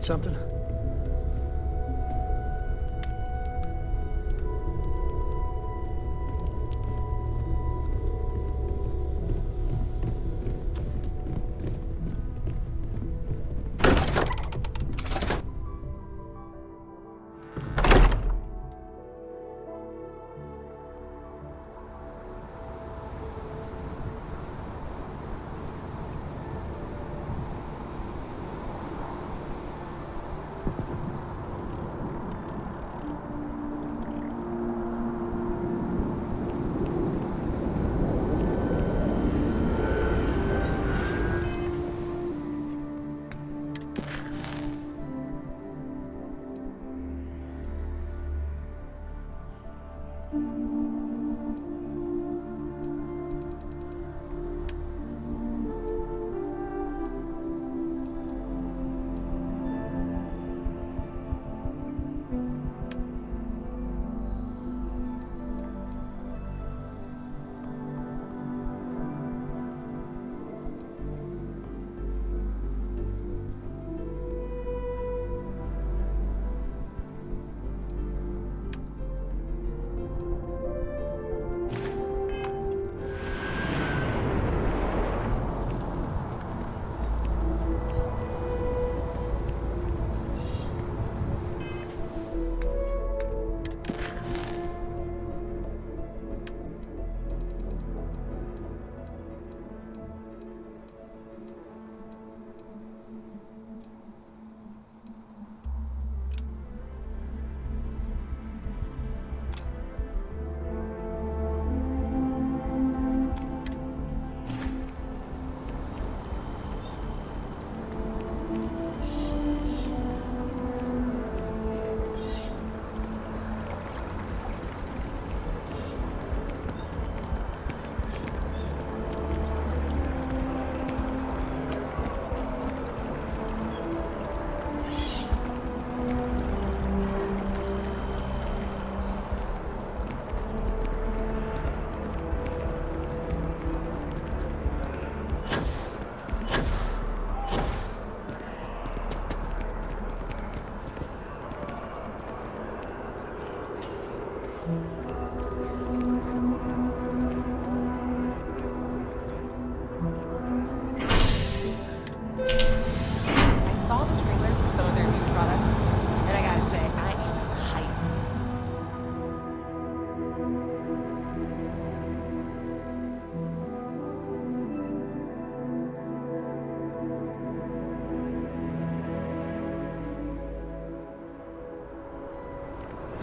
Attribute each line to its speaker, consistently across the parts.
Speaker 1: Need something?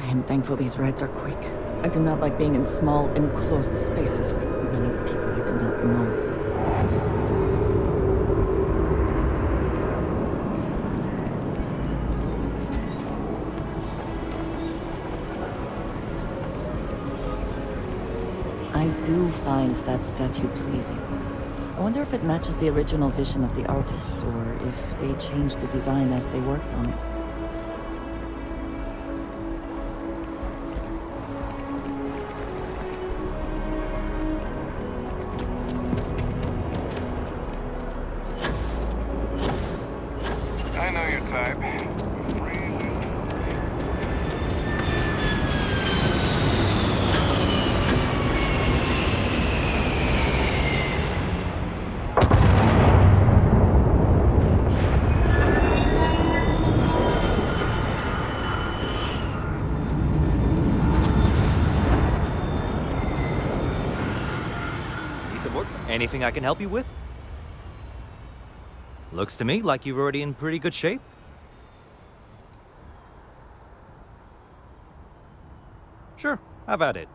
Speaker 2: I am thankful these rides are quick. I do not like being in small, enclosed spaces with many people I do not know. I do find that statue pleasing. I wonder if it matches the original vision of the artist, or if they changed the design as they worked on it.
Speaker 3: I know your type.
Speaker 4: Anything I can help you with? Looks to me like you're already in pretty good shape. Sure, have at it.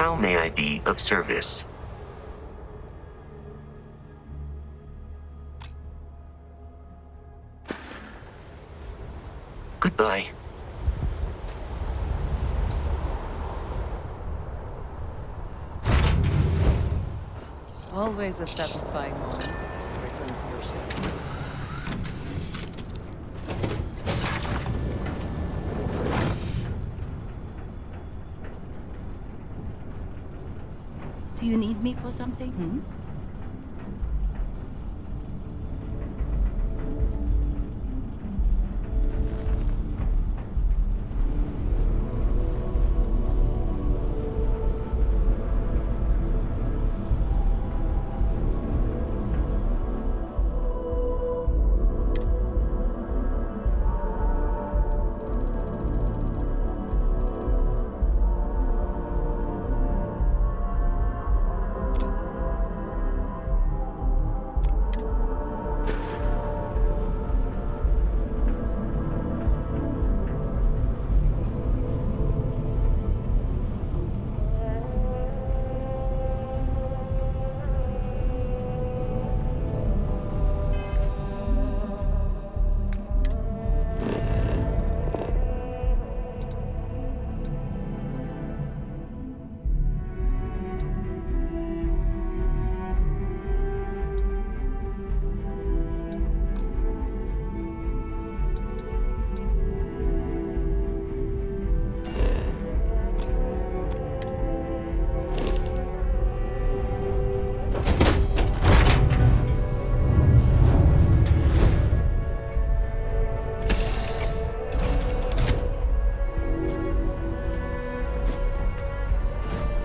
Speaker 1: How may I be of service? Goodbye.
Speaker 2: Always a satisfying moment to return to your ship.
Speaker 5: Do you need me for something?
Speaker 2: Hmm?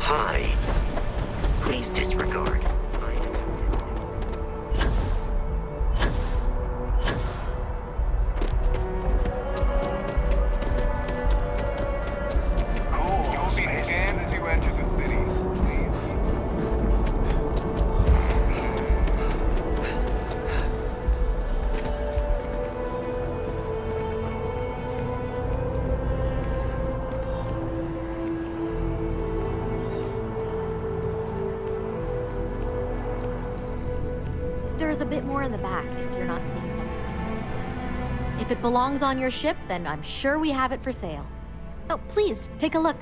Speaker 1: Hi. Please disregard.
Speaker 3: Cool. You'll be scanned as you enter the city. Please.
Speaker 6: There's a bit more in the back if you're not seeing something on the screen. If it belongs on your ship, then I'm sure we have it for sale. Oh, please, take a look.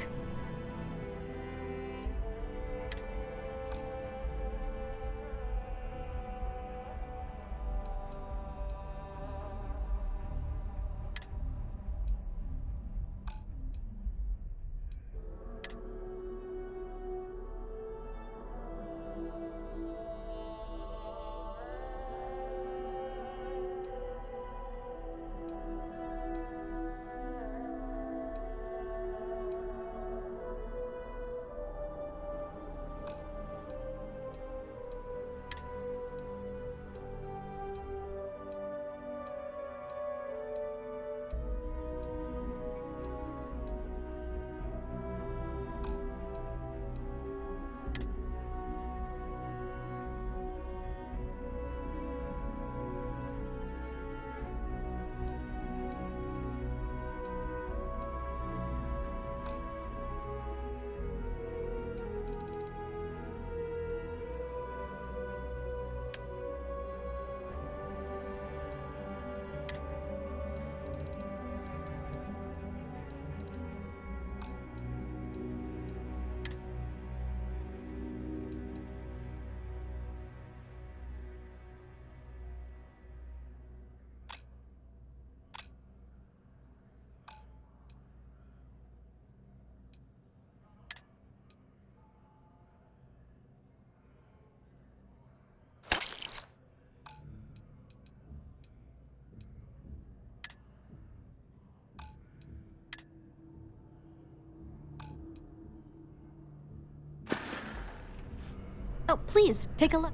Speaker 6: Oh, please, take a look.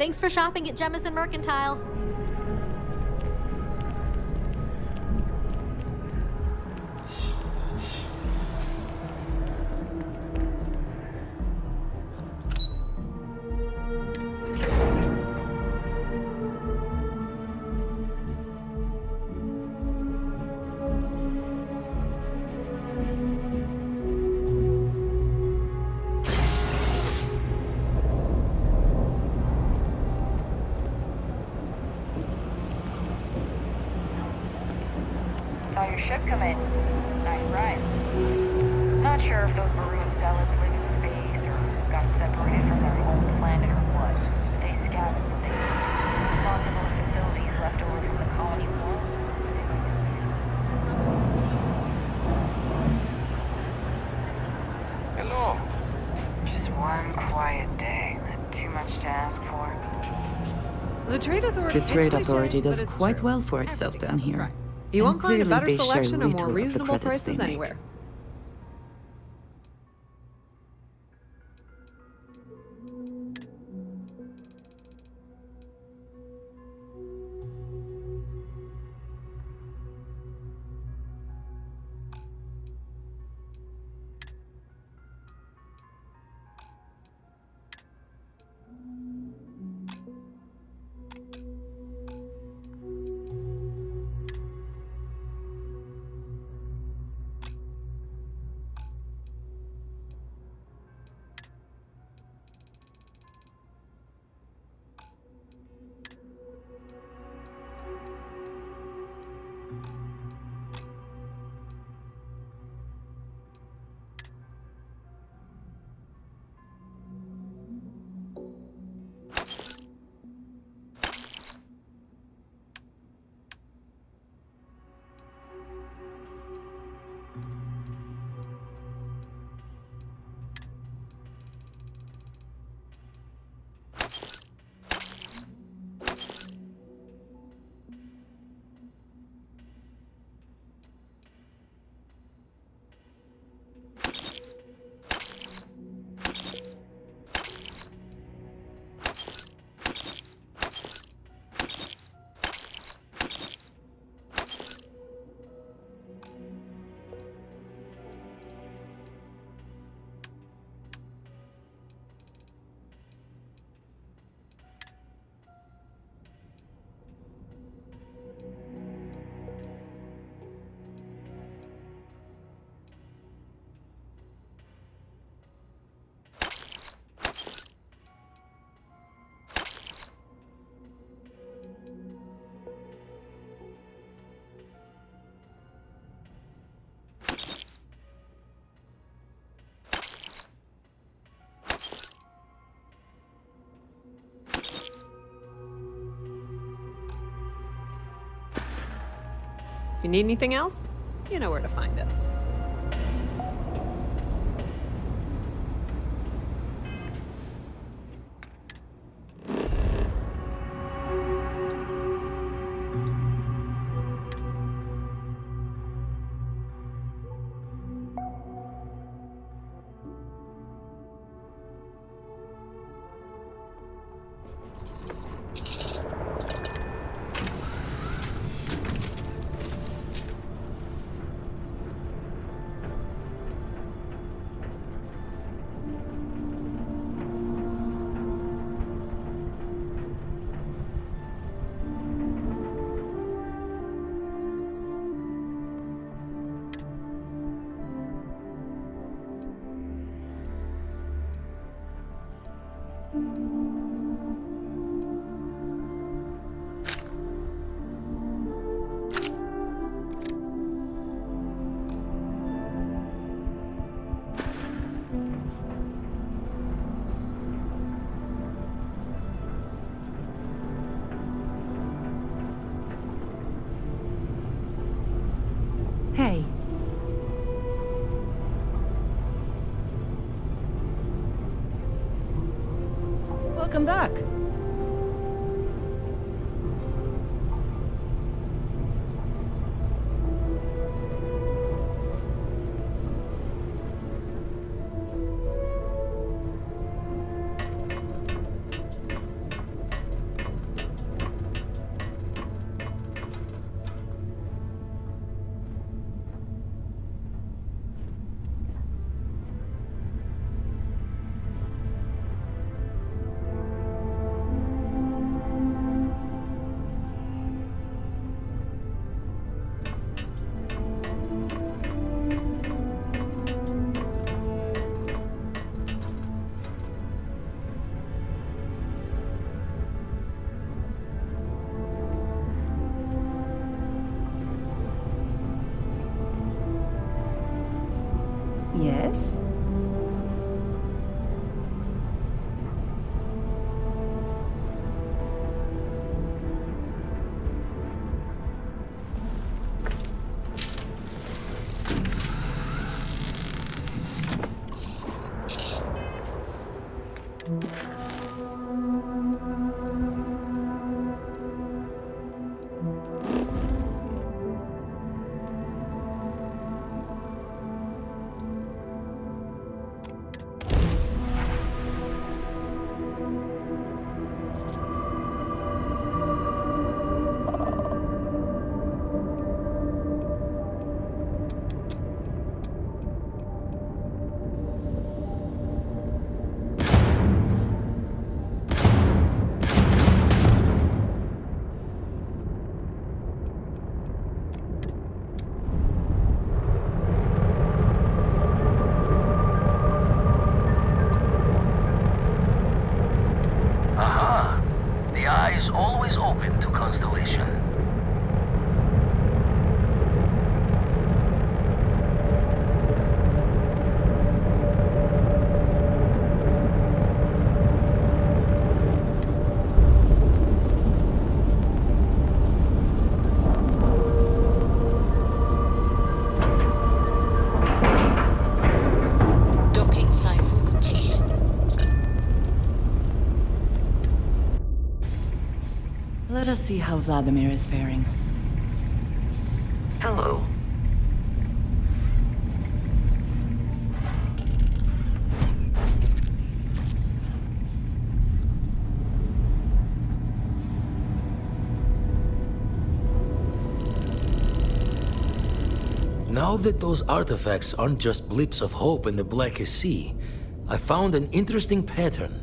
Speaker 6: Thanks for shopping at Jemison Mercantile.
Speaker 5: Saw your ship come in. Nice ride. Not sure if those maroon zealots live in space or got separated from their home planet or what. They scattered, but they lots of old facilities left over from the colony war.
Speaker 3: Hello.
Speaker 5: Just one quiet day. Not too much to ask for.
Speaker 7: The Trade Authority.
Speaker 2: The Trade
Speaker 7: it's
Speaker 2: Authority
Speaker 7: cliche,
Speaker 2: does
Speaker 7: but it's
Speaker 2: quite
Speaker 7: true.
Speaker 2: well for itself
Speaker 7: Everything
Speaker 2: down
Speaker 7: has a
Speaker 2: here.
Speaker 7: price. You won't
Speaker 2: And
Speaker 7: find a
Speaker 2: clearly
Speaker 7: better
Speaker 2: they share
Speaker 7: selection or
Speaker 2: little
Speaker 7: more
Speaker 2: of the
Speaker 7: reasonable
Speaker 2: credits
Speaker 7: prices
Speaker 2: they make.
Speaker 7: anywhere. If you need anything else, you know where to find us.
Speaker 2: Hey.
Speaker 7: Welcome back.
Speaker 2: Yes?
Speaker 8: Aha! The eye is always open to Constellation.
Speaker 9: Docking cycle complete.
Speaker 2: Let us see how Vladimir is faring.
Speaker 1: Hello.
Speaker 8: Now that those artifacts aren't just blips of hope in the Blackest Sea, I found an interesting pattern.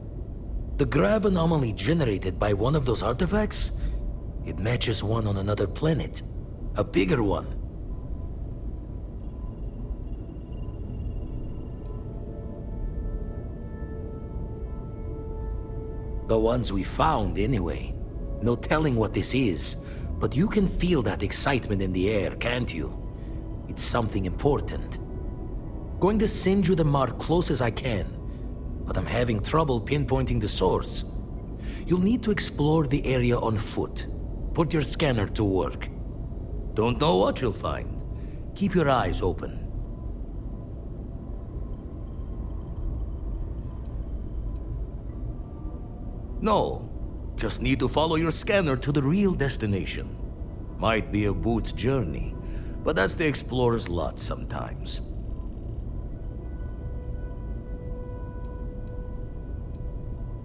Speaker 8: The grav anomaly generated by one of those artifacts, it matches one on another planet. A bigger one. The ones we found, anyway. No telling what this is, but you can feel that excitement in the air, can't you? It's something important. Going to send you the mark close as I can, but I'm having trouble pinpointing the source. You'll need to explore the area on foot. Put your scanner to work. Don't know what you'll find. Keep your eyes open. No, just need to follow your scanner to the real destination. Might be a boot's journey, but that's the explorer's lot sometimes.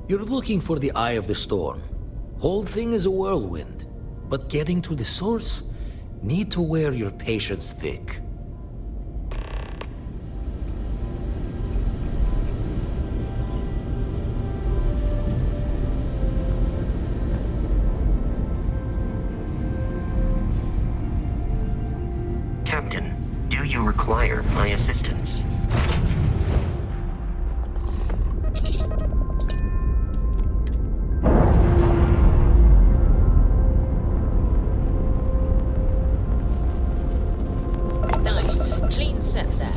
Speaker 8: You're looking for the eye of the storm. Whole thing is a whirlwind, but getting to the source, need to wear your patience thick.
Speaker 1: Captain, do you require my assistance?
Speaker 9: Nice. Clean set there.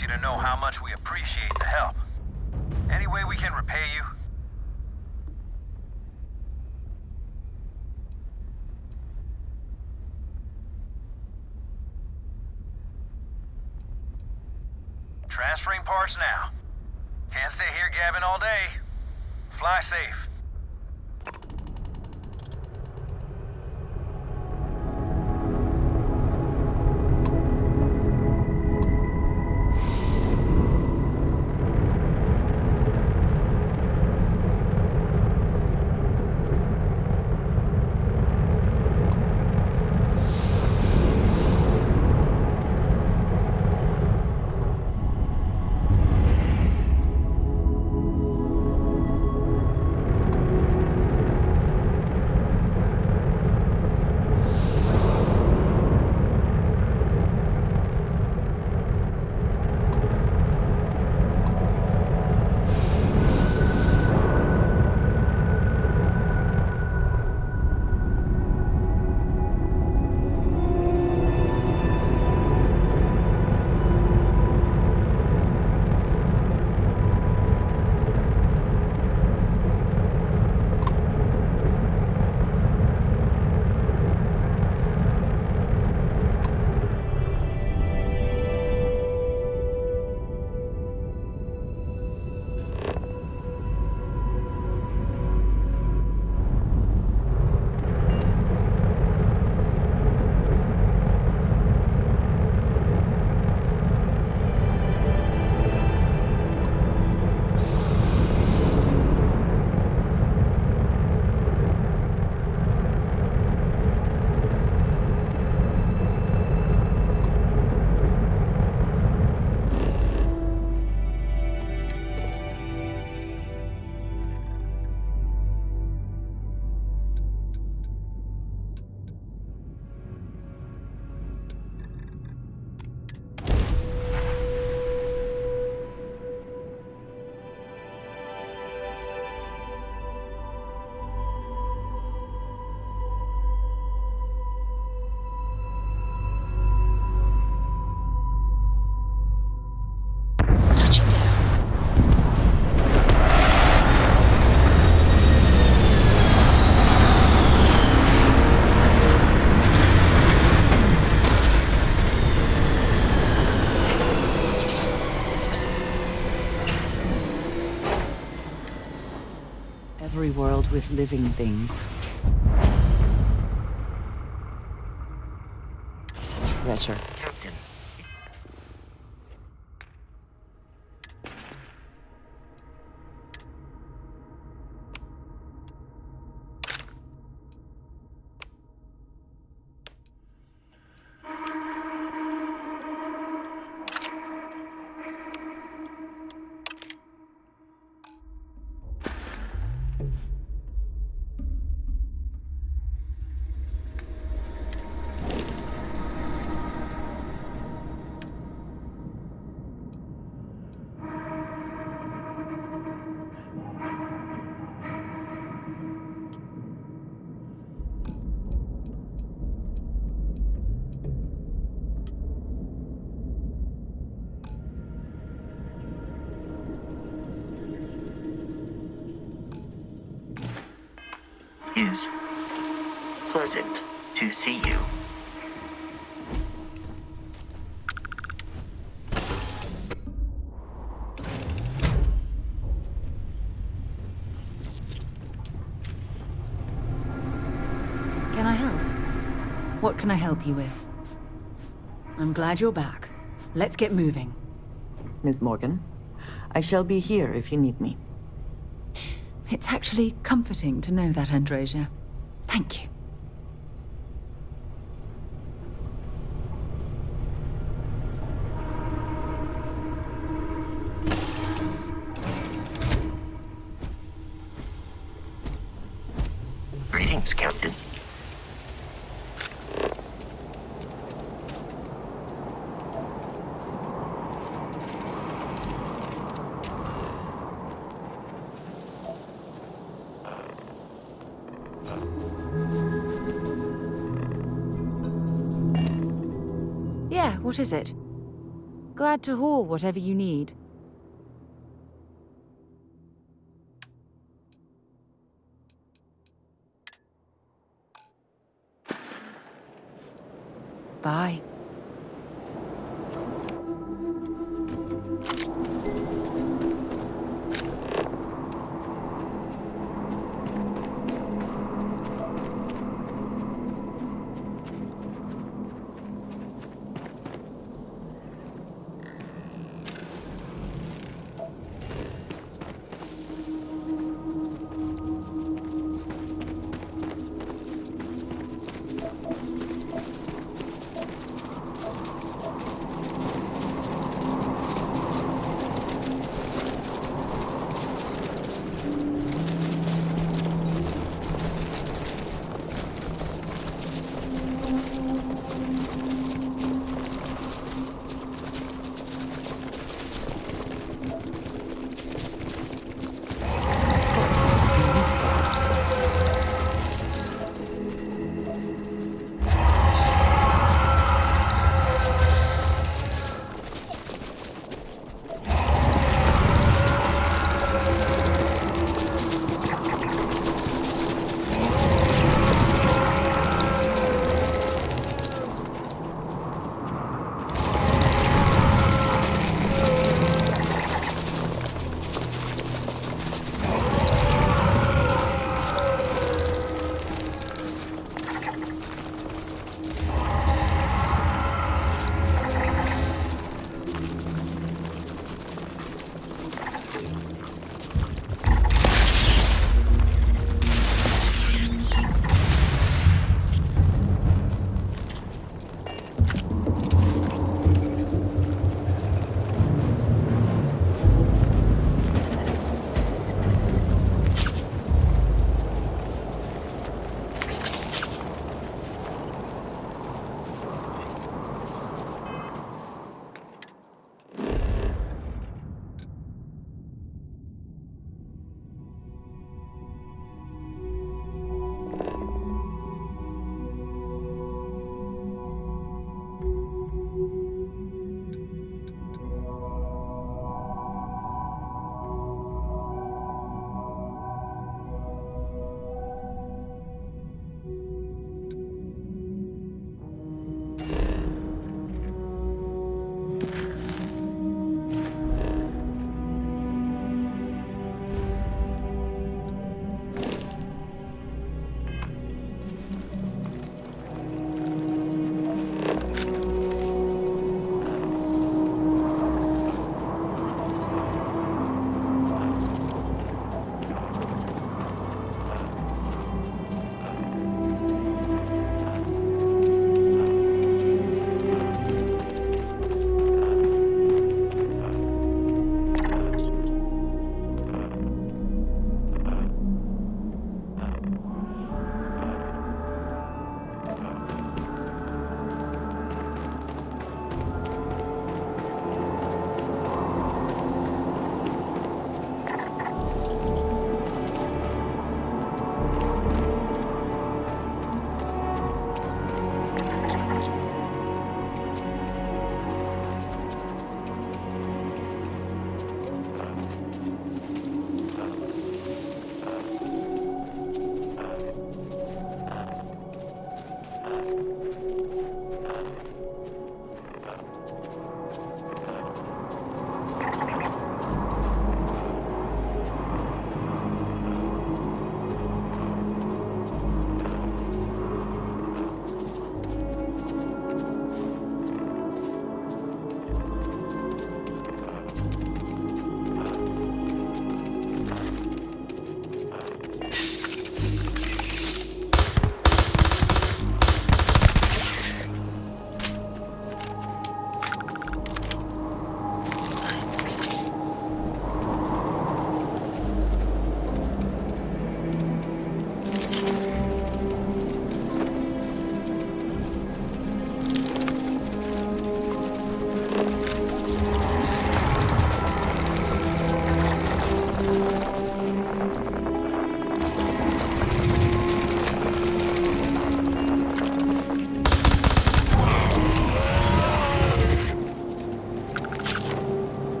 Speaker 10: you to know how much we appreciate the help. Any way we can repay you? Transferring parts now. Can't stay here gabbing all day. Fly safe.
Speaker 9: Touching down.
Speaker 2: Every world with living things is a treasure.
Speaker 1: Captain, is pleasant to see you.
Speaker 11: Can I help? What can I help you with? I'm glad you're back. Let's get moving.
Speaker 2: Miss Morgan, I shall be here if you need me.
Speaker 11: It's actually comforting to know that, Androsia. Thank you.
Speaker 1: Greetings, Captain.
Speaker 11: Yeah, what is it? Glad to haul whatever you need. Bye.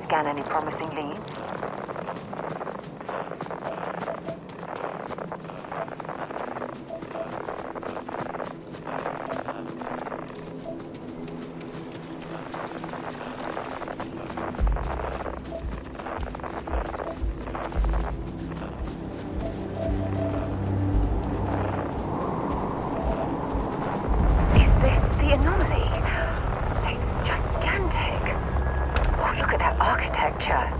Speaker 5: scan any promising leads? Is this the anomaly? It's gigantic. Oh, look at that architecture.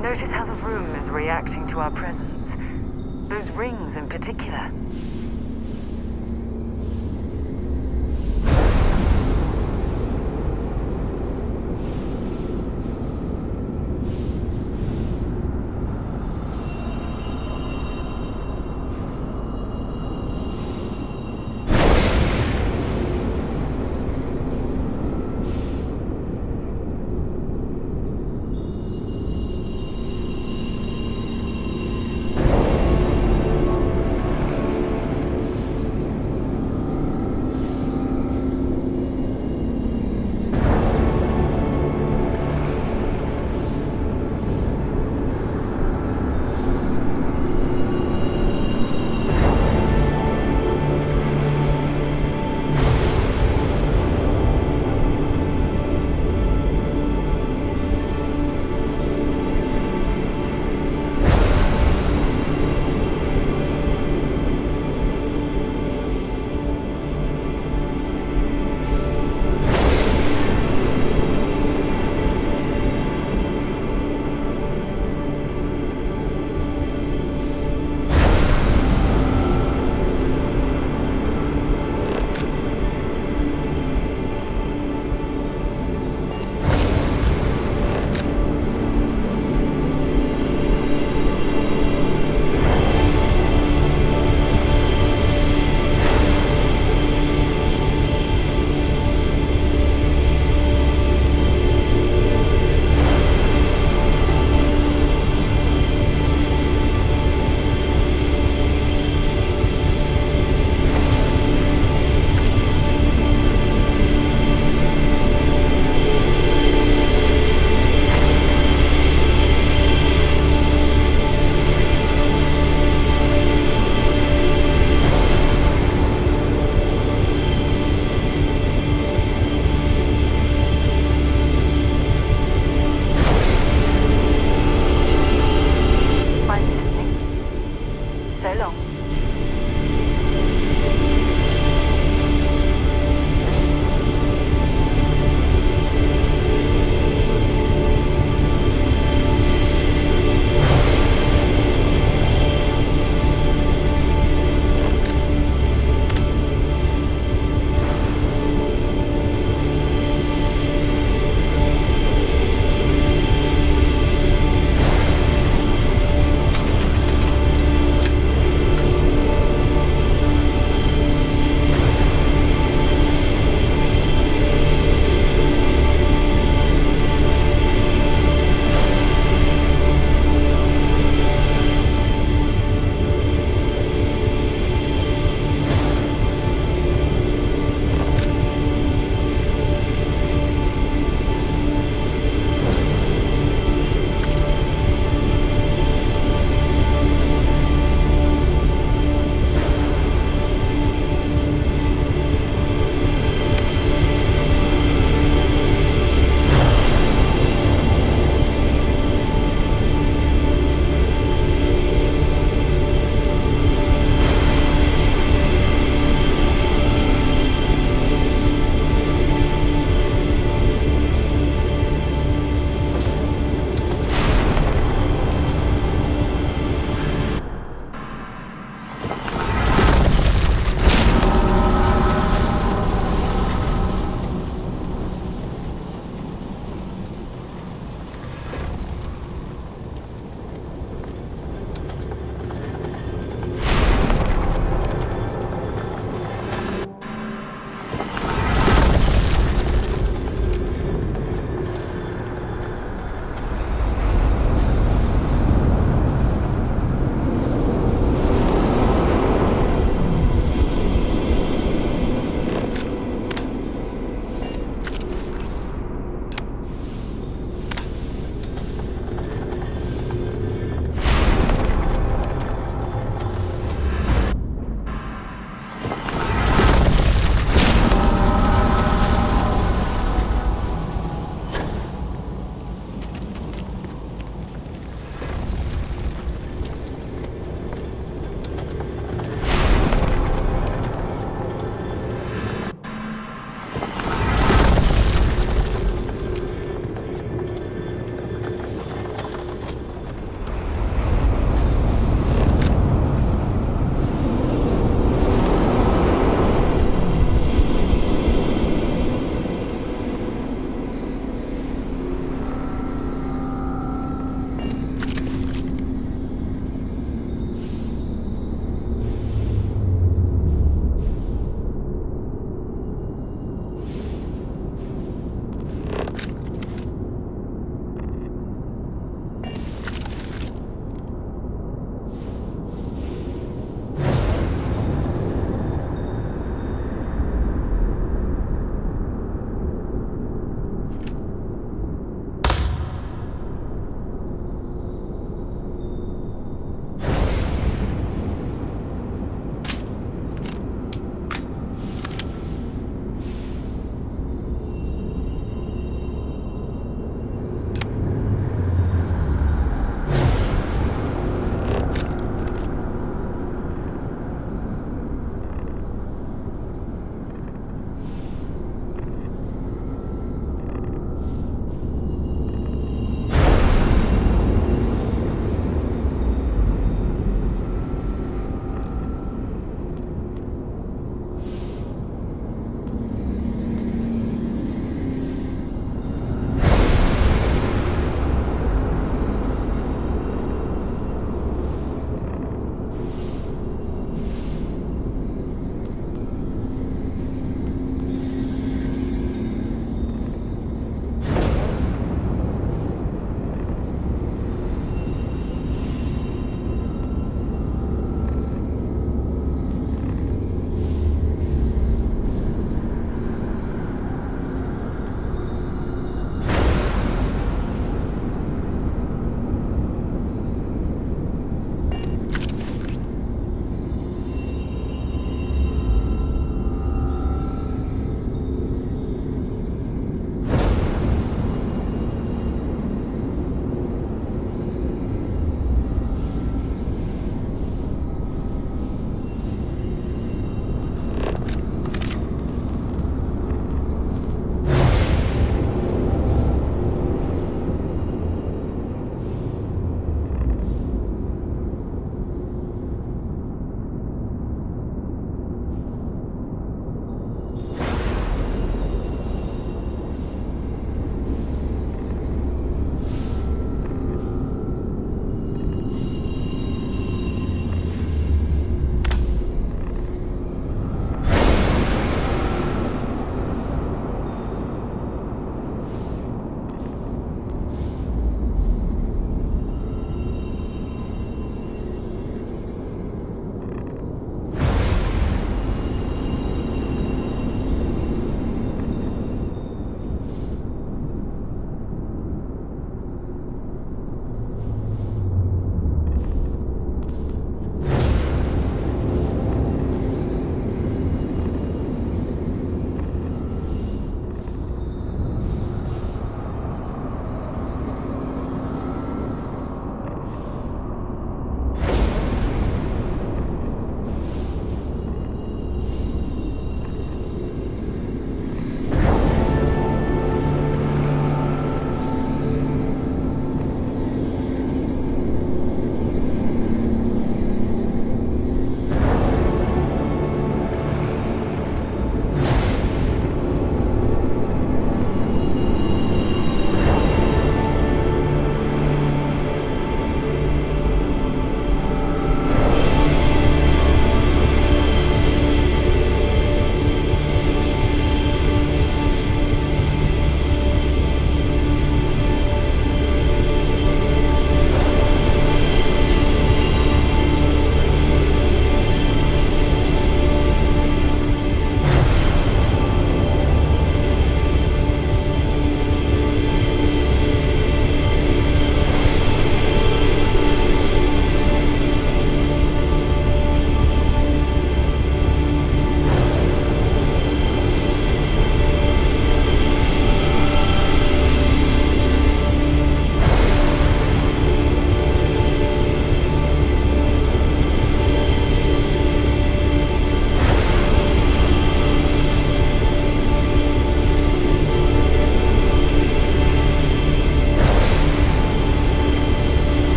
Speaker 5: Notice how the room is reacting to our presence. Those rings in particular.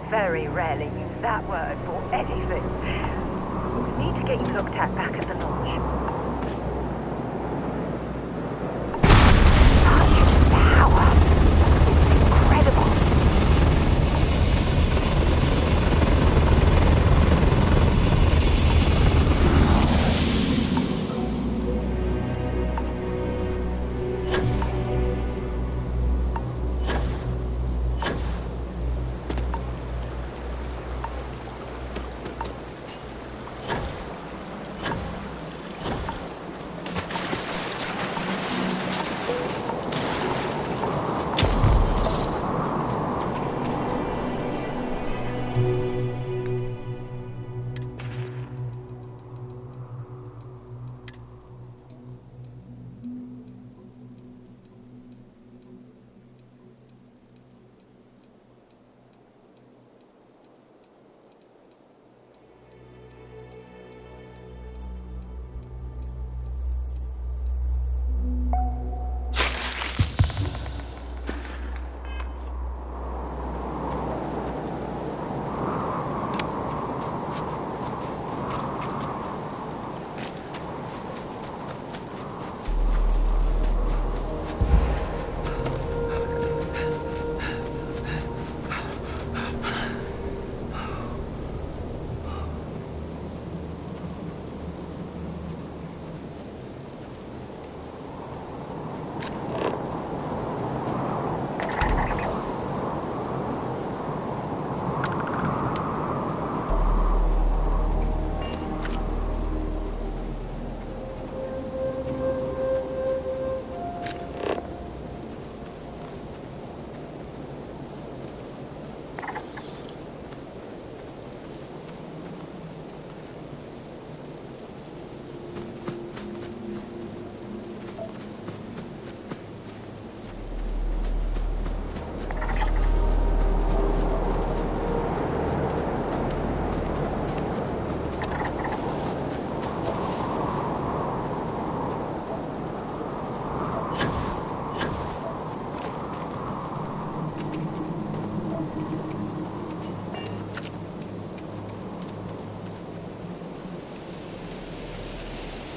Speaker 12: very rarely use that word for anything. We need to get you looked at back at the lodge. Such power! It's incredible!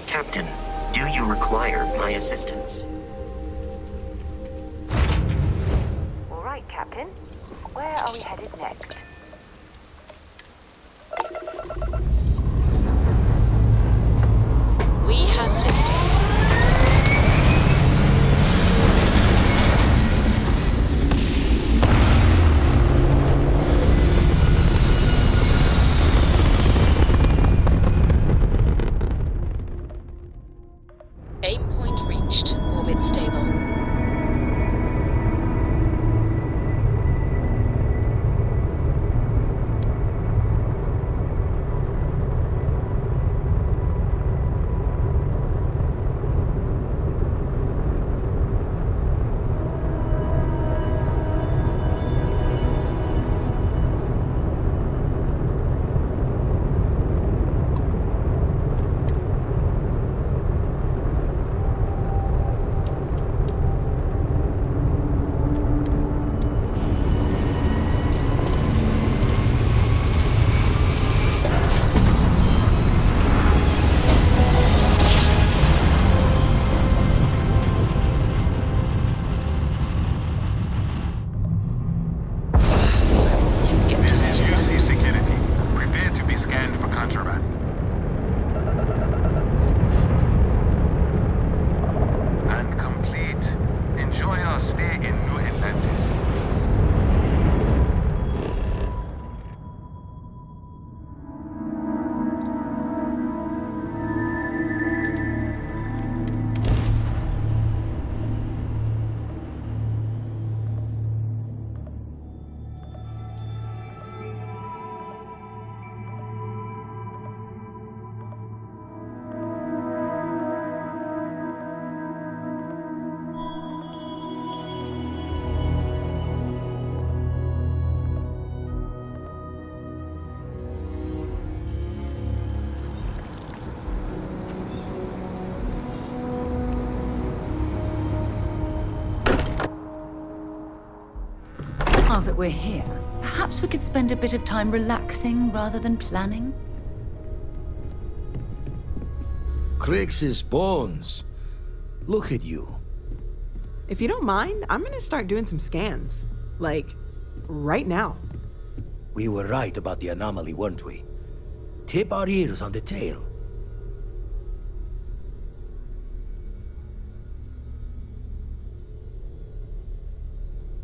Speaker 1: Captain, do you require my assistance?
Speaker 12: All right, Captain. Where are we headed next?
Speaker 9: We have liftoff. Aim point reached. Orbit stable.
Speaker 11: Now that we're here, Perhaps we could spend a bit of time relaxing rather than planning?
Speaker 8: Crix's bones. Look at you.
Speaker 13: If you don't mind, I'm gonna start doing some scans. Like, right now.
Speaker 8: We were right about the anomaly, weren't we? Tip our ears on the tail.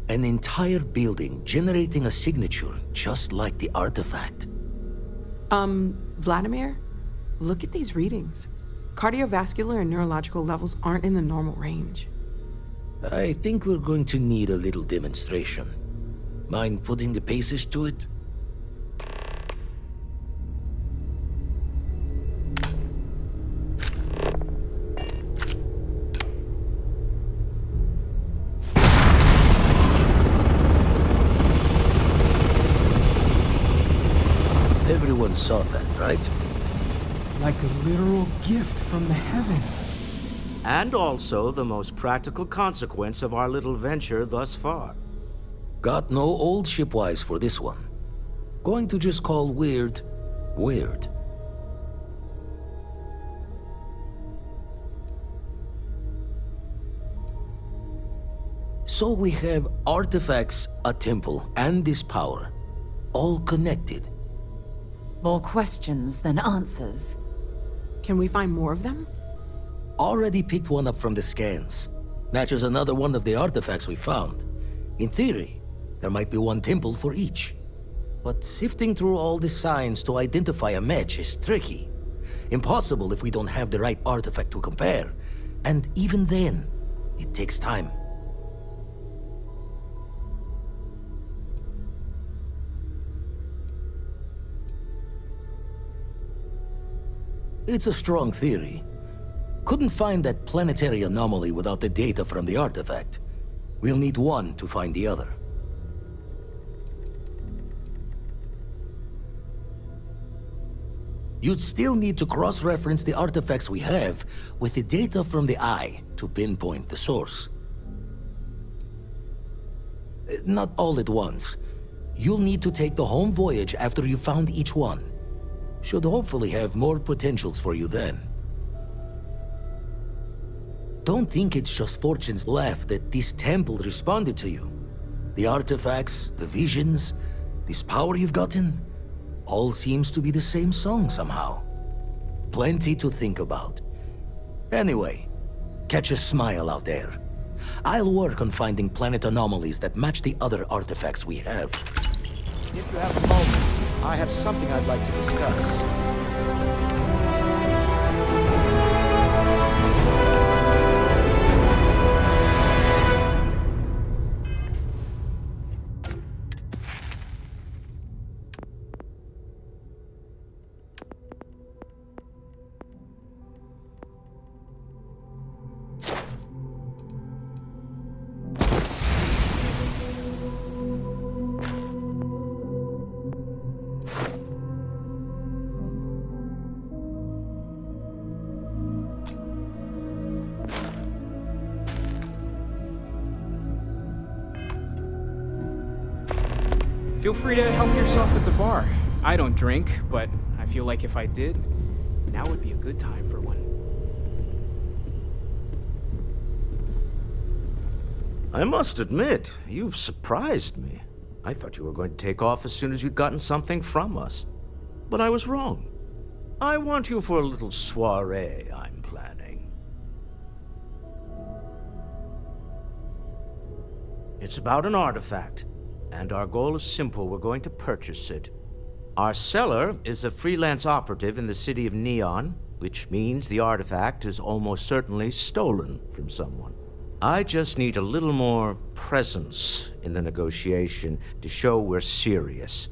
Speaker 8: An entire building generating a signature just like the artifact.
Speaker 13: Vladimir, look at these readings. Cardiovascular and neurological levels aren't in the normal range.
Speaker 8: I think we're going to need a little demonstration. Mind putting the paces to it? Everyone saw that, right?
Speaker 14: Like a literal gift from the heavens.
Speaker 15: And also the most practical consequence of our little venture thus far.
Speaker 8: Got no old shipwise for this one. Going to just call weird, weird. So we have artifacts, a temple, and this power. All connected.
Speaker 11: More questions than answers.
Speaker 13: Can we find more of them?
Speaker 8: Already picked one up from the scans. Matches another one of the artifacts we found. In theory, there might be one temple for each. But sifting through all the signs to identify a match is tricky. Impossible if we don't have the right artifact to compare. And even then, it takes time. It's a strong theory. Couldn't find that planetary anomaly without the data from the artifact. We'll need one to find the other. You'd still need to cross-reference the artifacts we have with the data from the eye to pinpoint the source. Not all at once. You'll need to take the home voyage after you found each one. Should hopefully have more potentials for you then. Don't think it's just Fortune's laugh that this temple responded to you. The artifacts, the visions, this power you've gotten, all seems to be the same song somehow. Plenty to think about. Anyway, catch a smile out there. I'll work on finding planet anomalies that match the other artifacts we have.
Speaker 16: If you have a moment, I have something I'd like to discuss.
Speaker 17: Feel free to help yourself at the bar. I don't drink, but I feel like if I did, now would be a good time for one.
Speaker 15: I must admit, you've surprised me. I thought you were going to take off as soon as you'd gotten something from us. But I was wrong. I want you for a little soiree I'm planning. It's about an artifact. And our goal is simple. We're going to purchase it. Our seller is a freelance operative in the city of Neon, which means the artifact is almost certainly stolen from someone. I just need a little more presence in the negotiation to show we're serious.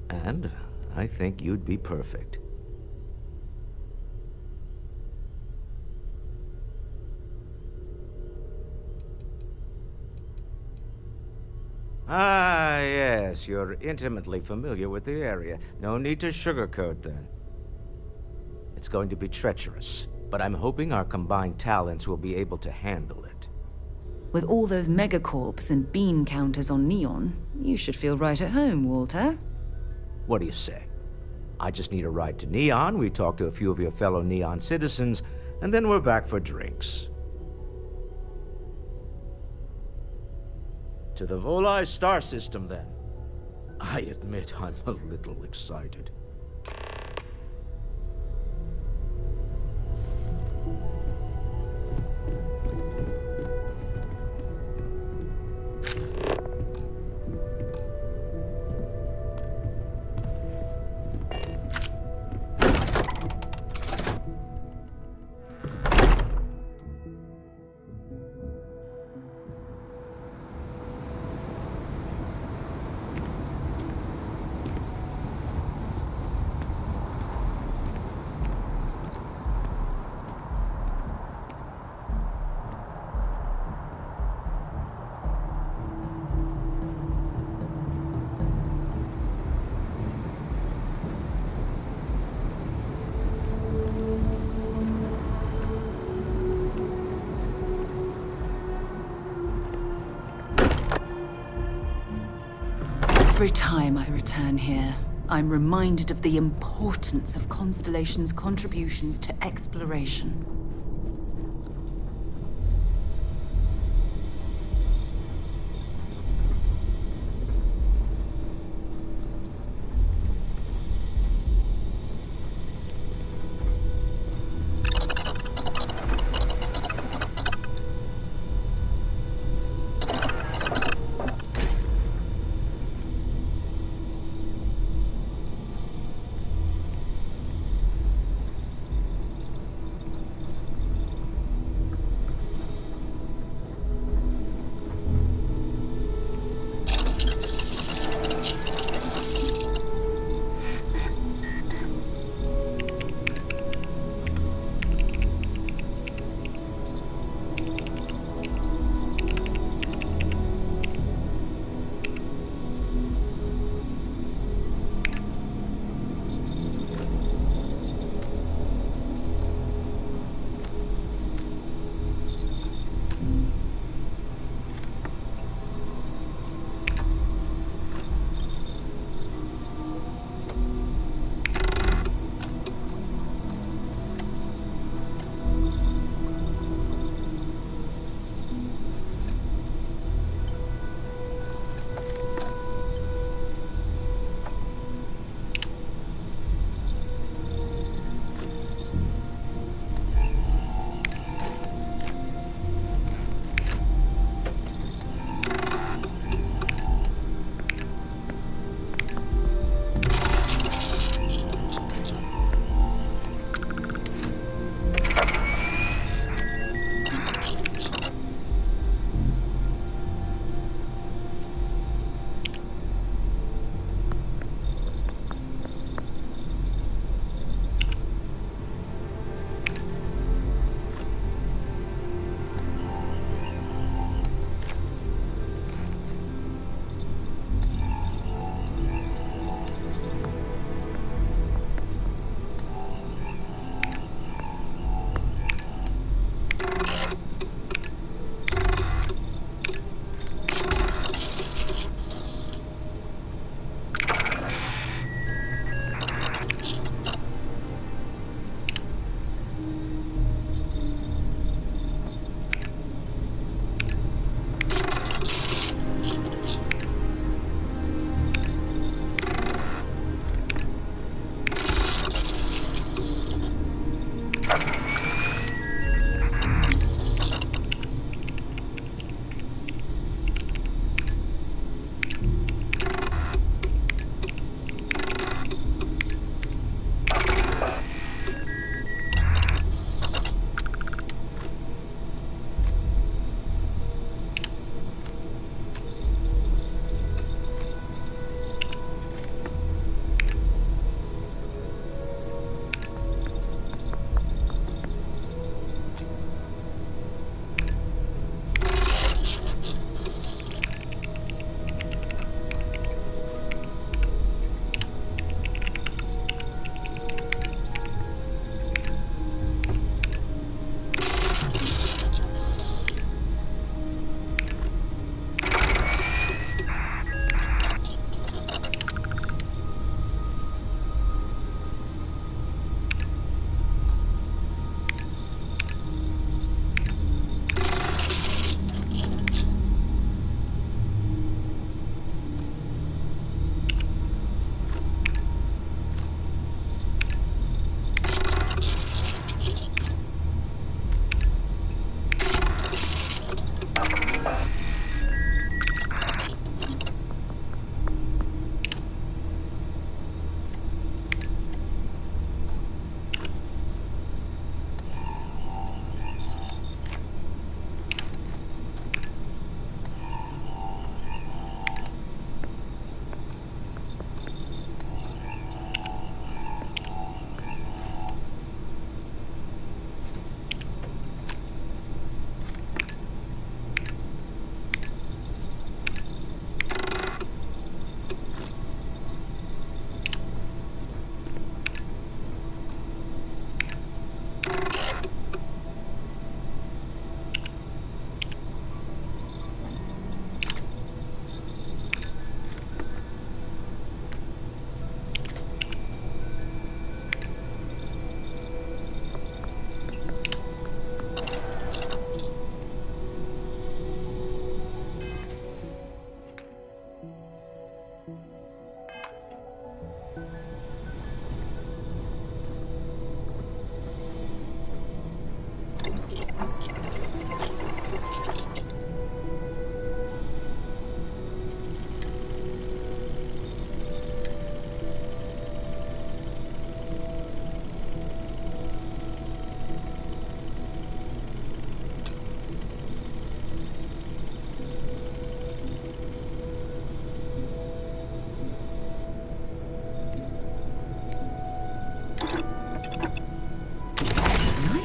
Speaker 15: And I think you'd be perfect. Ah, yes, you're intimately familiar with the area. No need to sugarcoat then. It's going to be treacherous, but I'm hoping our combined talents will be able to handle it.
Speaker 11: With all those megacorps and bean counters on Neon, you should feel right at home, Walter.
Speaker 15: What do you say? I just need a ride to Neon, we talk to a few of your fellow Neon citizens, and then we're back for drinks. To the Volai star system, then. I admit I'm a little excited.
Speaker 11: Every time I return here, I'm reminded of the importance of Constellation's contributions to exploration.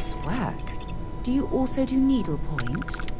Speaker 11: Nice work. Do you also do needlepoint?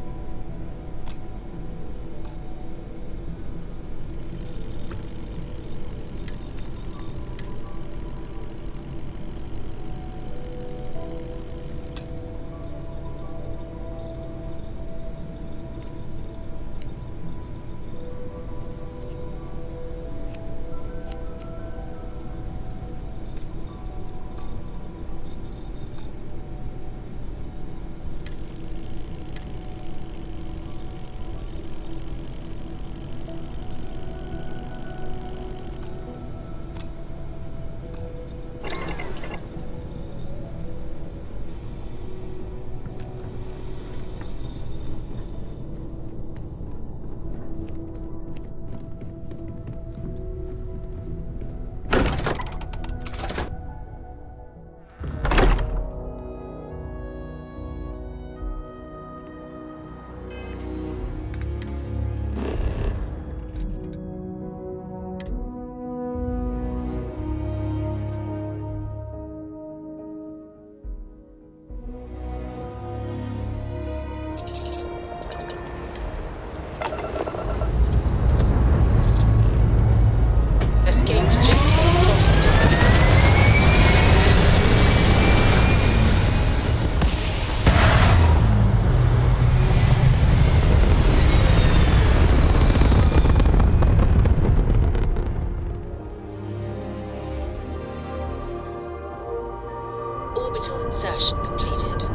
Speaker 9: Orbital insertion completed.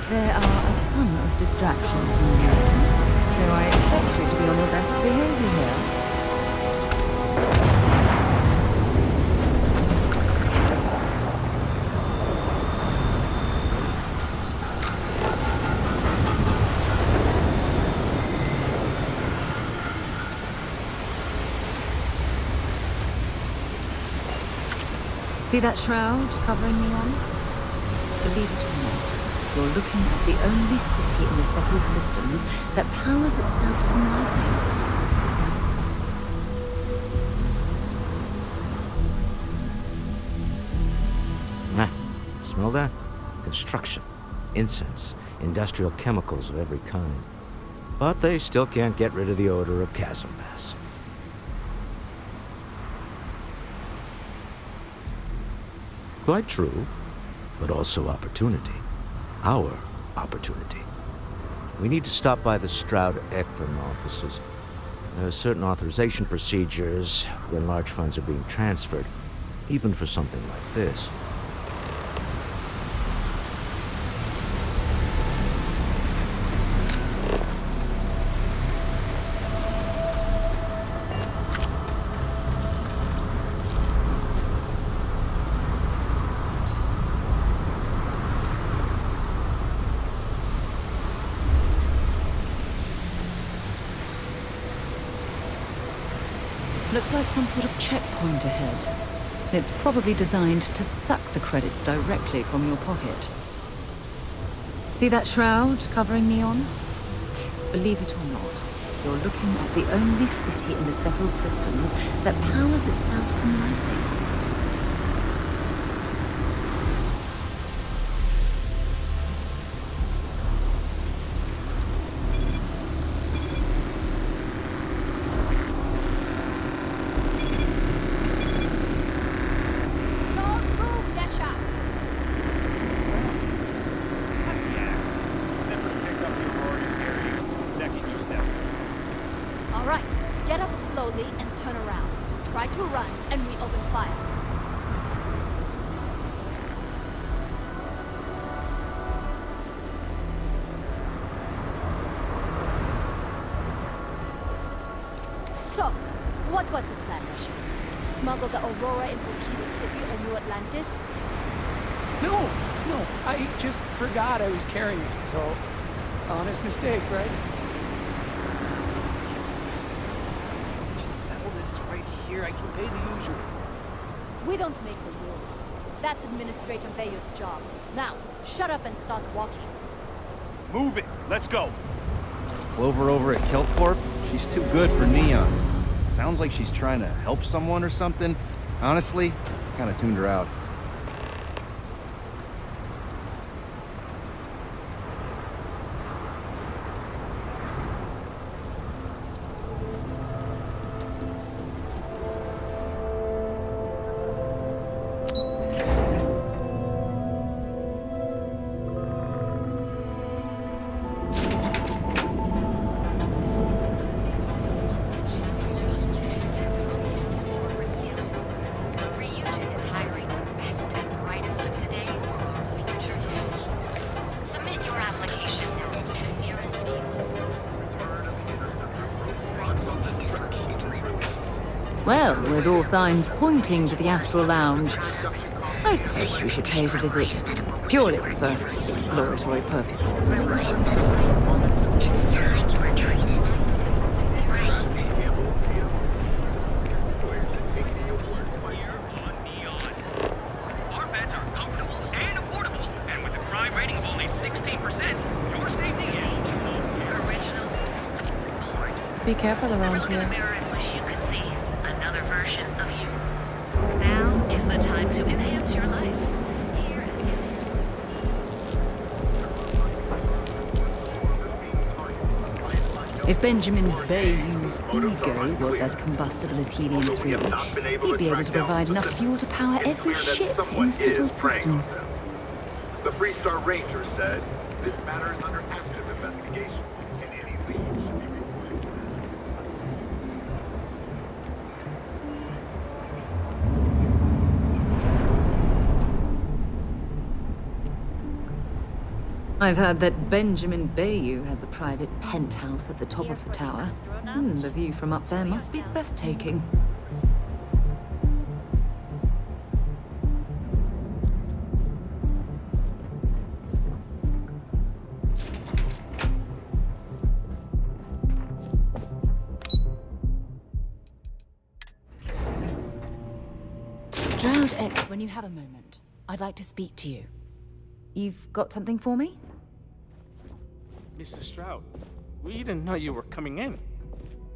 Speaker 11: There are a ton of distractions in the room, so I expect you to be on your best behavior here. See that shroud covering Neon? Believe it or not, you're looking at the only city in the settled systems that powers itself from lightning.
Speaker 15: Smell that? Construction, incense, industrial chemicals of every kind. But they still can't get rid of the odor of chasm mass. Quite true, but also opportunity. Our opportunity. We need to stop by the Stroud-Eklund offices. There are certain authorization procedures when large funds are being transferred, even for something like this.
Speaker 11: Looks like some sort of checkpoint ahead. It's probably designed to suck the credits directly from your pocket. See that shroud covering Neon? Believe it or not, you're looking at the only city in the settled systems that powers itself from lightning.
Speaker 18: Alright, get up slowly and turn around. Try to run, and we open fire. So, what was the plan, Russia? Smuggle the Aurora into Kilo City or New Atlantis?
Speaker 14: No, I just forgot I was carrying it, so honest mistake, right? Just settle this right here. I can pay the usual.
Speaker 18: We don't make the rules. That's Administrator Bayo's job. Now, shut up and start walking.
Speaker 19: Move it. Let's go.
Speaker 20: Clover over at Kelcorp? She's too good for Neon. Sounds like she's trying to help someone or something. Honestly, kind of tuned her out.
Speaker 11: Well, with all signs pointing to the Astral Lounge, I suppose we should pay it a visit. Purely for exploratory purposes.
Speaker 13: Be careful around here.
Speaker 5: Another version of you. Now is the time to enhance your life. Here.
Speaker 11: If Benjamin Bayou's ego was as combustible as helium-3, he'd be able to provide enough fuel to power every ship in the settled systems.
Speaker 21: The Freestar Ranger said this matter is under active investigation, and any leads should be reported.
Speaker 11: I've heard that Benjamin Bayou has a private penthouse at the top of the tower. The view from up there must be breathtaking. Stroud Eck, when you have a moment, I'd like to speak to you. You've got something for me?
Speaker 22: Mr. Stroud, we didn't know you were coming in.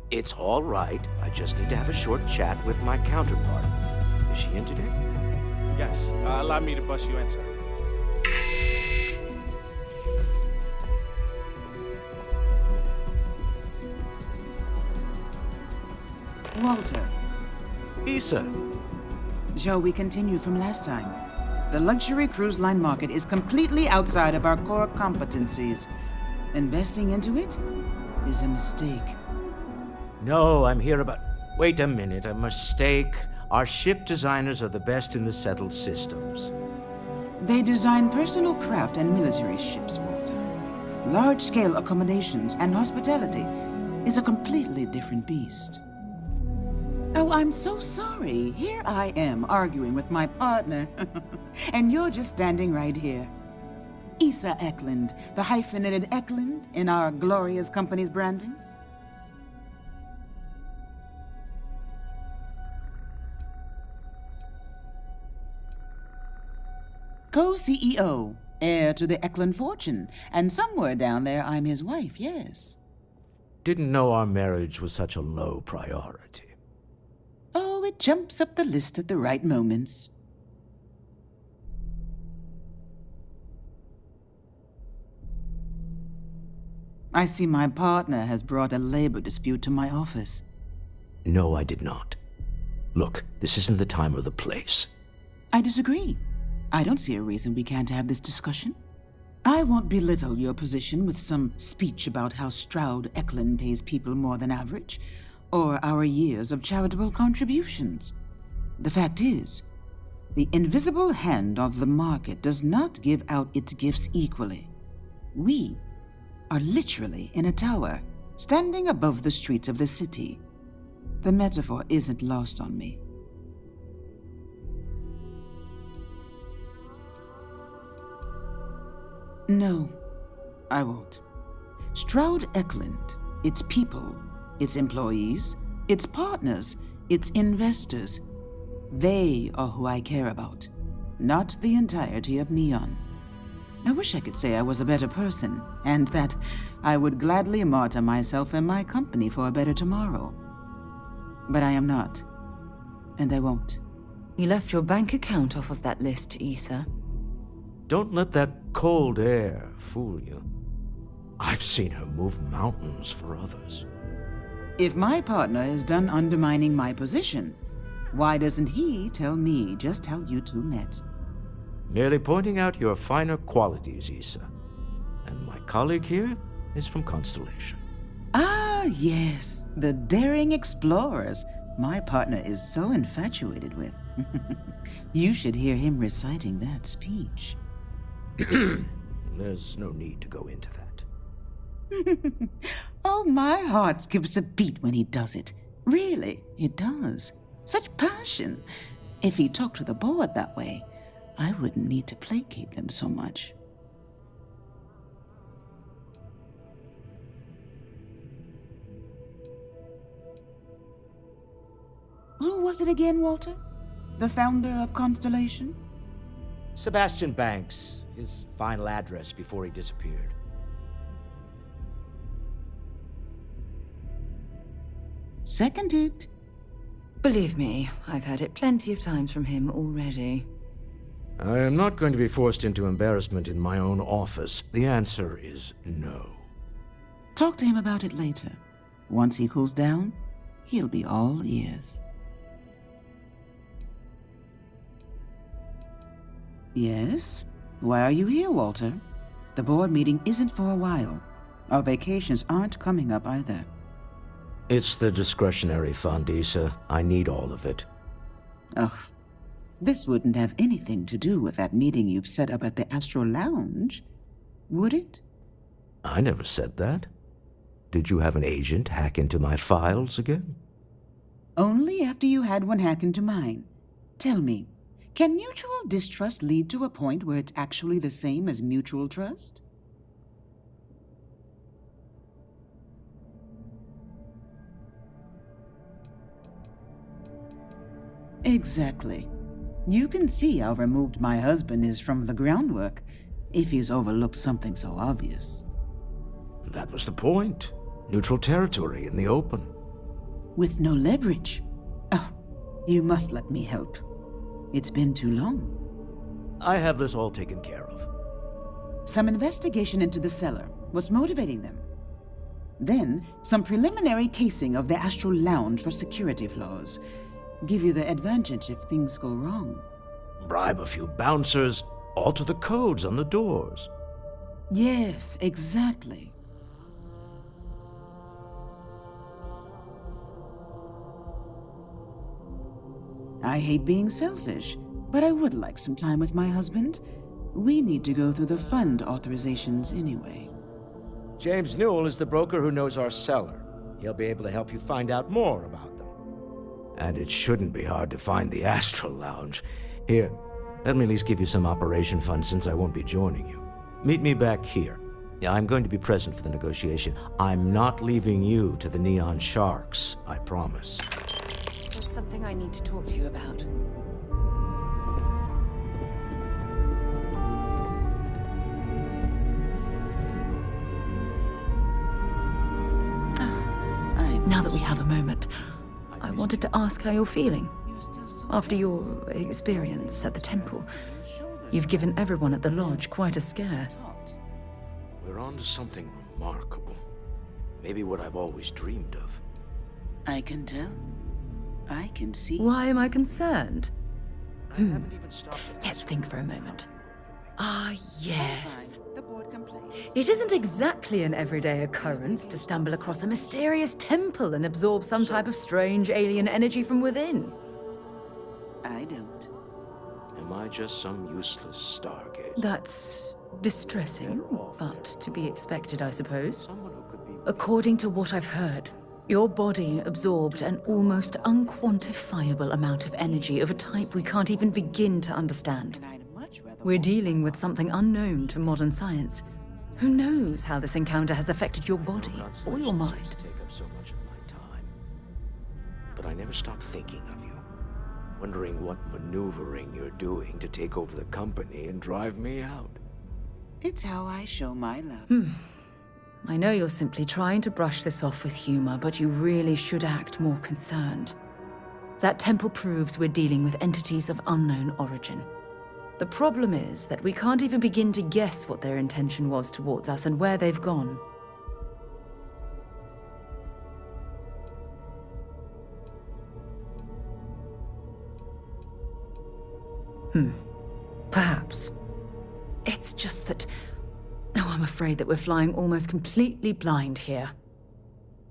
Speaker 15: It's all right. I just need to have a short chat with my counterpart. Is she in today?
Speaker 22: Yes, allow me to bust you in, sir.
Speaker 23: Walter.
Speaker 15: Issa.
Speaker 23: Shall we continue from last time? The luxury cruise line market is completely outside of our core competencies. Investing into it is a mistake.
Speaker 15: No, I'm here about... Wait a minute, a mistake. Our ship designers are the best in the settled systems.
Speaker 23: They design personal craft and military ships, Walter. Large-scale accommodations and hospitality is a completely different beast. Oh, I'm so sorry. Here I am arguing with my partner. And you're just standing right here. Issa Eklund, the hyphenated Eklund in our glorious company's branding. Co-CEO, heir to the Eklund fortune, and somewhere down there I'm his wife, yes.
Speaker 15: Didn't know our marriage was such a low priority.
Speaker 23: Oh, it jumps up the list at the right moments. I see my partner has brought a labor dispute to my office.
Speaker 15: No, I did not. Look, this isn't the time or the place.
Speaker 23: I disagree. I don't see a reason we can't have this discussion. I won't belittle your position with some speech about how Stroud Eklund pays people more than average, or our years of charitable contributions. The fact is, the invisible hand of the market does not give out its gifts equally. We are literally in a tower, standing above the streets of the city. The metaphor isn't lost on me. No, I won't. Stroud Eklund, its people, its employees, its partners, its investors, they are who I care about, not the entirety of Neon. I wish I could say I was a better person, and that I would gladly martyr myself and my company for a better tomorrow. But I am not, and I won't.
Speaker 11: You left your bank account off of that list, Issa.
Speaker 15: Don't let that cold air fool you. I've seen her move mountains for others.
Speaker 23: If my partner is done undermining my position, why doesn't he tell me just how you two met?
Speaker 15: Merely pointing out your finer qualities, Issa. And my colleague here is from Constellation.
Speaker 23: Ah, yes, the daring explorers my partner is so infatuated with. You should hear him reciting that speech.
Speaker 15: There's no need to go into that.
Speaker 23: Oh, my heart skips a beat when he does it. Really, it does. Such passion. If he talked to the board that way, I wouldn't need to placate them so much. Who was it again, Walter? The founder of Constellation?
Speaker 16: Sebastian Banks, his final address before he disappeared.
Speaker 23: Seconded.
Speaker 11: Believe me, I've heard it plenty of times from him already.
Speaker 15: I am not going to be forced into embarrassment in my own office. The answer is no.
Speaker 23: Talk to him about it later. Once he cools down, he'll be all ears. Yes? Why are you here, Walter? The board meeting isn't for a while. Our vacations aren't coming up either.
Speaker 15: It's the discretionary fund, Issa. I need all of it.
Speaker 23: Ugh. This wouldn't have anything to do with that meeting you've set up at the Astro Lounge, would it?
Speaker 15: I never said that. Did you have an agent hack into my files again?
Speaker 23: Only after you had one hack into mine. Tell me, can mutual distrust lead to a point where it's actually the same as mutual trust? Exactly. You can see how removed my husband is from the groundwork if he's overlooked something so obvious.
Speaker 15: That was the point. Neutral territory in the open.
Speaker 23: With no leverage. Oh, you must let me help. It's been too long.
Speaker 15: I have this all taken care of.
Speaker 23: Some investigation into the cellar. What's motivating them? Then, some preliminary casing of the Astral Lounge for security flaws. Give you the advantage if things go wrong.
Speaker 15: Bribe a few bouncers, alter the codes on the doors.
Speaker 23: Yes, exactly. I hate being selfish, but I would like some time with my husband. We need to go through the fund authorizations anyway.
Speaker 16: James Newell is the broker who knows our cellar. He'll be able to help you find out more about them.
Speaker 15: And it shouldn't be hard to find the Astral Lounge. Here, let me at least give you some operation funds since I won't be joining you. Meet me back here. I'm going to be present for the negotiation. I'm not leaving you to the Neon Sharks, I promise.
Speaker 11: There's something I need to talk to you about. moment. I wanted to ask how you're feeling. After your experience at the temple, you've given everyone at the lodge quite a scare.
Speaker 15: We're on to something remarkable. Maybe what I've always dreamed of.
Speaker 23: I can tell. I can see.
Speaker 11: Why am I concerned? Let's think for a moment. Ah, yes. It isn't exactly an everyday occurrence to stumble across a mysterious temple and absorb some type of strange alien energy from within.
Speaker 23: I don't.
Speaker 15: Am I just some useless stargazer?
Speaker 11: That's distressing, but to be expected, I suppose. According to what I've heard, your body absorbed an almost unquantifiable amount of energy of a type we can't even begin to understand. We're dealing with something unknown to modern science. Who knows how this encounter has affected your body or your mind?
Speaker 15: Take up so much of my time. But I never stop thinking of you. Wondering what maneuvering you're doing to take over the company and drive me out.
Speaker 23: It's how I show my love.
Speaker 11: I know you're simply trying to brush this off with humor, but you really should act more concerned. That temple proves we're dealing with entities of unknown origin. The problem is that we can't even begin to guess what their intention was towards us and where they've gone. Perhaps. It's just that... Oh, I'm afraid that we're flying almost completely blind here.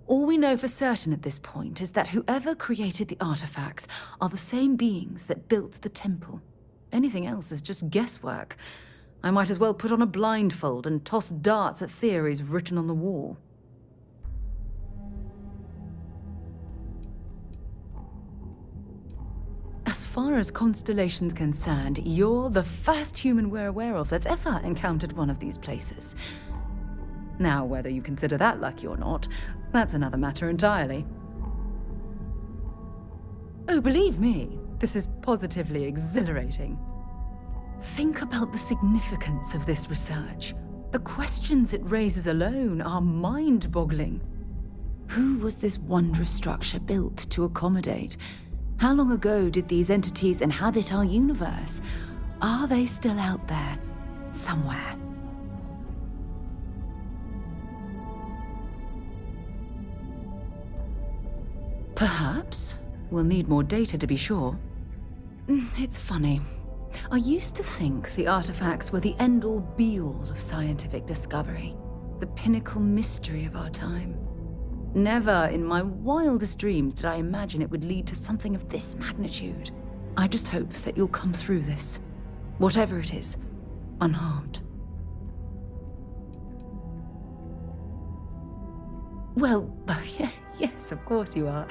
Speaker 11: All we know for certain at this point is that whoever created the artifacts are the same beings that built the temple. Anything else is just guesswork. I might as well put on a blindfold and toss darts at theories written on the wall. As far as Constellation's concerned, you're the first human we're aware of that's ever encountered one of these places. Now, whether you consider that lucky or not, that's another matter entirely. Oh, believe me, this is positively exhilarating. Think about the significance of this research. The questions it raises alone are mind-boggling. Who was this wondrous structure built to accommodate? How long ago did these entities inhabit our universe? Are they still out there, somewhere? Perhaps. We'll need more data to be sure. It's funny. I used to think the artifacts were the end-all be-all of scientific discovery, the pinnacle mystery of our time. Never in my wildest dreams did I imagine it would lead to something of this magnitude. I just hope that you'll come through this, whatever it is, unharmed. Well, yes, of course you are.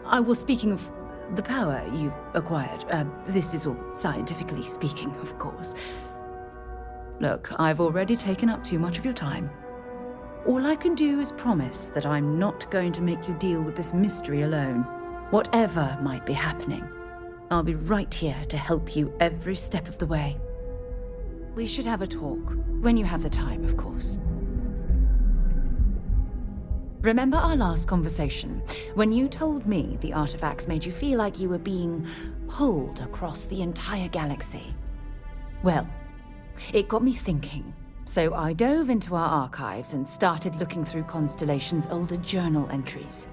Speaker 11: I was speaking of the power you've acquired. This is all scientifically speaking, of course. Look, I've already taken up too much of your time. All I can do is promise that I'm not going to make you deal with this mystery alone. Whatever might be happening, I'll be right here to help you every step of the way. We should have a talk, when you have the time, of course. Remember our last conversation, when you told me the artifacts made you feel like you were being pulled across the entire galaxy? Well, it got me thinking. So I dove into our archives and started looking through Constellation's older journal entries.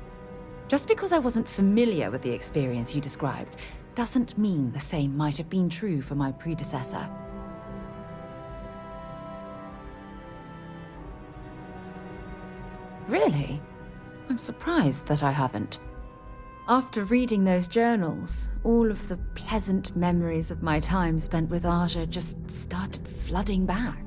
Speaker 11: Just because I wasn't familiar with the experience you described, doesn't mean the same might have been true for my predecessor. Really? I'm surprised that I haven't. After reading those journals, all of the pleasant memories of my time spent with Aja just started flooding back.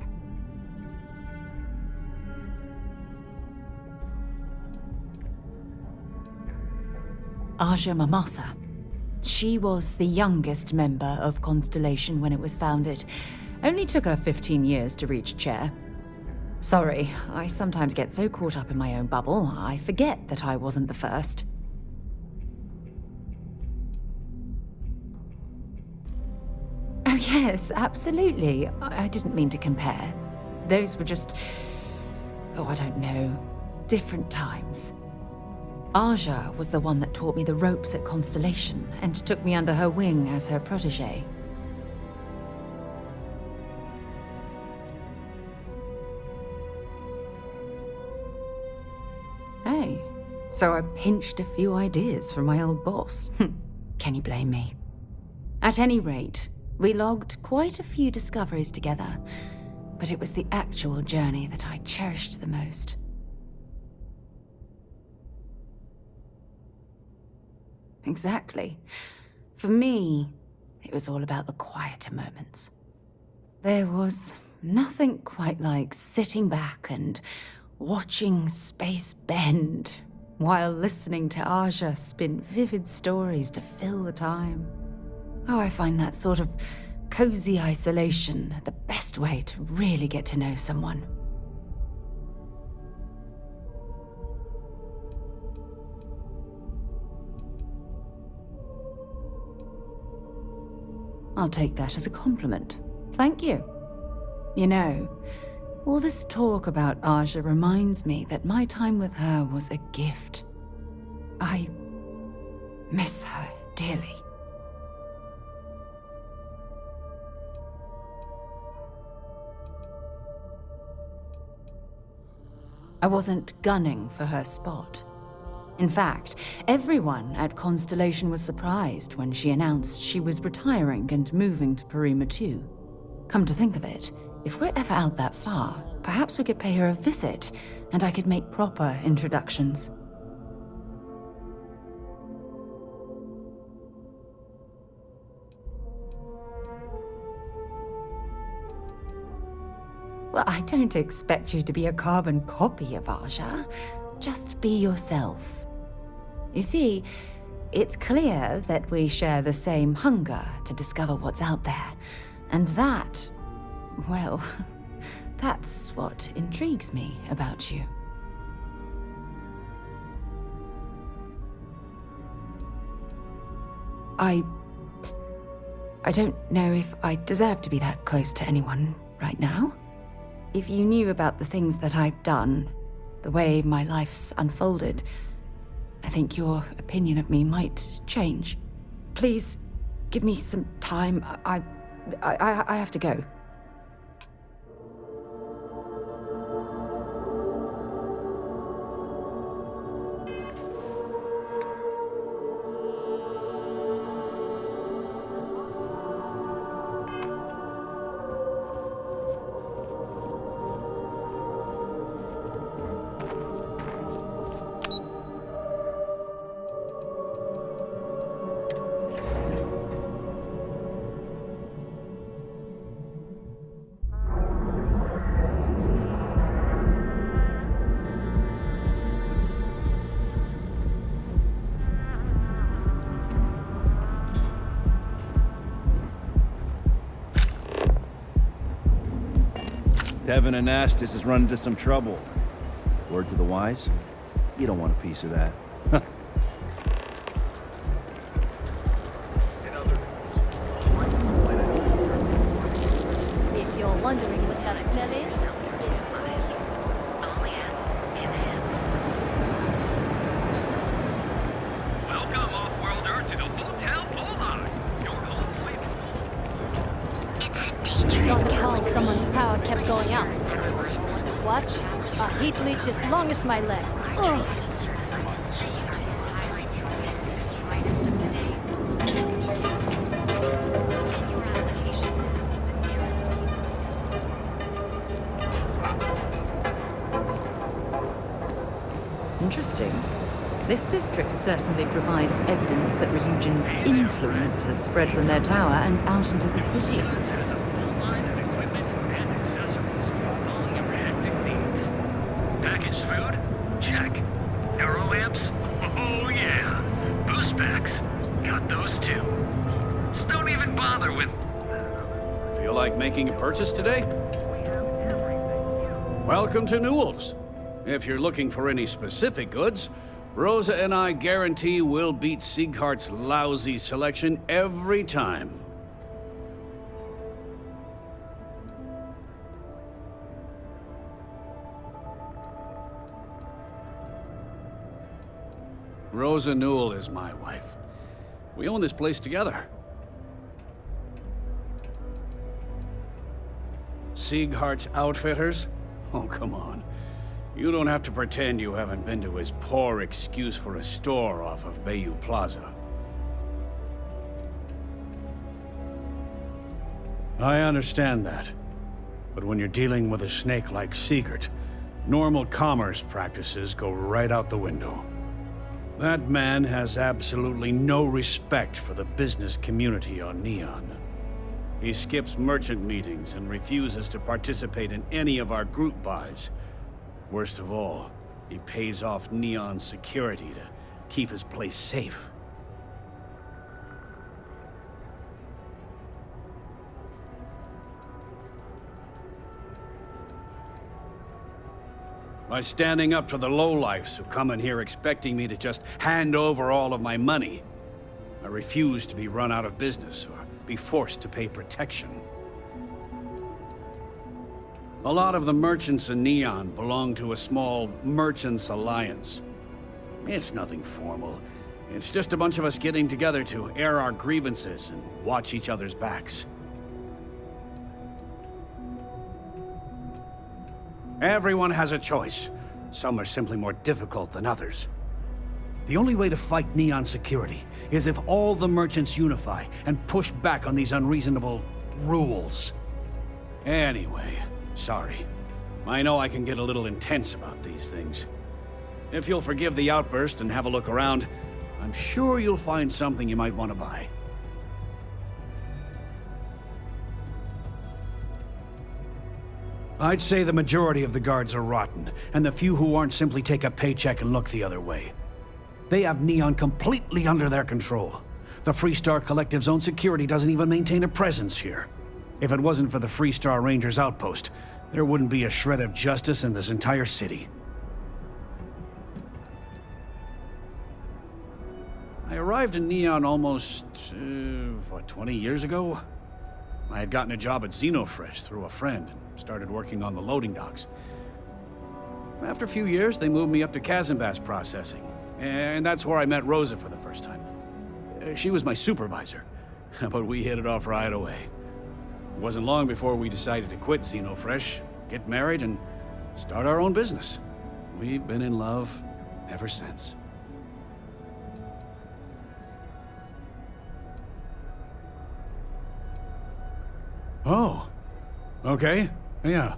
Speaker 11: Aja Mamasa. She was the youngest member of Constellation when it was founded. Only took her 15 years to reach chair. Sorry, I sometimes get so caught up in my own bubble, I forget that I wasn't the first. Oh yes, absolutely. I didn't mean to compare. Those were just... oh, I don't know. Different times. Aja was the one that taught me the ropes at Constellation and took me under her wing as her protege. Hey, so I pinched a few ideas from my old boss. Can you blame me? At any rate, we logged quite a few discoveries together, but it was the actual journey that I cherished the most. Exactly. For me, it was all about the quieter moments. There was nothing quite like sitting back and watching space bend while listening to Aja spin vivid stories to fill the time. Oh, I find that sort of cozy isolation the best way to really get to know someone. I'll take that as a compliment. Thank you. You know, all this talk about Aja reminds me that my time with her was a gift. I miss her dearly. I wasn't gunning for her spot. In fact, everyone at Constellation was surprised when she announced she was retiring and moving to Parima 2. Come to think of it, if we're ever out that far, perhaps we could pay her a visit, and I could make proper introductions. Well, I don't expect you to be a carbon copy of Aja. Just be yourself. You see, it's clear that we share the same hunger to discover what's out there. And that, well, that's what intrigues me about you. I don't know if I deserve to be that close to anyone right now. If you knew about the things that I've done, the way my life's unfolded, I think your opinion of me might change. Please, give me some time. I have to go.
Speaker 20: Tevin and Astis has run into some trouble. Word to the wise? You don't want a piece of that.
Speaker 18: If you're wondering what that smell is, it's...
Speaker 10: Welcome, off-worlder, to the Hotel Polar. Your home away.
Speaker 18: Don't recall someone's power kept going out. What it was? A heat leech as long as my leg. Ugh.
Speaker 11: Interesting. This district certainly provides evidence that Ryujin's influence has spread from their tower and out into the city.
Speaker 10: Packaged food? Check. Neuro lamps? Oh yeah. Boost packs? Got those too. Just don't even bother with...
Speaker 19: Feel like making a purchase today? Welcome to Newell's. If you're looking for any specific goods, Rosa and I guarantee we'll beat Sieghart's lousy selection every time. Rosa Newell is my wife. We own this place together. Sieghart's Outfitters? Oh, come on. You don't have to pretend you haven't been to his poor excuse for a store off of Bayou Plaza. I understand that. But when you're dealing with a snake like Siegert, normal commerce practices go right out the window. That man has absolutely no respect for the business community on Neon. He skips merchant meetings and refuses to participate in any of our group buys. Worst of all, he pays off Neon security to keep his place safe. By standing up to the lowlifes who come in here expecting me to just hand over all of my money, I refuse to be run out of business or be forced to pay protection. A lot of the merchants in Neon belong to a small merchants alliance. It's nothing formal. It's just a bunch of us getting together to air our grievances and watch each other's backs. Everyone has a choice. Some are simply more difficult than others. The only way to fight Neon security is if all the merchants unify and push back on these unreasonable rules. Anyway, sorry. I know I can get a little intense about these things. If you'll forgive the outburst and have a look around, I'm sure you'll find something you might want to buy. I'd say the majority of the guards are rotten, and the few who aren't simply take a paycheck and look the other way. They have Neon completely under their control. The Freestar Collective's own security doesn't even maintain a presence here. If it wasn't for the Freestar Rangers outpost, there wouldn't be a shred of justice in this entire city. I arrived in Neon almost, 20 years ago? I had gotten a job at Xenofresh through a friend and started working on the loading docks. After a few years, they moved me up to Kazanbas processing, and that's where I met Rosa for the first time. She was my supervisor, but we hit it off right away. It wasn't long before we decided to quit Xenofresh, get married, and start our own business. We've been in love ever since. Oh, okay. Yeah,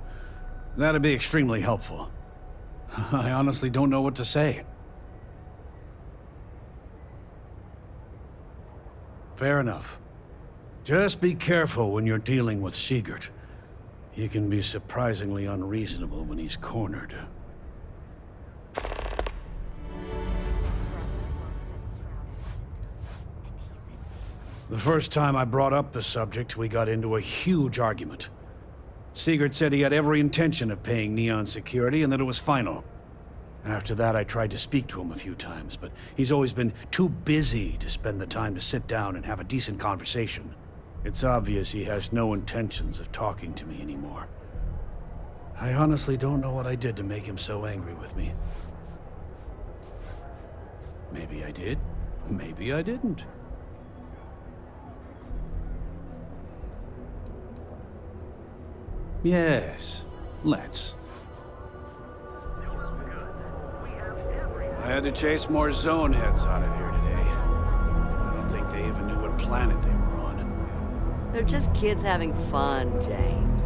Speaker 19: that'd be extremely helpful. I honestly don't know what to say. Fair enough. Just be careful when you're dealing with Siegert. He can be surprisingly unreasonable when he's cornered. The first time I brought up the subject, we got into a huge argument. Siegert said he had every intention of paying Neon security and that it was final. After that, I tried to speak to him a few times, but he's always been too busy to spend the time to sit down and have a decent conversation. It's obvious he has no intentions of talking to me anymore. I honestly don't know what I did to make him so angry with me. Maybe I did, maybe I didn't. Yes, let's. I had to chase more zone heads out of here today. I don't think they even knew what planet they were on.
Speaker 3: They're just kids having fun, James.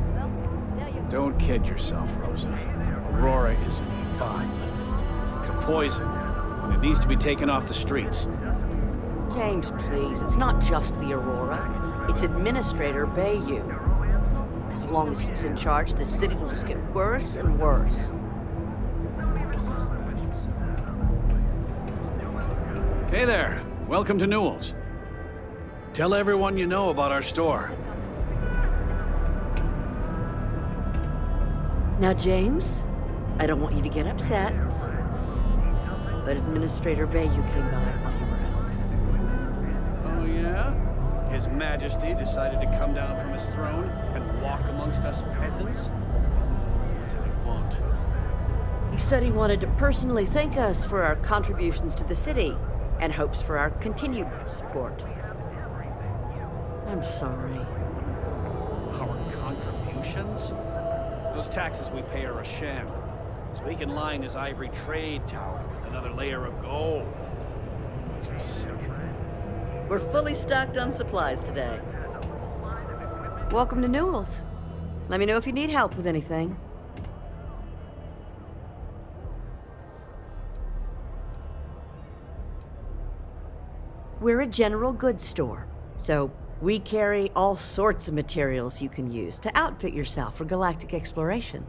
Speaker 19: Don't kid yourself, Rosa. Aurora isn't fun. It's a poison, and it needs to be taken off the streets.
Speaker 3: James, please. It's not just the Aurora. It's Administrator Bayou. As long as he's in charge, the city will just get worse and worse.
Speaker 19: Hey there. Welcome to Newell's. Tell everyone you know about our store.
Speaker 3: Now, James, I don't want you to get upset, but Administrator Bayou came by while you were out.
Speaker 19: Oh, yeah? His Majesty decided to come down from his throne and walk amongst us peasants? Until he won't.
Speaker 3: He said he wanted to personally thank us for our contributions to the city and hopes for our continued support. I'm sorry.
Speaker 19: Our contributions? Those taxes we pay are a sham, so he can line his ivory trade tower with another layer of gold. Makes me sick.
Speaker 3: We're fully stocked on supplies today. Welcome to Newell's. Let me know if you need help with anything. We're a general goods store, so we carry all sorts of materials you can use to outfit yourself for galactic exploration.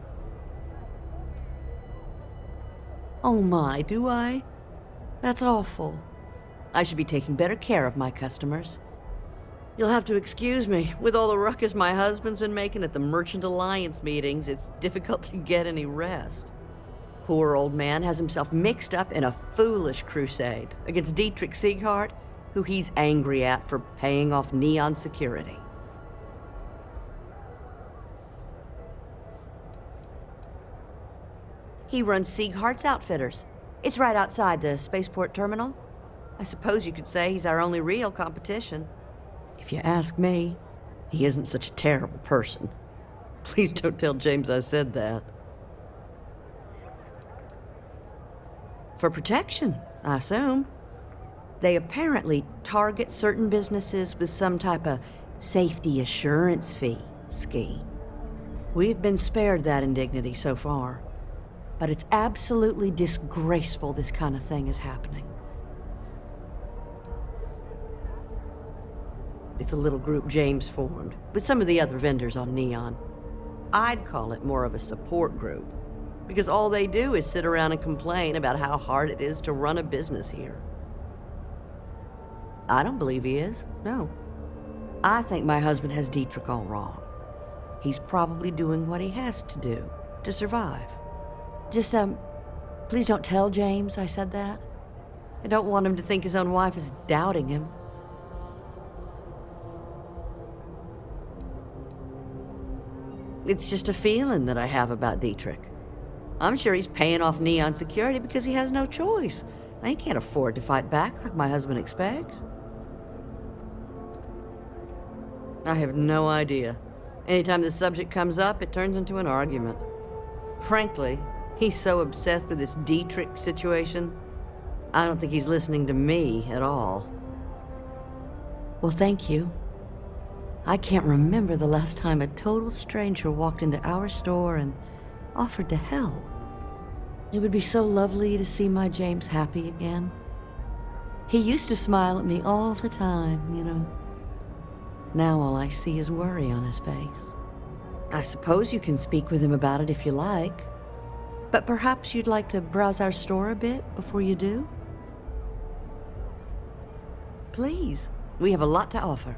Speaker 3: Oh my, do I? That's awful. I should be taking better care of my customers. You'll have to excuse me. With all the ruckus my husband's been making at the Merchant Alliance meetings, it's difficult to get any rest. Poor old man has himself mixed up in a foolish crusade against Dietrich Sieghart, who he's angry at for paying off Neon security. He runs Sieghart's Outfitters. It's right outside the spaceport terminal. I suppose you could say he's our only real competition. If you ask me, he isn't such a terrible person. Please don't tell James I said that. For protection, I assume. They apparently target certain businesses with some type of safety assurance fee scheme. We've been spared that indignity so far, but it's absolutely disgraceful this kind of thing is happening. It's a little group James formed with some of the other vendors on Neon. I'd call it more of a support group, because all they do is sit around and complain about how hard it is to run a business here. I don't believe he is, no. I think my husband has Dietrich all wrong. He's probably doing what he has to do to survive. Just, please don't tell James I said that. I don't want him to think his own wife is doubting him. It's just a feeling that I have about Dietrich. I'm sure he's paying off Neon security because he has no choice. He can't afford to fight back like my husband expects. I have no idea. Anytime the subject comes up, it turns into an argument. Frankly, he's so obsessed with this Dietrich situation, I don't think he's listening to me at all. Well, thank you. I can't remember the last time a total stranger walked into our store and offered to help. It would be so lovely to see my James happy again. He used to smile at me all the time, you know. Now all I see is worry on his face. I suppose you can speak with him about it if you like, but perhaps you'd like to browse our store a bit before you do? Please, we have a lot to offer.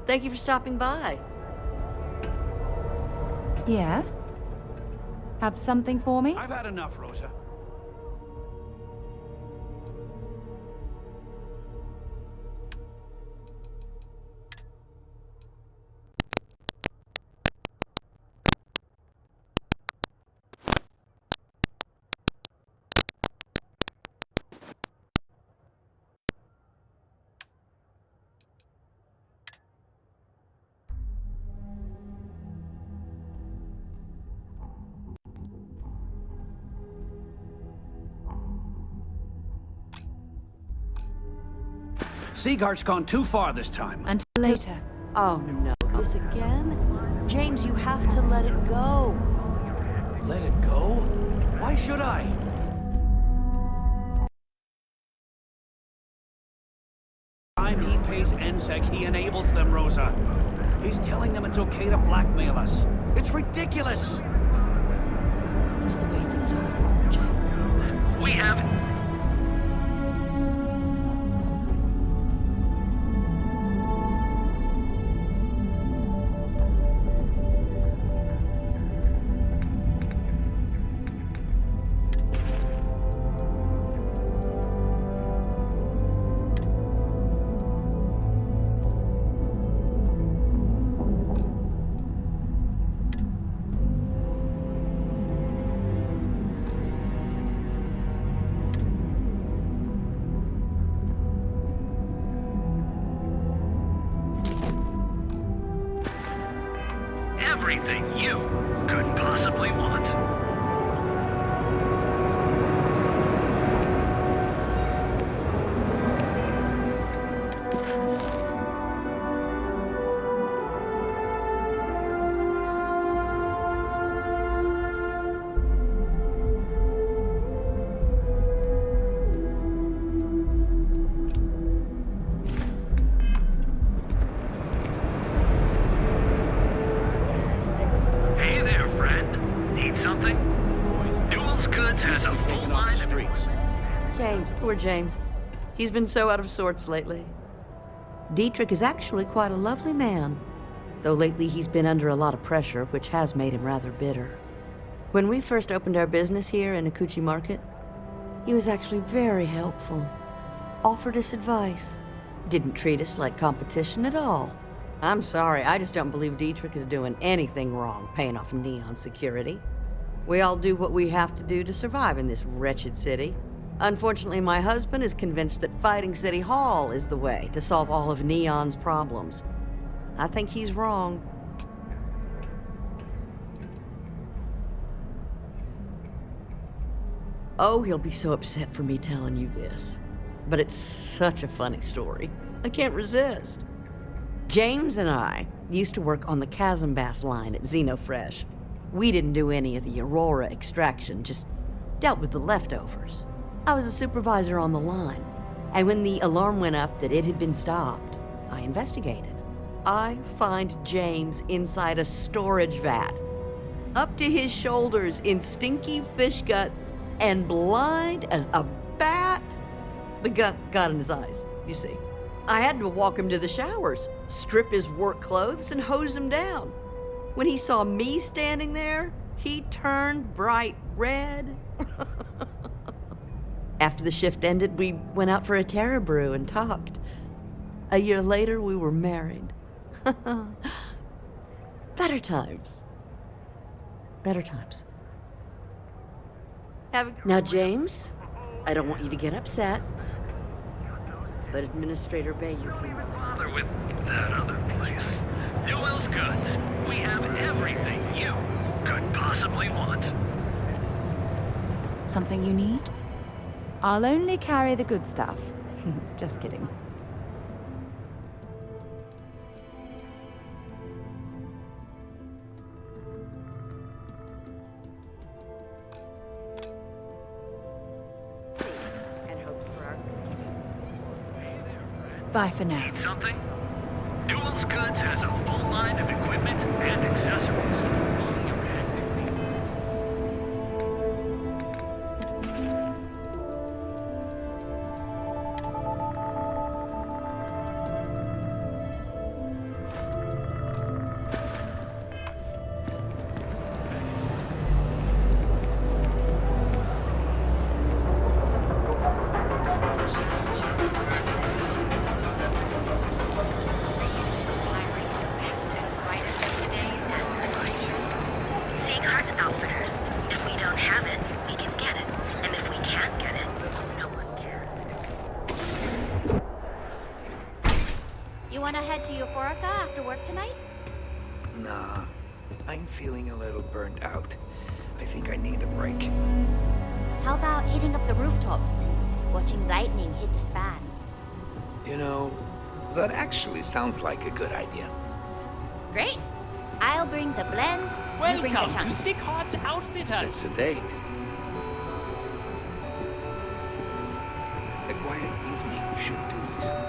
Speaker 3: Thank you for stopping by.
Speaker 11: Yeah? Have something for me?
Speaker 19: I've had enough, Rosa. Seagart's gone too far this time.
Speaker 11: Until later.
Speaker 3: Oh no, this again? James, you have to let it go.
Speaker 19: Let it go? Why should I? Time he pays NSEC, he enables them, Rosa. He's telling them it's okay to blackmail us. It's ridiculous.
Speaker 3: It's the way things are, James.
Speaker 10: We have... everything you could possibly want. Hey there, friend. Need something? Newell's Goods has a full line of streets.
Speaker 3: James, poor James. He's been so out of sorts lately. Dietrich is actually quite a lovely man, though lately he's been under a lot of pressure, which has made him rather bitter. When we first opened our business here in Akuchi Market, he was actually very helpful. Offered us advice. Didn't treat us like competition at all. I'm sorry, I just don't believe Dietrich is doing anything wrong paying off Neon security. We all do what we have to do to survive in this wretched city. Unfortunately, my husband is convinced that fighting City Hall is the way to solve all of Neon's problems. I think he's wrong. Oh, he'll be so upset for me telling you this. But it's such a funny story. I can't resist. James and I used to work on the Chasm Bass line at Xenofresh. We didn't do any of the Aurora extraction, just dealt with the leftovers. I was a supervisor on the line, and when the alarm went up that it had been stopped, I investigated. I find James inside a storage vat, up to his shoulders in stinky fish guts and blind as a bat. The gut got in his eyes, you see. I had to walk him to the showers, strip his work clothes, and hose him down. When he saw me standing there, he turned bright red. After the shift ended, we went out for a Terra Brew and talked. A year later, we were married. Better times. Better times. Now, James, I don't want you to get upset, but Administrator Bayou came by.
Speaker 10: Bother with that other place. Newell's Goods. We have everything you could possibly want.
Speaker 11: Something you need? I'll only carry the good stuff. Just kidding. Bye for now.
Speaker 10: Need something? Newell's Goods has a full line of equipment and accessories. All your active needs.
Speaker 18: You wanna head to Euphorica after work tonight?
Speaker 4: Nah, I'm feeling a little burnt out. I think I need a break.
Speaker 18: How about hitting up the rooftops and watching lightning hit the span?
Speaker 4: You know, that actually sounds like a good idea.
Speaker 2: Great. I'll bring the blend. You bring the
Speaker 6: Welcome to
Speaker 2: chunks.
Speaker 6: Sick Hearts Outfitters.
Speaker 4: It's a date. A quiet evening should do me some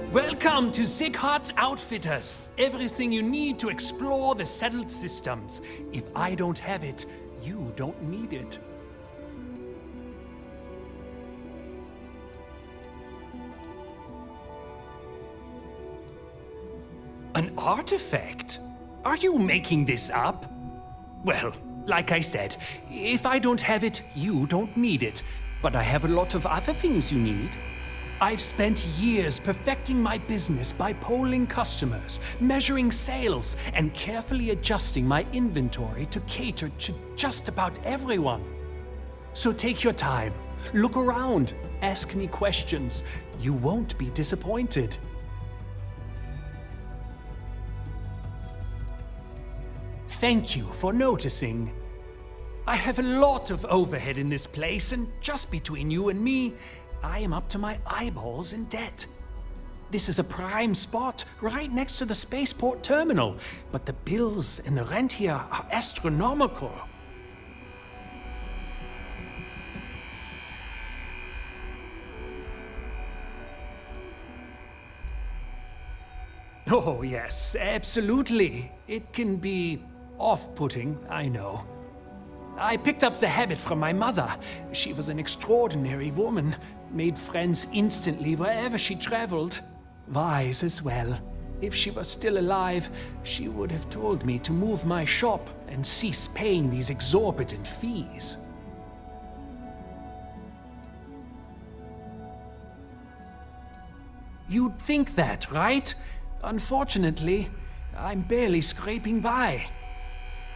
Speaker 4: good.
Speaker 6: Welcome to Sick Hearts Outfitters. Everything you need to explore the settled systems. If I don't have it, you don't need it. An artifact? Are you making this up? Well, like I said, if I don't have it, you don't need it. But I have a lot of other things you need. I've spent years perfecting my business by polling customers, measuring sales, and carefully adjusting my inventory to cater to just about everyone. So take your time, look around, ask me questions. You won't be disappointed. Thank you for noticing. I have a lot of overhead in this place, and just between you and me, I am up to my eyeballs in debt. This is a prime spot right next to the spaceport terminal, but the bills and the rent here are astronomical. Oh, yes, absolutely. It can be off-putting, I know. I picked up the habit from my mother. She was an extraordinary woman, made friends instantly wherever she traveled. Wise as well. If she was still alive, she would have told me to move my shop and cease paying these exorbitant fees. You'd think that, right? Unfortunately, I'm barely scraping by.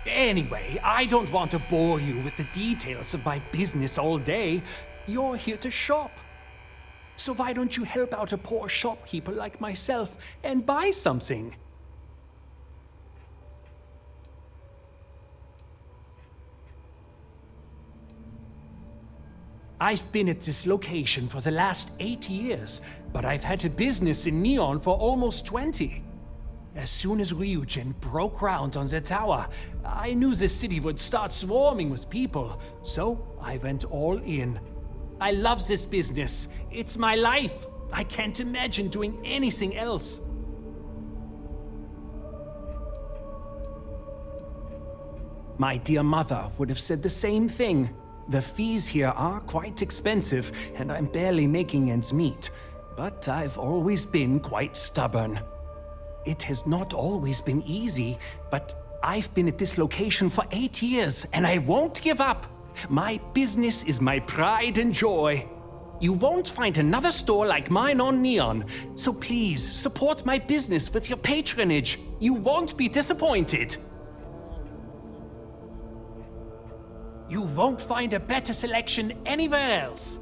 Speaker 6: Anyway, I don't want to bore you with the details of my business all day. You're here to shop. So why don't you help out a poor shopkeeper like myself and buy something? I've been at this location for the last 8 years, but I've had a business in Neon for almost 20. As soon as Ryujin broke ground on the tower, I knew the city would start swarming with people, so I went all in. I love this business. It's my life. I can't imagine doing anything else. My dear mother would have said the same thing. The fees here are quite expensive, and I'm barely making ends meet. But I've always been quite stubborn. It has not always been easy, but I've been at this location for 8 years, and I won't give up. My business is my pride and joy. You won't find another store like mine on Neon, so please support my business with your patronage. You won't be disappointed. You won't find a better selection anywhere else.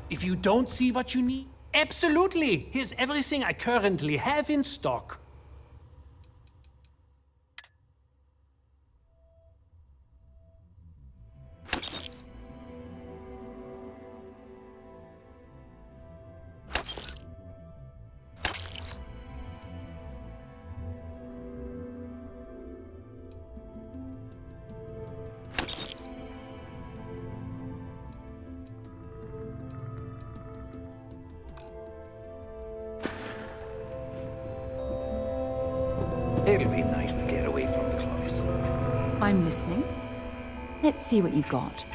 Speaker 6: If you don't see what you need, absolutely! Here's everything I currently have in stock.
Speaker 4: It'll be nice to get away from the clubs.
Speaker 11: I'm listening. Let's see what you've got.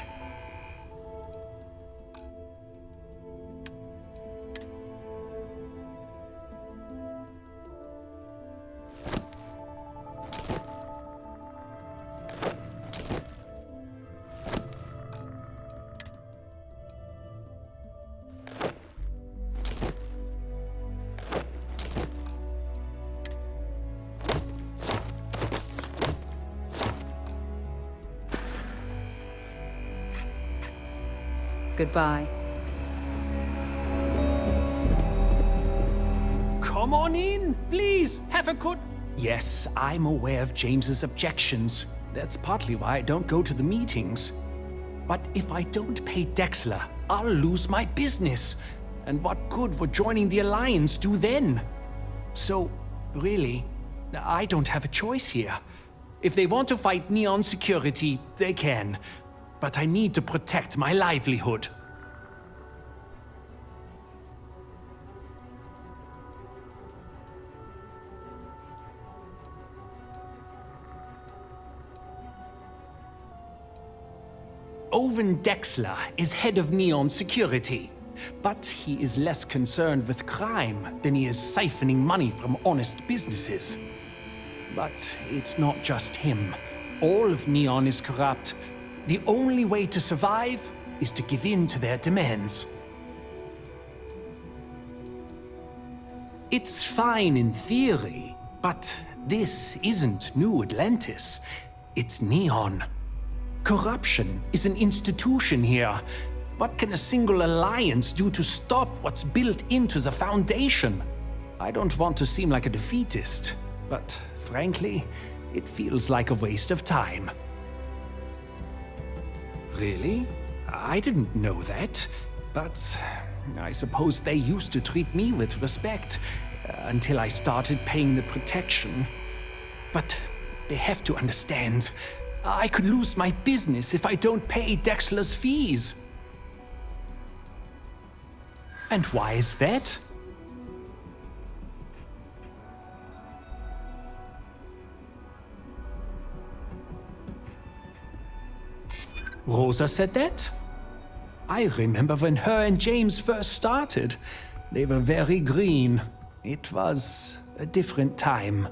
Speaker 11: Goodbye.
Speaker 6: Come on in, please. Have a good... Yes, I'm aware of James's objections. That's partly why I don't go to the meetings. But if I don't pay Dexler, I'll lose my business. And what good would joining the Alliance do then? So, really, I don't have a choice here. If they want to fight Neon Security, they can. But I need to protect my livelihood. Owen Dexler is head of Neon Security, but he is less concerned with crime than he is siphoning money from honest businesses. But it's not just him. All of Neon is corrupt. The only way to survive is to give in to their demands. It's fine in theory, but this isn't New Atlantis. It's Neon. Corruption is an institution here. What can a single alliance do to stop what's built into the foundation? I don't want to seem like a defeatist, but frankly, it feels like a waste of time. Really? I didn't know that, but I suppose they used to treat me with respect until I started paying the protection. But they have to understand, I could lose my business if I don't pay Dexler's fees. And why is that? Rosa said that? I remember when her and James first started. They were very green. It was a different time.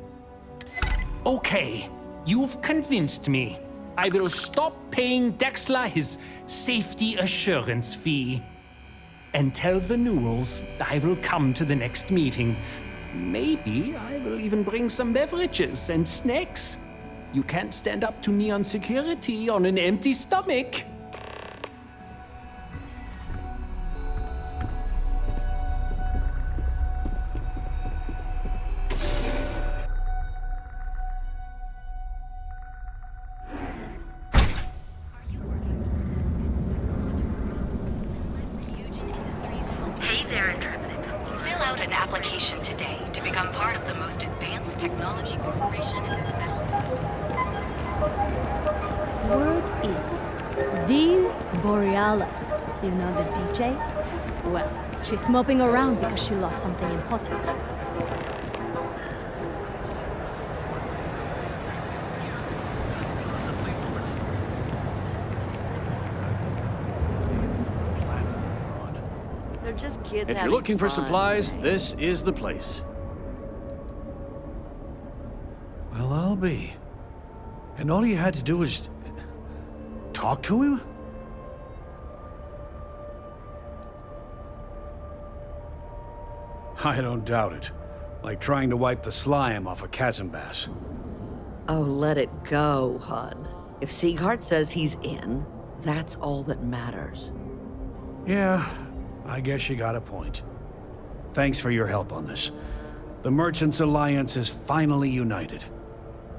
Speaker 6: Okay, you've convinced me. I will stop paying Dexler his safety assurance fee. And tell the Newells I will come to the next meeting. Maybe I will even bring some beverages and snacks. You can't stand up to Neon Security on an empty stomach.
Speaker 1: Hey there, Intrepid. Fill out an application today to become part of the most advanced technology corporation in the settled systems.
Speaker 18: Word is, the Borealis, you know the DJ? Well, she's moping around because she lost something important.
Speaker 3: They're just kids
Speaker 19: If
Speaker 3: having
Speaker 19: you're looking for
Speaker 3: fun.
Speaker 19: supplies, this is the place. Well, I'll be. And all you had to do was talk to him? I don't doubt it. Like trying to wipe the slime off a chasm bass.
Speaker 3: Oh, let it go, hon. If Sieghart says he's in, that's all that matters.
Speaker 19: Yeah, I guess you got a point. Thanks for your help on this. The Merchants Alliance is finally united.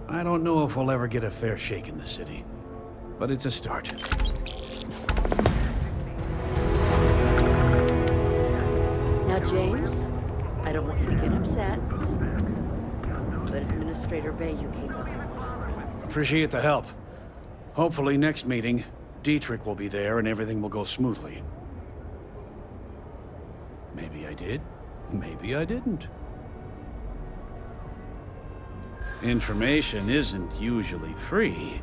Speaker 19: I don't know if we'll ever get a fair shake in the city, but it's a start.
Speaker 3: Now, James, I don't want you to get upset, but Administrator Bayou came by.
Speaker 19: Appreciate the help. Hopefully next meeting, Dietrich will be there and everything will go smoothly. Maybe I did, maybe I didn't. Information isn't usually free.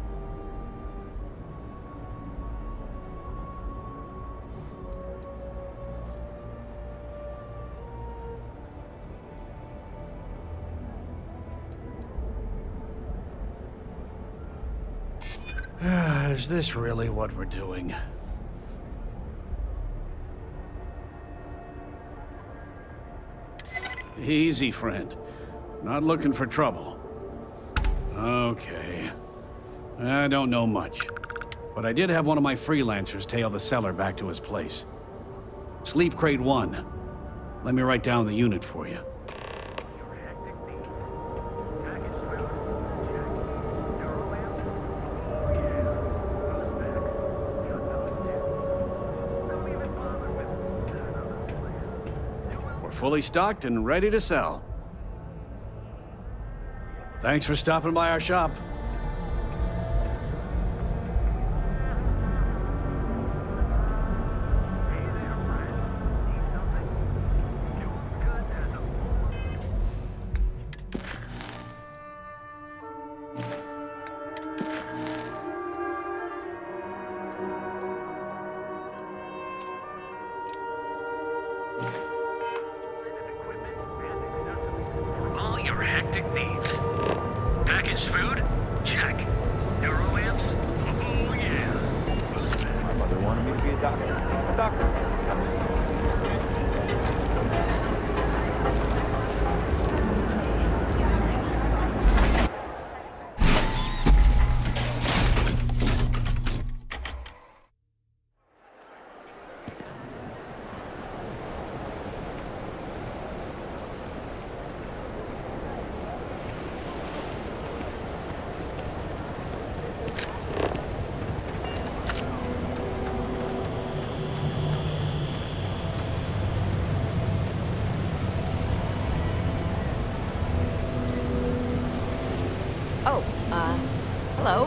Speaker 19: Is this really what we're doing? Easy, friend. Not looking for trouble. Okay. I don't know much. But I did have one of my freelancers tail the seller back to his place. Sleep Crate 1. Let me write down the unit for you. Fully stocked and ready to sell. Thanks for stopping by our shop.
Speaker 3: Hello.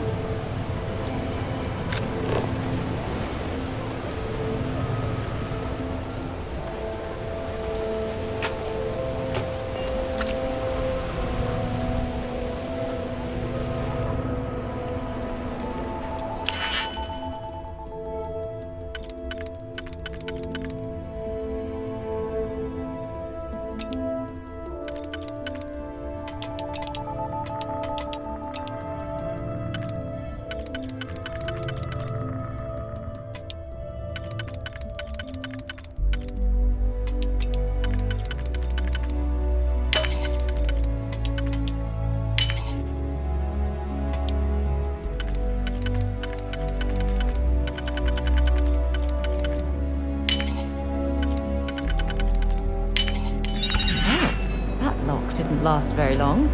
Speaker 11: Didn't last very long.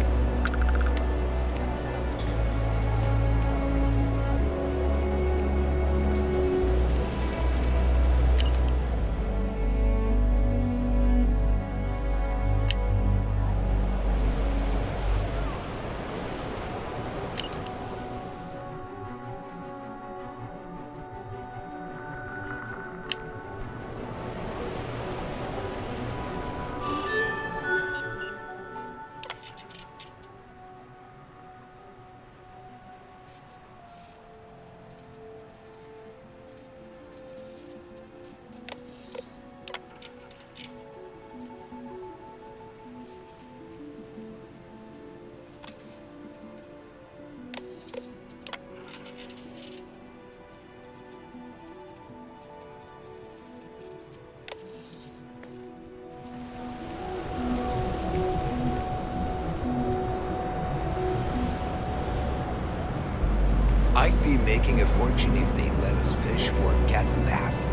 Speaker 4: I'd be making a fortune if they let us fish for gas and pass.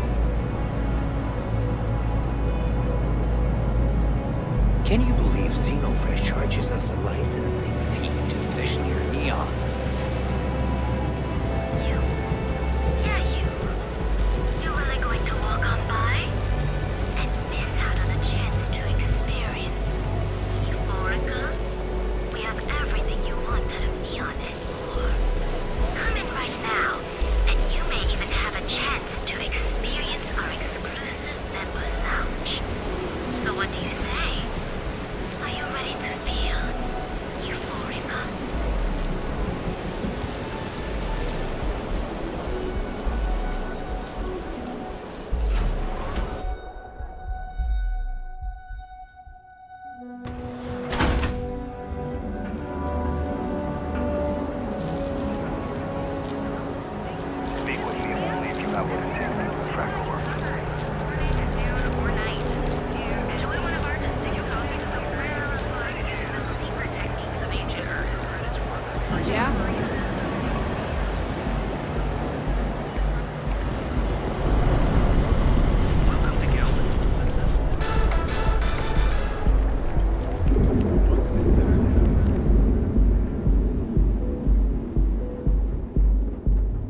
Speaker 4: Can you believe Xenofresh charges us a licensing fee to fish near Neon?
Speaker 1: You're really going to walk on by and miss out on a chance to experience Euphorica? We have everything you want out of Neon and more. Come in right now, and you may even have a chance to experience our exclusive members lounge. So what do you say? Are you ready to feel Euphorica?
Speaker 21: Speak with me only if you have what it takes to track a work.
Speaker 5: Yeah?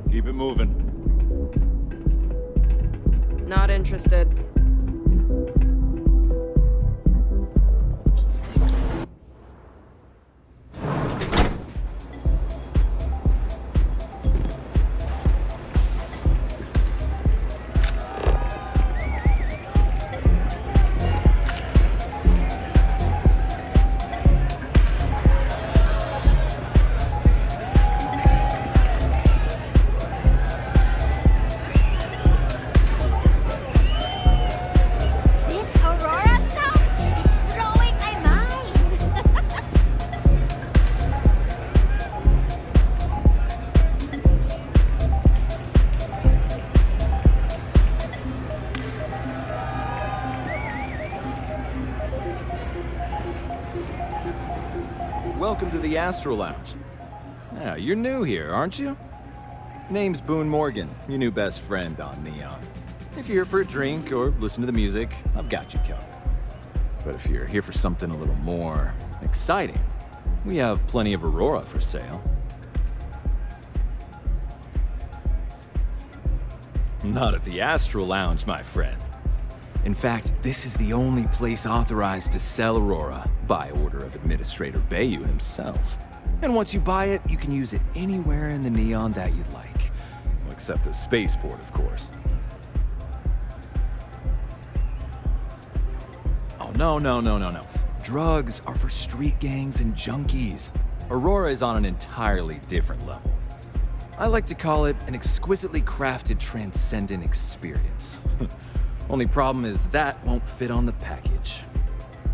Speaker 20: Keep it moving.
Speaker 5: Not interested.
Speaker 2: This Aurora stuff? It's blowing my mind!
Speaker 20: Welcome to the Astro Lounge. Yeah, you're new here, aren't you? Name's Boone Morgan, your new best friend on Neon. If you're here for a drink or listen to the music, I've got you covered. But if you're here for something a little more exciting, we have plenty of Aurora for sale. Not at the Astro Lounge, my friend. In fact, this is the only place authorized to sell Aurora by order of Administrator Bayou himself. And once you buy it, you can use it anywhere in the Neon that you'd like. Well, except the spaceport, of course. Oh, no. Drugs are for street gangs and junkies. Aurora is on an entirely different level. I like to call it an exquisitely crafted transcendent experience. Only problem is that won't fit on the package.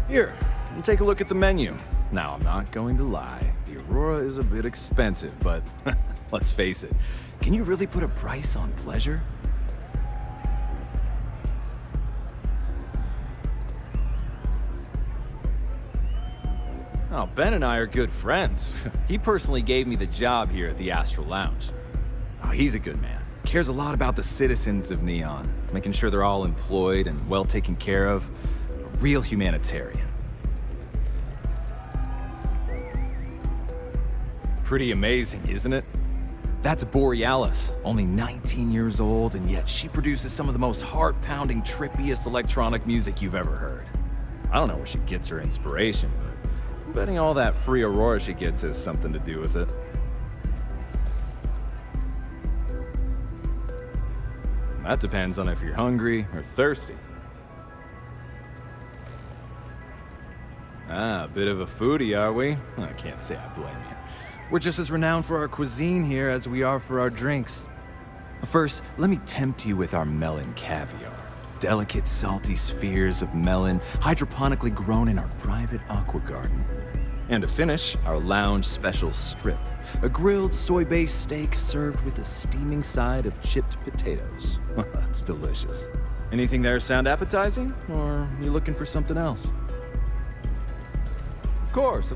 Speaker 20: Here, take a look at the menu. Now, I'm not going to lie. The Aurora is a bit expensive, but let's face it. Can you really put a price on pleasure? Oh, Ben and I are good friends. He personally gave me the job here at the Astro Lounge. Oh, he's a good man. Cares a lot about the citizens of Neon, making sure they're all employed and well taken care of. A real humanitarian. Pretty amazing, isn't it? That's Borealis, only 19 years old, and yet she produces some of the most heart-pounding, trippiest electronic music you've ever heard. I don't know where she gets her inspiration, but I'm betting all that free Aurora she gets has something to do with it. That depends on if you're hungry or thirsty. Ah, a bit of a foodie, are we? I can't say I blame you. We're just as renowned for our cuisine here as we are for our drinks. First, let me tempt you with our melon caviar. Delicate, salty spheres of melon, hydroponically grown in our private aqua garden. And to finish, our lounge special strip, a grilled soy-based steak served with a steaming side of chipped potatoes. It's delicious. Anything there sound appetizing, or are you looking for something else? Of course.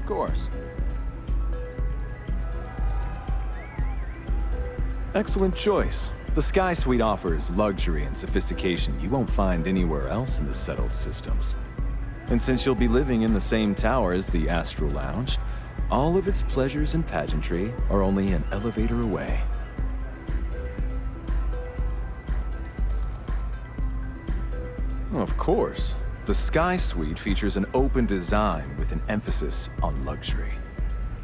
Speaker 20: Excellent choice. The Sky Suite offers luxury and sophistication you won't find anywhere else in the settled systems. And since you'll be living in the same tower as the Astral Lounge, all of its pleasures and pageantry are only an elevator away. Of course, the Sky Suite features an open design with an emphasis on luxury.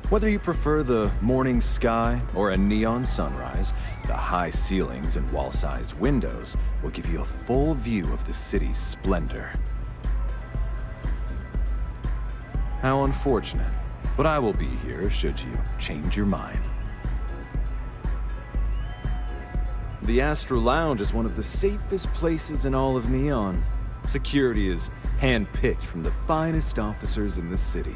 Speaker 20: Whether you prefer the morning sky or a neon sunrise, the high ceilings and wall-sized windows will give you a full view of the city's splendor. How unfortunate, but I will be here should you change your mind. The Astral Lounge is one of the safest places in all of Neon. Security is hand-picked from the finest officers in the city.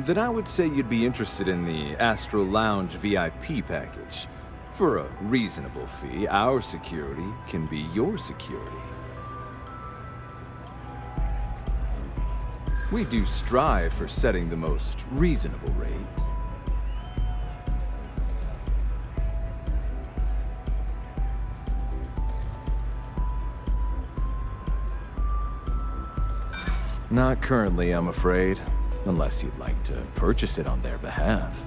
Speaker 20: Then I would say you'd be interested in the Astral Lounge VIP package. For a reasonable fee, our security can be your security. We do strive for setting the most reasonable rate. Not currently, I'm afraid. Unless you'd like to purchase it on their behalf.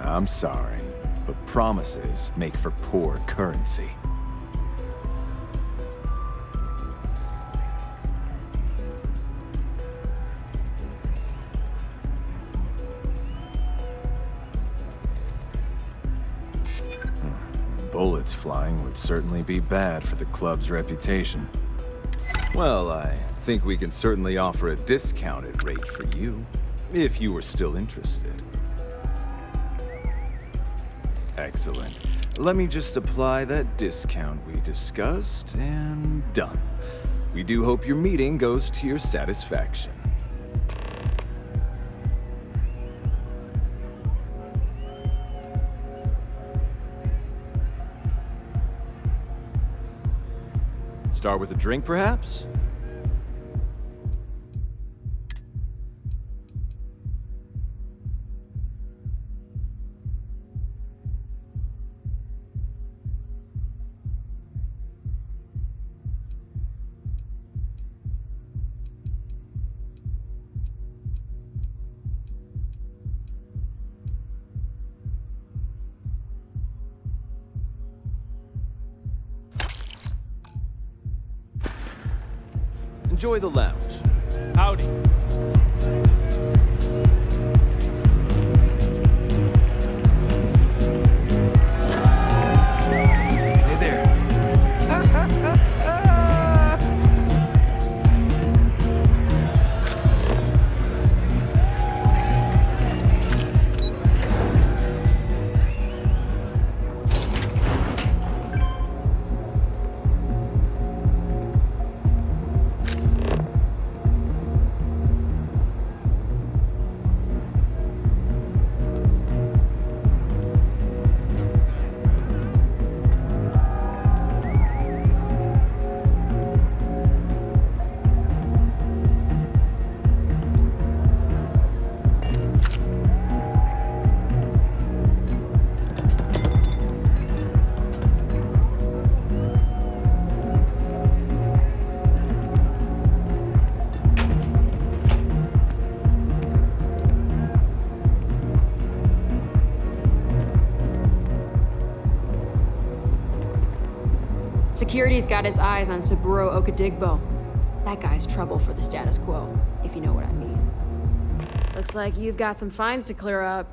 Speaker 20: I'm sorry, but promises make for poor currency. Bullets flying would certainly be bad for the club's reputation. Well, I think we can certainly offer a discounted rate for you, if you were still interested. Excellent. Let me just apply that discount we discussed, and done. We do hope your meeting goes to your satisfaction. Start with a drink, perhaps? Enjoy the lounge.
Speaker 22: Howdy.
Speaker 20: Hey there.
Speaker 5: Security's got his eyes on Saburo Okadigbo. That guy's trouble for the status quo, if you know what I mean. Looks like you've got some fines to clear up.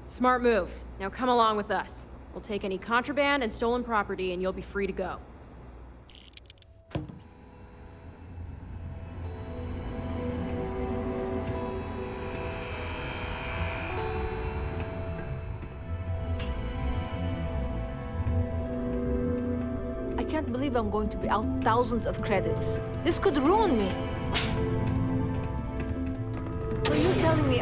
Speaker 5: Smart move. Now come along with us. We'll take any contraband and stolen property, and you'll be free to go.
Speaker 7: I can't believe I'm going to be out thousands of credits. This could ruin me. So you're telling me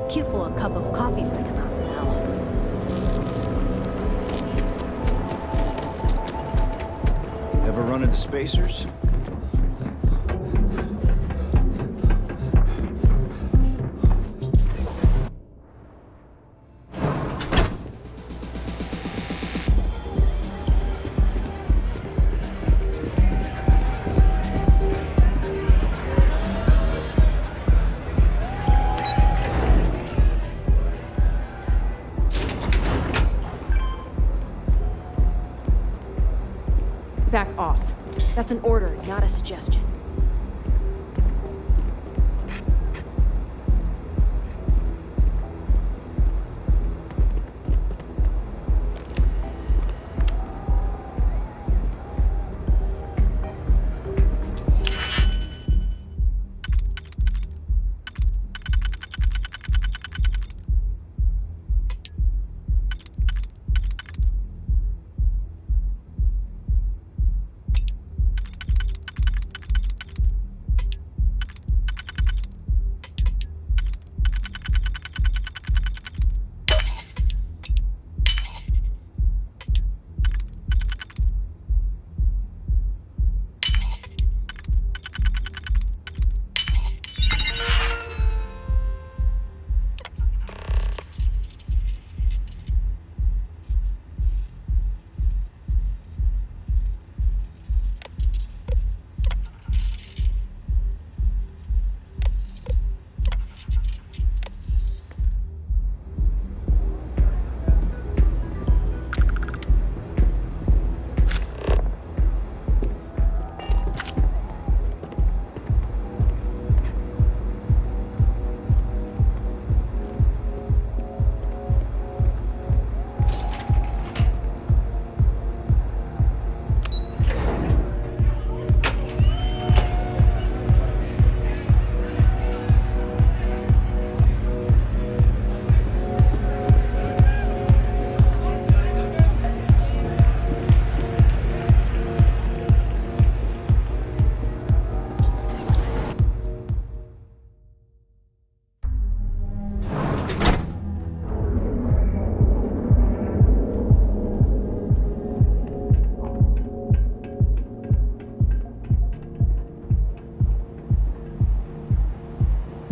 Speaker 18: cue for a cup of coffee right about now.
Speaker 8: Ever run into spacers?
Speaker 5: Back off. That's an order, not a suggestion.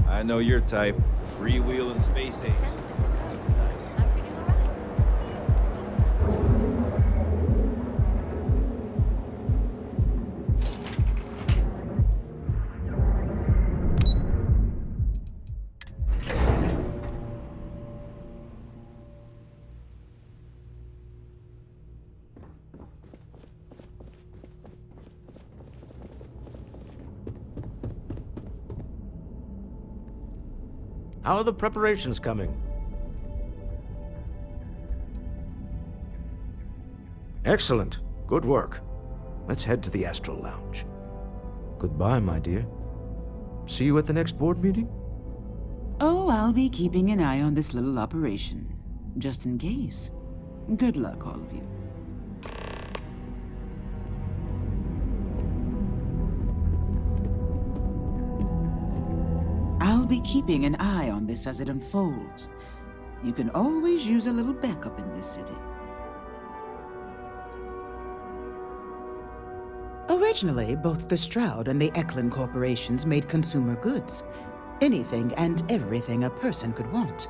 Speaker 20: I know your type. Freewheeling space age.
Speaker 15: How are the preparations coming? Excellent. Good work. Let's head to the Astral Lounge. Goodbye, my dear. See you at the next board meeting?
Speaker 23: Oh, I'll be keeping an eye on this little operation, just in case. Good luck, all of you. I'll be keeping an eye on this as it unfolds. You can always use a little backup in this city.
Speaker 12: Originally, both the Stroud and the Eklund corporations made consumer goods. Anything and everything a person could want.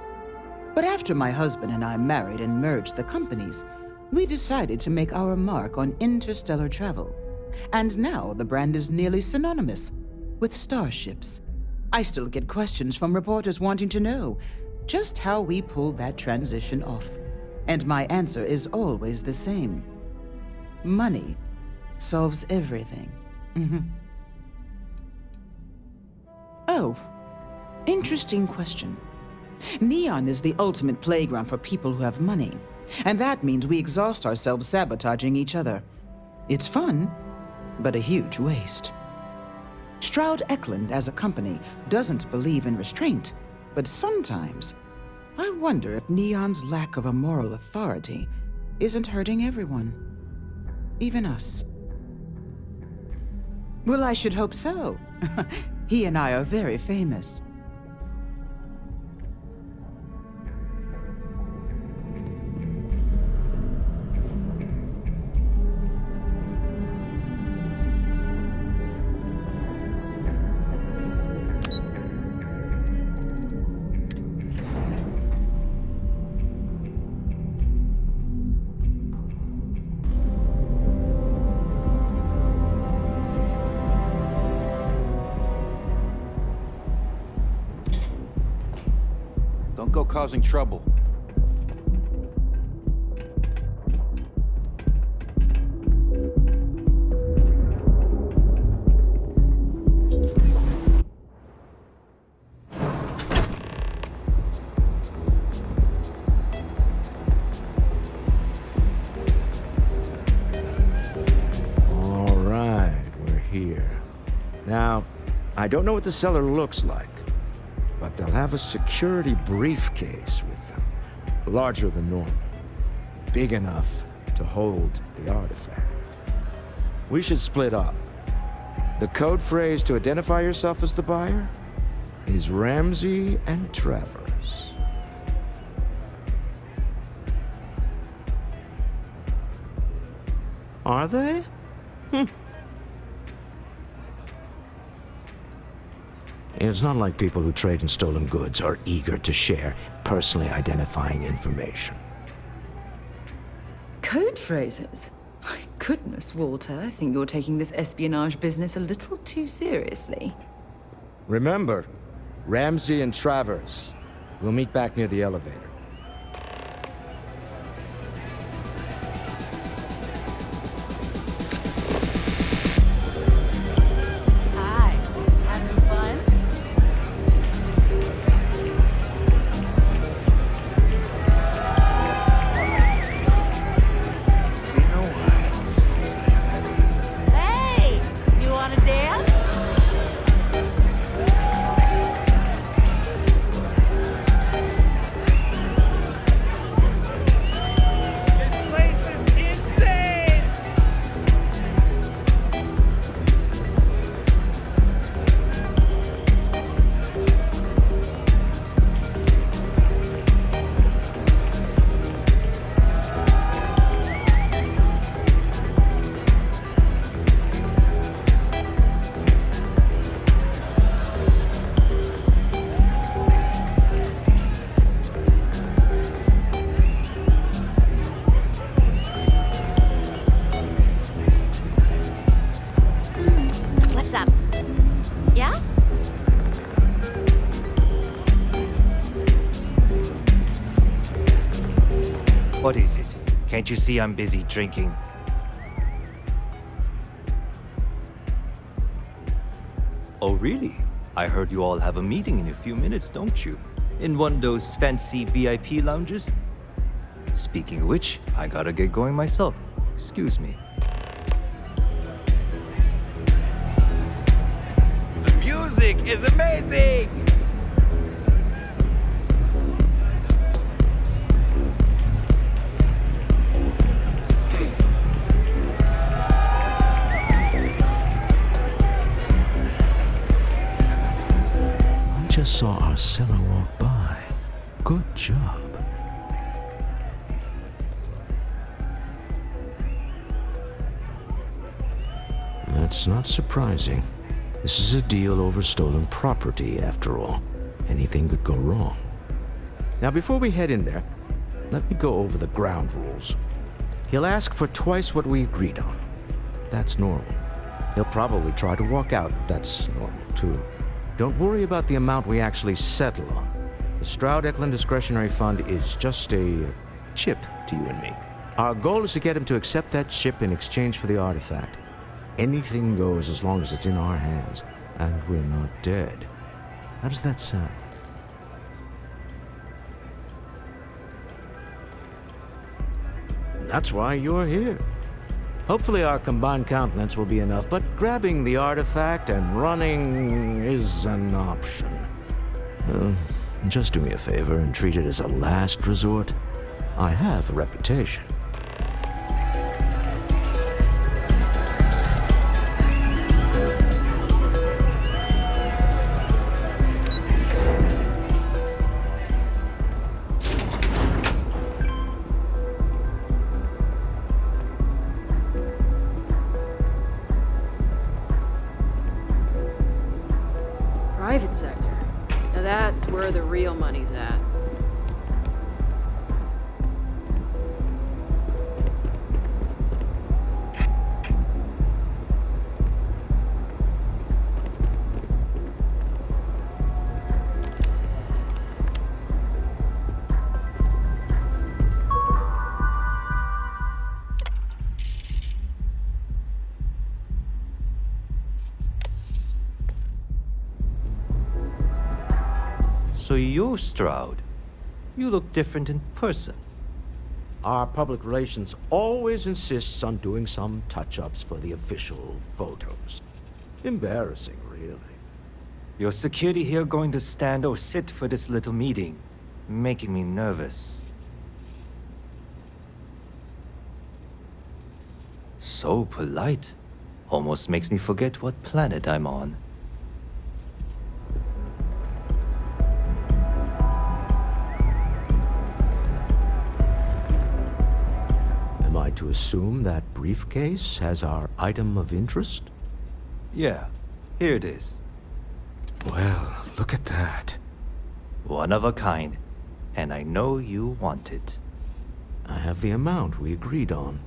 Speaker 12: But after my husband and I married and merged the companies, we decided to make our mark on interstellar travel. And now the brand is nearly synonymous with starships. I still get questions from reporters wanting to know just how we pulled that transition off. And my answer is always the same. Money solves everything. Oh, interesting question. Neon is the ultimate playground for people who have money, and that means we exhaust ourselves sabotaging each other. It's fun, but a huge waste. Stroud Eklund, as a company, doesn't believe in restraint, but sometimes I wonder if Neon's lack of a moral authority isn't hurting everyone, even us. Well, I should hope so. He and I are very famous.
Speaker 8: Don't go causing trouble.
Speaker 16: All right, we're here. Now, I don't know what the cellar looks like, but they'll have a security briefcase with them, larger than normal, big enough to hold the artifact. We should split up. The code phrase to identify yourself as the buyer is Ramsey and Travers. Are they? It's not like people who trade in stolen goods are eager to share personally identifying information.
Speaker 11: Code phrases? My goodness, Walter, I think you're taking this espionage business a little too seriously.
Speaker 16: Remember, Ramsey and Travers. We'll meet back near the elevator.
Speaker 2: Hi, having fun? Hey, you want to dance? What's up? Yeah?
Speaker 9: What is it? Can't you see I'm busy drinking? Oh, really? I heard you all have a meeting in a few minutes, don't you? In one of those fancy VIP lounges? Speaking of which, I gotta get going myself. Excuse me.
Speaker 14: The music is amazing!
Speaker 16: I just saw our cellar walk by. Good job. That's not surprising. This is a deal over stolen property, after all. Anything could go wrong. Now, before we head in there, let me go over the ground rules. He'll ask for twice what we agreed on. That's normal. He'll probably try to walk out. That's normal, too. Don't worry about the amount we actually settle on. The Stroud-Eklund Discretionary Fund is just a chip to you and me. Our goal is to get him to accept that chip in exchange for the artifact. Anything goes as long as it's in our hands, and we're not dead. How does that sound? That's why you're here. Hopefully our combined countenance will be enough, but grabbing the artifact and running is an option. Just do me a favor and treat it as a last resort. I have a reputation.
Speaker 17: Private sector. Now that's where the real money's at.
Speaker 9: So you're Stroud. You look different in person.
Speaker 15: Our public relations always insists on doing some touch-ups for the official photos. Embarrassing, really.
Speaker 9: Your security here going to stand or sit for this little meeting, making me nervous. So polite. Almost makes me forget what planet I'm on.
Speaker 16: Am I to assume that briefcase has our item of interest?
Speaker 9: Yeah, here it is.
Speaker 16: Well, look at that.
Speaker 9: One of a kind, and I know you want it.
Speaker 16: I have the amount we agreed on.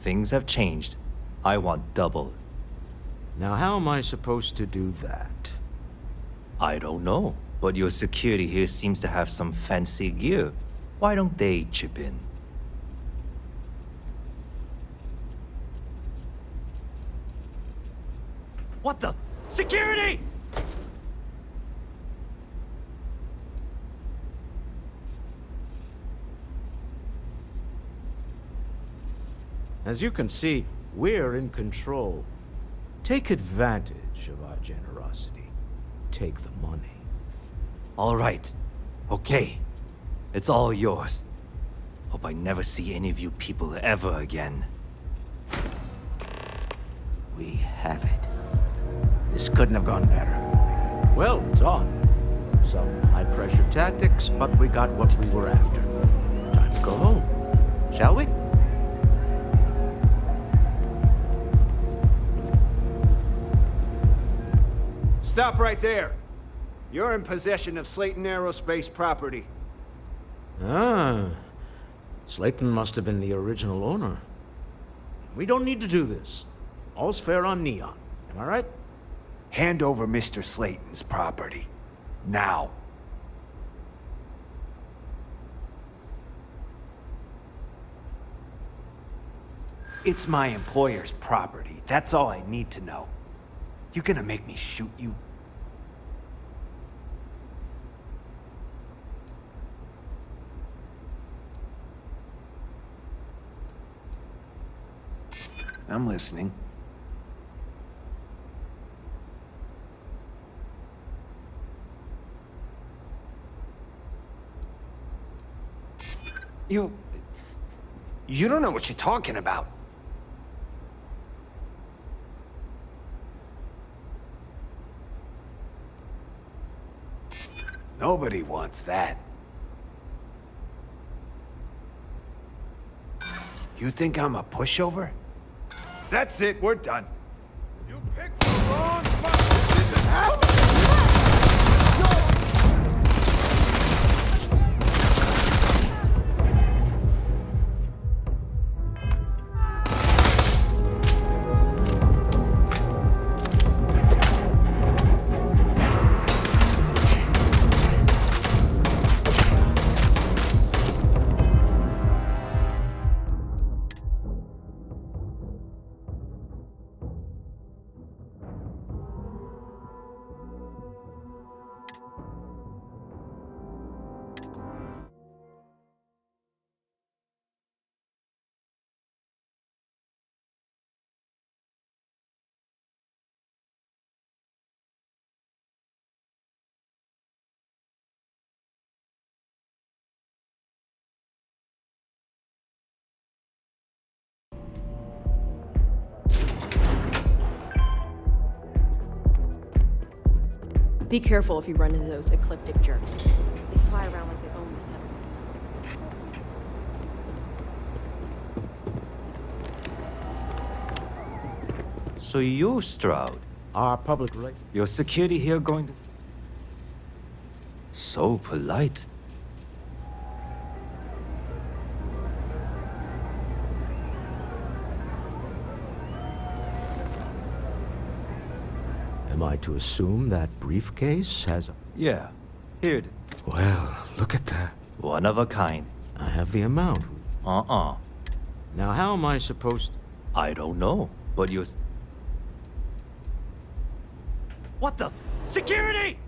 Speaker 9: Things have changed. I want double.
Speaker 15: Now, how am I supposed to do that?
Speaker 9: I don't know, but your security here seems to have some fancy gear. Why don't they chip in? What the? Security!
Speaker 15: As you can see, we're in control. Take advantage of our generosity. Take the money.
Speaker 9: All right. Okay. It's all yours. Hope I never see any of you people ever again.
Speaker 15: We have it. This couldn't have gone better. Well done. Some high-pressure tactics, but we got what we were after. Time to go home. Shall we?
Speaker 6: Stop right there. You're in possession of Slayton Aerospace property.
Speaker 15: Ah. Slayton must have been the original owner. We don't need to do this. All's fair on Neon. Am I right?
Speaker 6: Hand over Mr. Slayton's property. Now. It's my employer's property. That's all I need to know. You gonna make me shoot you? I'm listening. You don't know what you're talking about. Nobody wants that. You think I'm a pushover? That's it, we're done. You picked the wrong spot.
Speaker 17: Be careful if you run into those ecliptic jerks. They fly around like they own the Seven Systems.
Speaker 9: So you're Stroud.
Speaker 15: Our public relation.
Speaker 9: Your security here going to... So polite.
Speaker 16: Am I to assume that briefcase has a...
Speaker 9: Yeah, here it is.
Speaker 16: Well, look at that.
Speaker 9: One of a kind.
Speaker 16: I have the amount.
Speaker 15: Now, how am I supposed to...
Speaker 9: I don't know, but you're... What the? Security!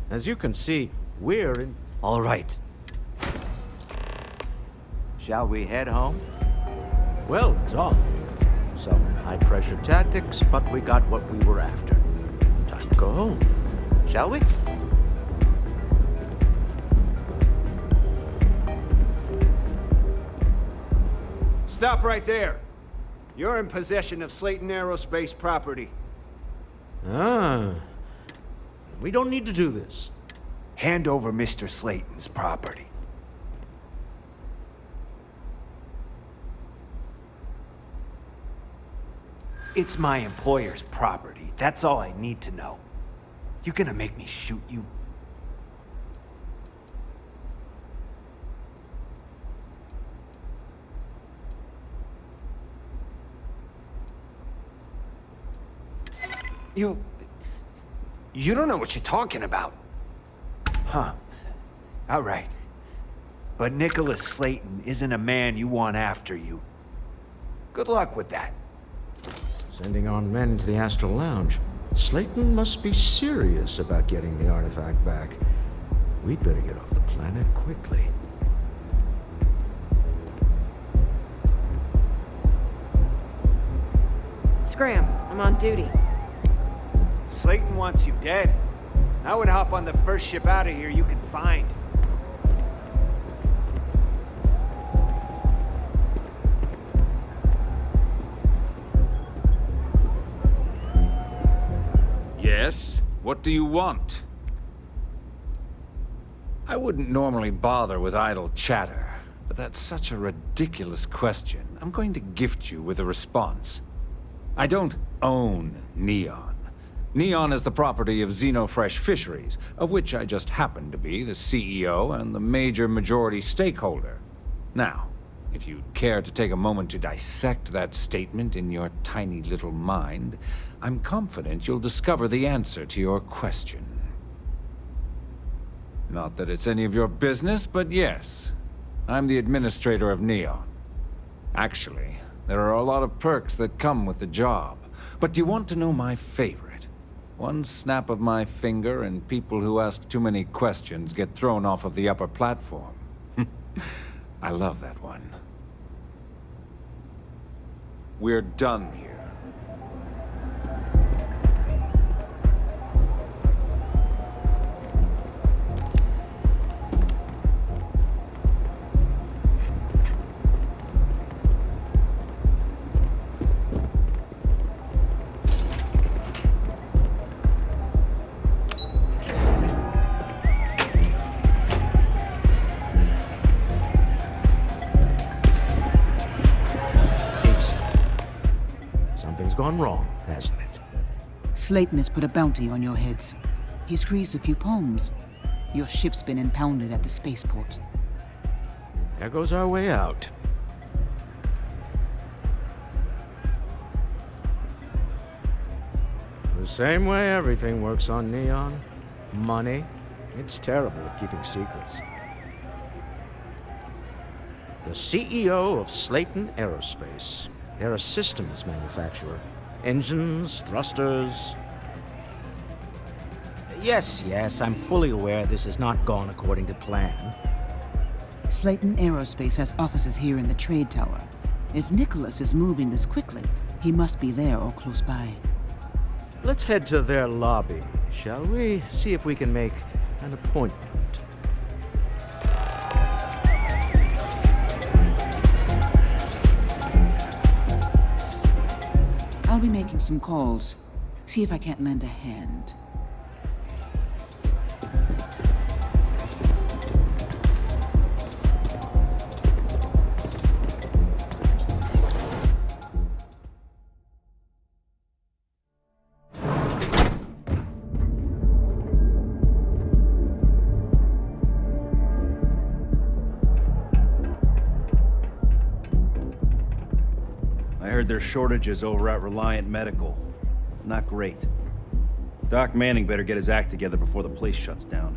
Speaker 15: As you can see, we're in...
Speaker 9: All right.
Speaker 15: Shall we head home? Well done. Some high-pressure tactics, but we got what we were after. Time to go home. Shall we?
Speaker 6: Stop right there. You're in possession of Slayton Aerospace property.
Speaker 15: Ah. We don't need to do this.
Speaker 6: Hand over Mr. Slayton's property. It's my employer's property. That's all I need to know. You gonna make me shoot you? You don't know what you're talking about. Huh. All right. But Nicholas Slayton isn't a man you want after you. Good luck with that.
Speaker 16: Sending on men into the Astral Lounge. Slayton must be serious about getting the artifact back. We'd better get off the planet quickly.
Speaker 17: Scram, I'm on duty.
Speaker 6: Slayton wants you dead. I would hop on the first ship out of here you can find.
Speaker 10: Yes? What do you want? I wouldn't normally bother with idle chatter, but that's such a ridiculous question. I'm going to gift you with a response. I don't own Neon. Neon is the property of Xenofresh Fisheries, of which I just happen to be the CEO and the major majority stakeholder. Now, if you'd care to take a moment to dissect that statement in your tiny little mind, I'm confident you'll discover the answer to your question. Not that it's any of your business, but yes, I'm the administrator of Neon. Actually, there are a lot of perks that come with the job. But do you want to know my favorite? One snap of my finger and people who ask too many questions get thrown off of the upper platform. I love that one. We're done here.
Speaker 15: Something's gone wrong, hasn't it?
Speaker 23: Slayton has put a bounty on your heads. He's greased a few palms. Your ship's been impounded at the spaceport.
Speaker 15: There goes our way out. The same way everything works on Neon. Money. It's terrible at keeping secrets. The CEO of Slayton Aerospace. They're a systems manufacturer. Engines, thrusters. Yes, I'm fully aware this has not gone according to plan.
Speaker 23: Slayton Aerospace has offices here in the trade tower. If Nicholas is moving this quickly, he must be there or close by.
Speaker 15: Let's head to their lobby, shall we? See if we can make an appointment.
Speaker 23: I'll be making some calls. See if I can't lend a hand.
Speaker 8: I heard there's shortages over at Reliant Medical. Not great. Doc Manning better get his act together before the place shuts down.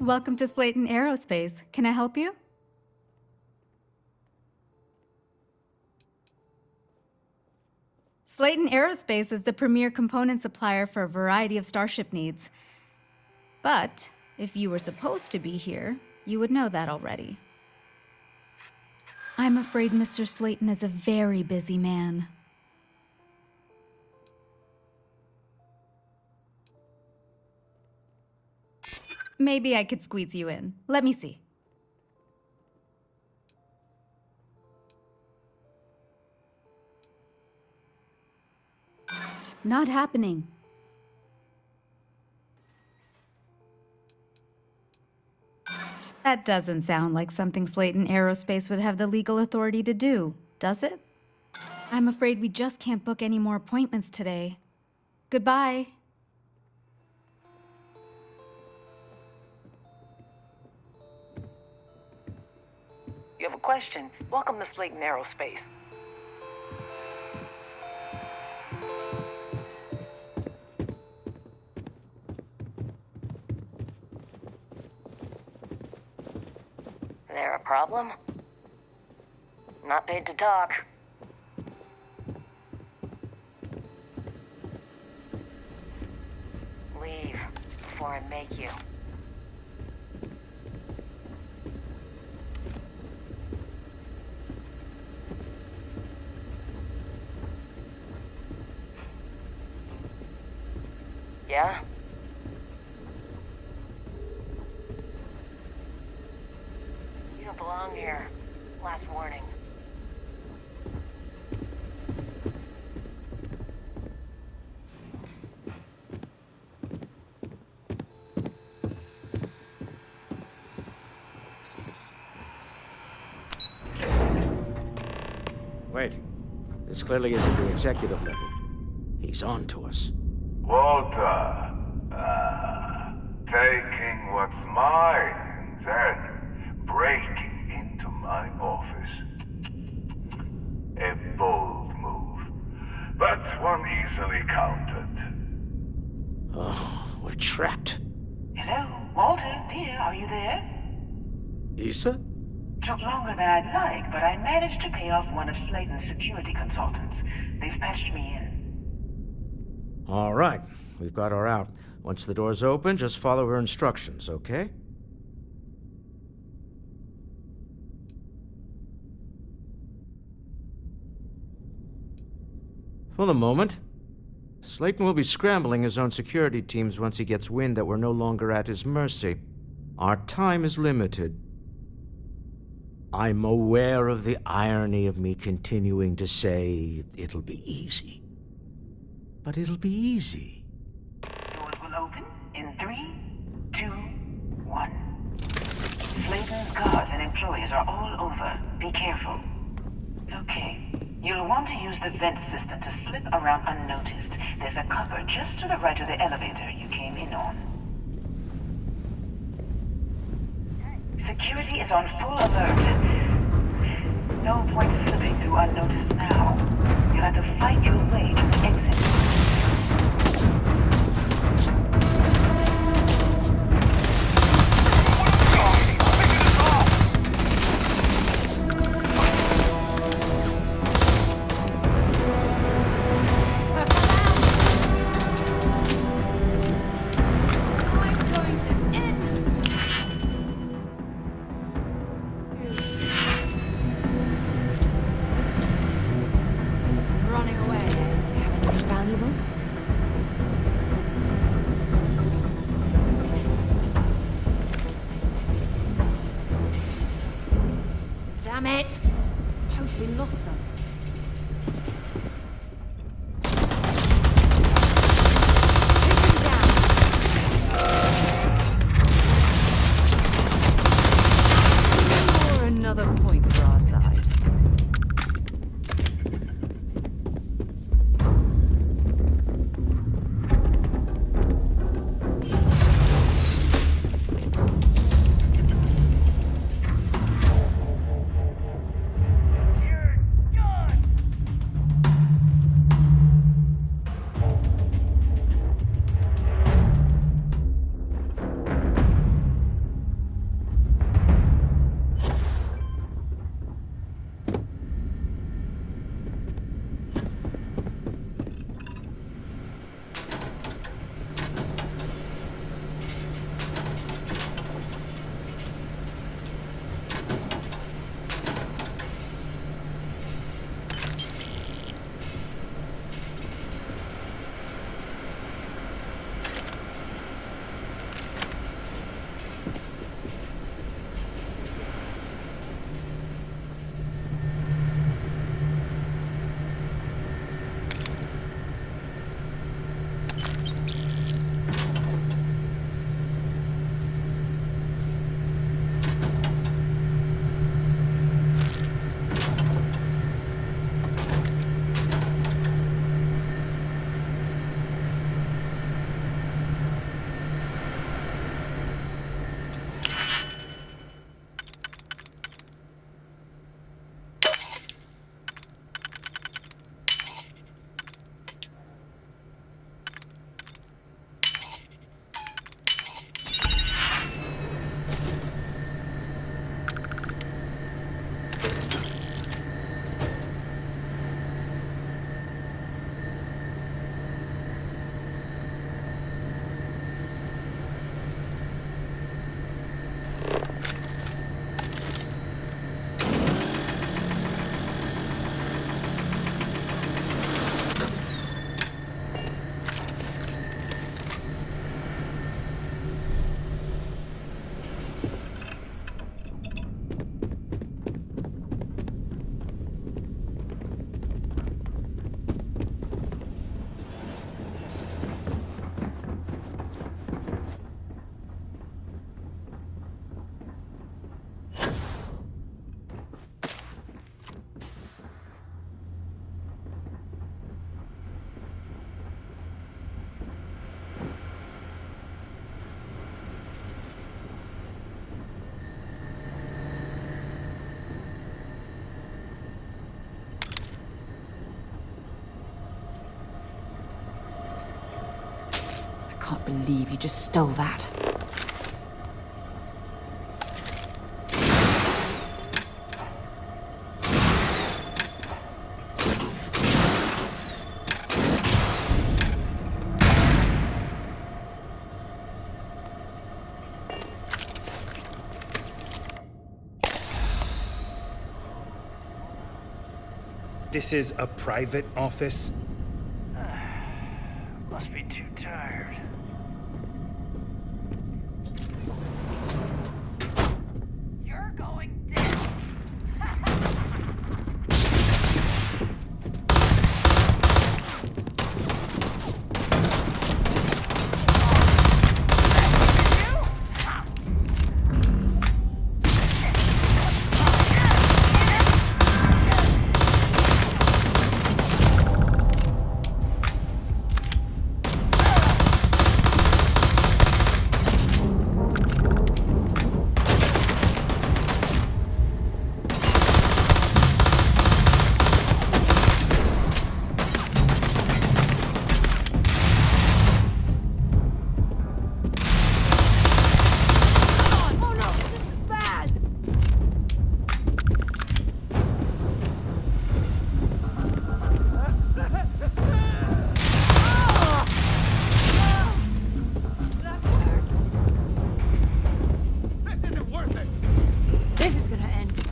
Speaker 3: Welcome to Slayton Aerospace. Can I help you? Slayton Aerospace is the premier component supplier for a variety of starship needs. But if you were supposed to be here, you would know that already. I'm afraid Mr. Slayton is a very busy man. Maybe I could squeeze you in. Let me see. Not happening. That doesn't sound like something Slayton Aerospace would have the legal authority to do, does it? I'm afraid we just can't book any more appointments today. Goodbye.
Speaker 13: You have a question? Welcome to Slayton Aerospace. There a problem? Not paid to talk. Leave before I make you. Yeah? You don't belong here. Last warning.
Speaker 15: Wait. This clearly isn't the executive level. He's on to us.
Speaker 19: Walter, taking what's mine and then breaking into my office. A bold move, but one easily countered.
Speaker 15: Oh, we're trapped.
Speaker 23: Hello, Walter, dear, are you there?
Speaker 15: Issa?
Speaker 23: Took longer than I'd like, but I managed to pay off one of Slayton's security consultants. They've patched me in.
Speaker 15: All right, we've got her out. Once the door's open, just follow her instructions, okay? For the moment, Slayton will be scrambling his own security teams once he gets wind that we're no longer at his mercy. Our time is limited. I'm aware of the irony of me continuing to say it'll be easy. But it'll be easy.
Speaker 23: Doors will open in 3, 2, 1. Slayton's guards and employees are all over. Be careful. Okay. You'll want to use the vent system to slip around unnoticed. There's a cupboard just to the right of the elevator you came in on. Security is on full alert. No point slipping through unnoticed now. You'll have to fight your way to the exit.
Speaker 11: Damn it! Totally lost them. Or another point for our side. can't believe you just stole that.
Speaker 1: This is a private office?
Speaker 4: Must be too tired.
Speaker 5: You're going down.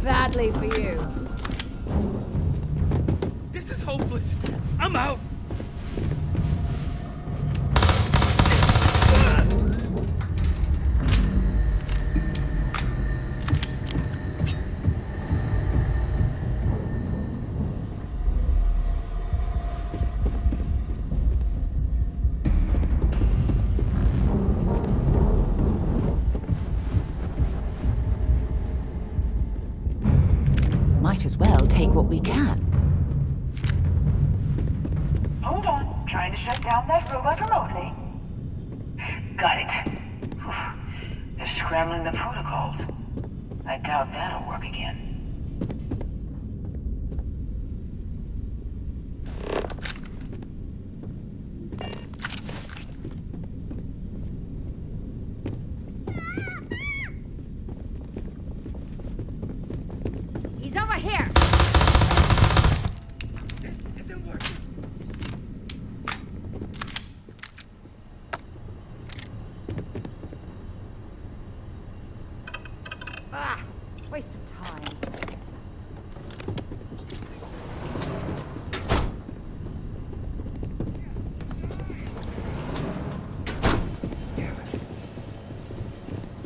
Speaker 17: Badly for you.
Speaker 1: This is hopeless. I'm out.
Speaker 11: Might as well take what we can.
Speaker 23: Hold on. Trying to shut down that robot remotely. Got it. Whew. They're scrambling the protocols. I doubt that'll work again.
Speaker 5: He's over here.
Speaker 1: This isn't working.
Speaker 5: Ah, waste of time.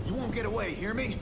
Speaker 21: You won't get away, hear me?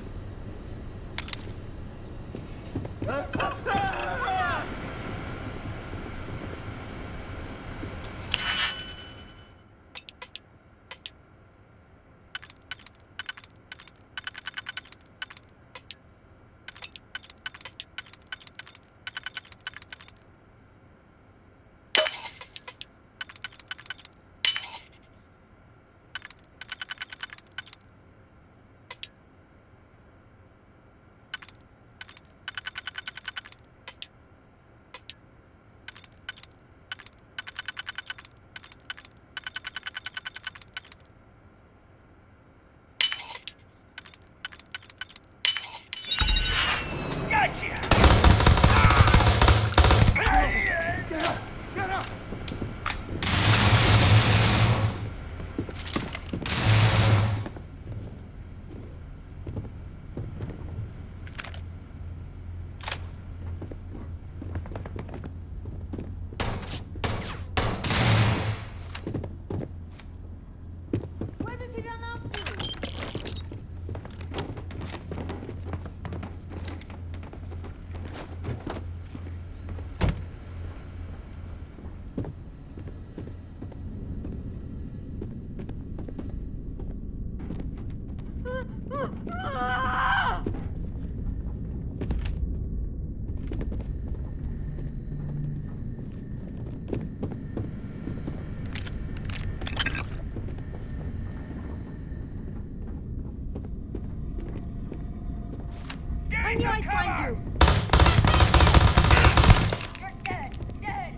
Speaker 18: I knew I'd find you!
Speaker 5: You're dead! Dead!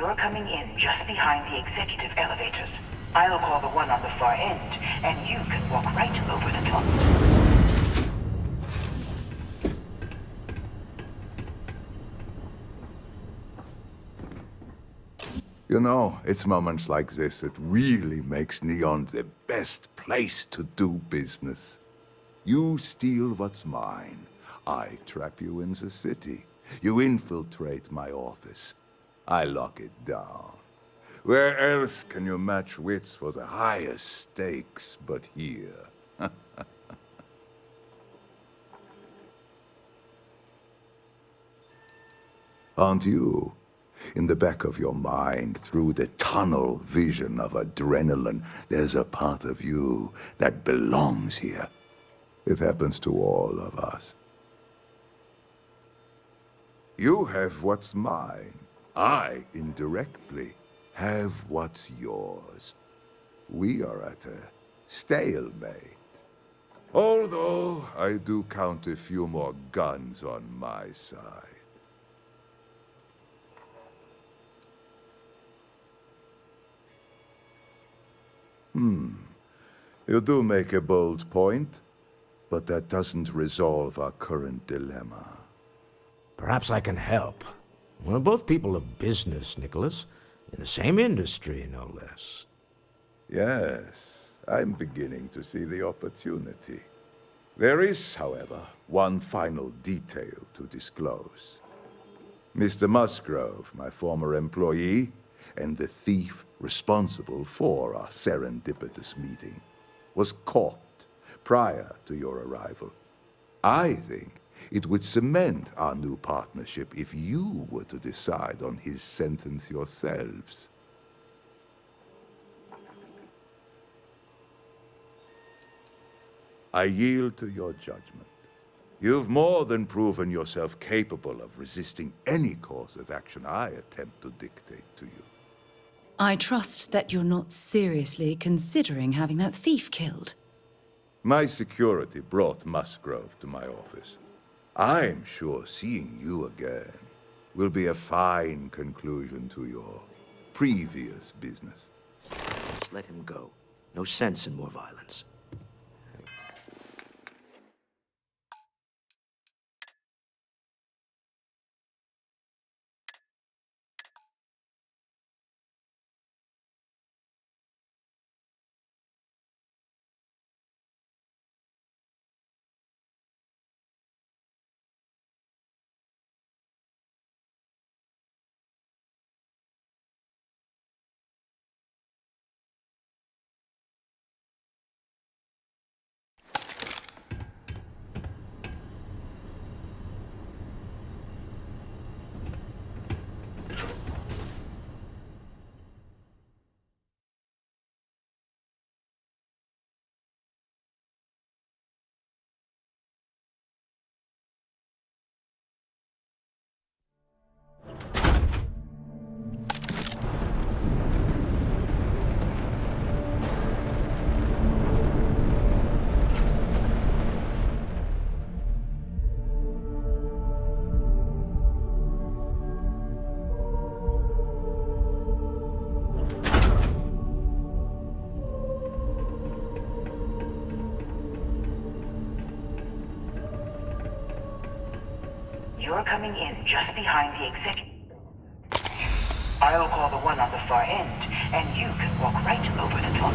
Speaker 13: You're coming in just behind the executive elevators. I'll call the one on the far end, and you can walk right over the top.
Speaker 19: You know, it's moments like this that really makes Neon the best place to do business. You steal what's mine. I trap you in the city. You infiltrate my office. I lock it down. Where else can you match wits for the highest stakes but here? Aren't you? In the back of your mind, through the tunnel vision of adrenaline, there's a part of you that belongs here. It happens to all of us. You have what's mine. I, indirectly, have what's yours. We are at a stalemate. Although I do count a few more guns on my side. You do make a bold point, but that doesn't resolve our current dilemma.
Speaker 15: Perhaps I can help. We're both people of business, Nicholas. In the same industry, no less.
Speaker 19: Yes, I'm beginning to see the opportunity. There is, however, one final detail to disclose. Mr. Musgrove, my former employee, and the thief responsible for our serendipitous meeting, was caught prior to your arrival. I think it would cement our new partnership if you were to decide on his sentence yourselves. I yield to your judgment. You've more than proven yourself capable of resisting any course of action I attempt to dictate to you.
Speaker 11: I trust that you're not seriously considering having that thief killed.
Speaker 19: My security brought Musgrove to my office. I'm sure seeing you again will be a fine conclusion to your previous business.
Speaker 15: Just let him go. No sense in more violence.
Speaker 13: You're coming in just behind the executive. I'll call the one on the far end, and you can walk right over the top.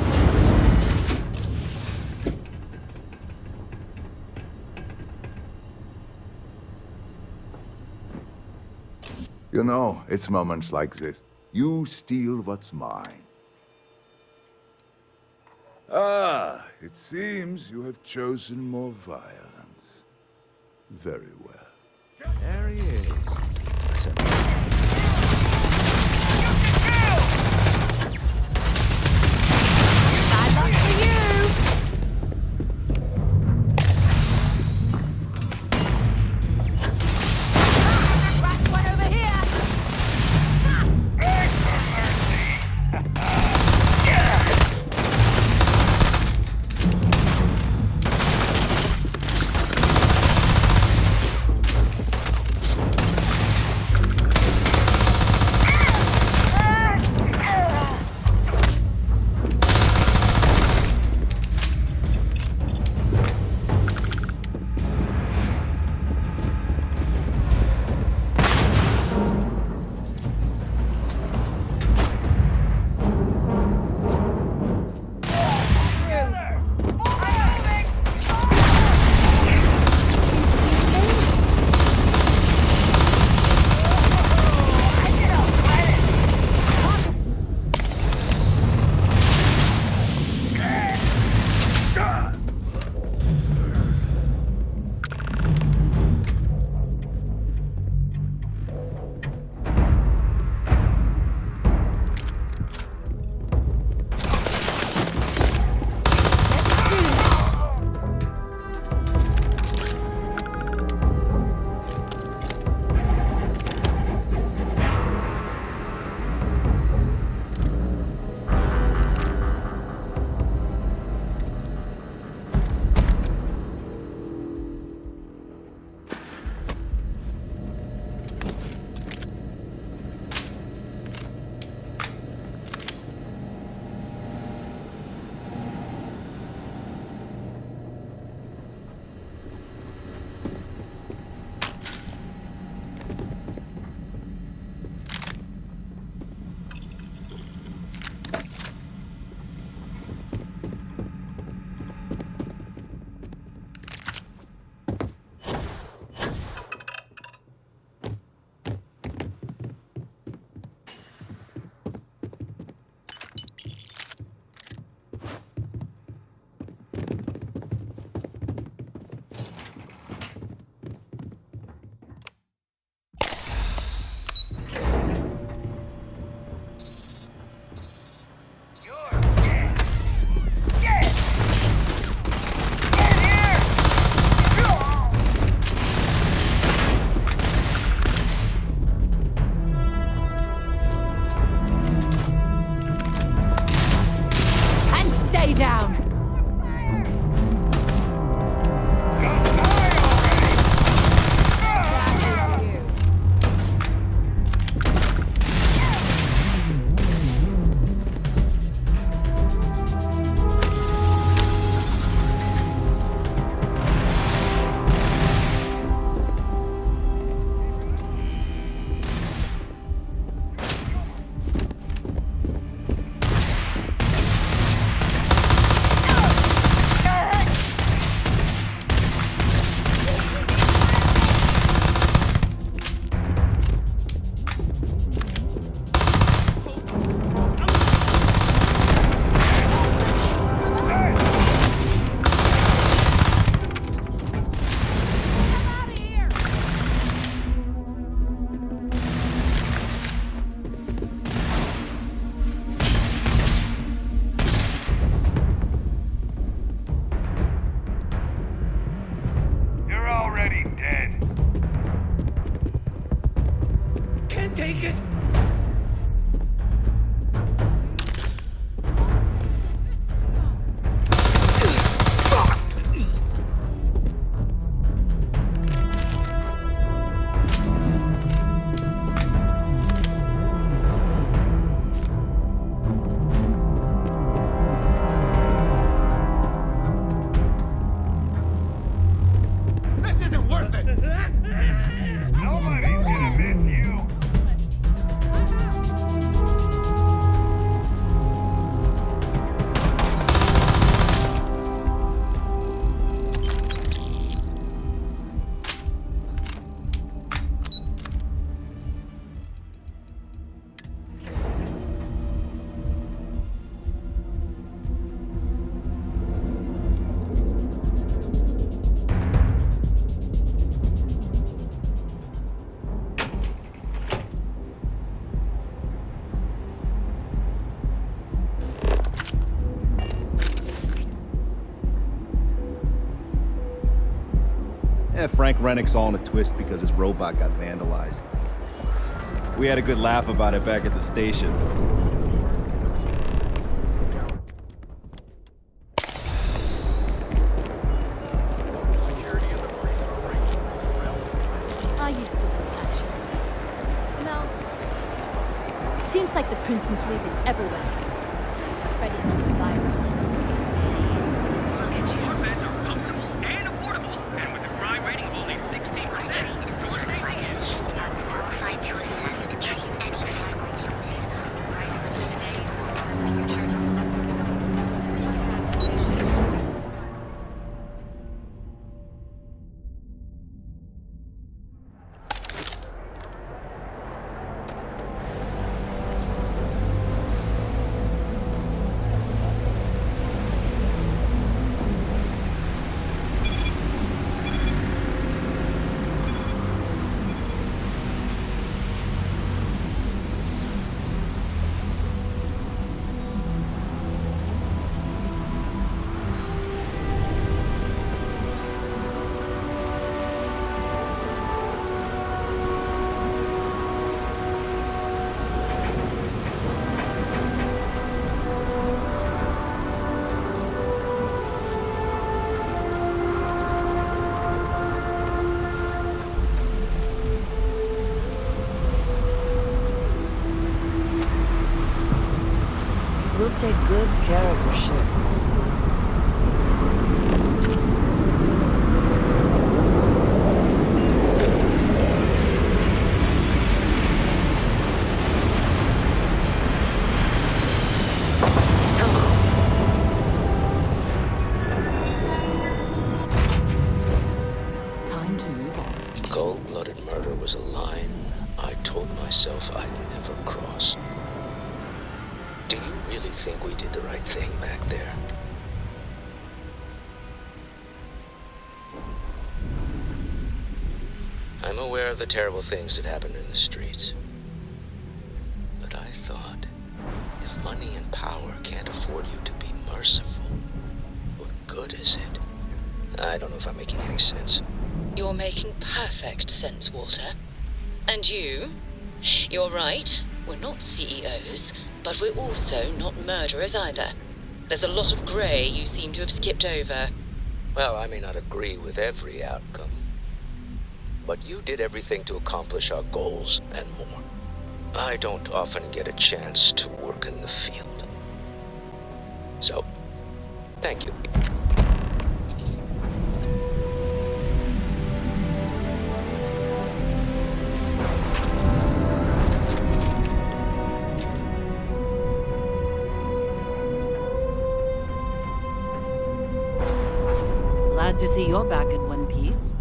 Speaker 19: You know, it's moments like this. You steal what's mine. Ah, it seems you have chosen more violence. Very well.
Speaker 15: There he is.
Speaker 2: Bad luck for you! Crack one over here!
Speaker 1: it!
Speaker 21: This isn't worth it! Nobody's gonna miss you!
Speaker 8: Yeah, Frank Rennick's all in a twist because his robot got vandalized. We had a good laugh about it back at the station.
Speaker 18: I used to be actually. No. Seems like the Crimson Fleet is everywhere these days, spreading like a virus.
Speaker 4: We'll take good care of your ship.
Speaker 11: Time to move on.
Speaker 16: Cold-blooded murder was a line I told myself I'd never cross. Do you really think we did the right thing back there? I'm aware of the terrible things that happened in the streets. But I thought, if money and power can't afford you to be merciful, what good is it? I don't know if I'm making any sense.
Speaker 7: You're making perfect sense, Walter. And you? You're right. We're not CEOs, but we're also not murderers either. There's a lot of grey you seem to have skipped over.
Speaker 16: Well, I may not agree with every outcome, but you did everything to accomplish our goals and more. I don't often get a chance to work in the field. So, thank you.
Speaker 4: Glad to see you're back in one piece.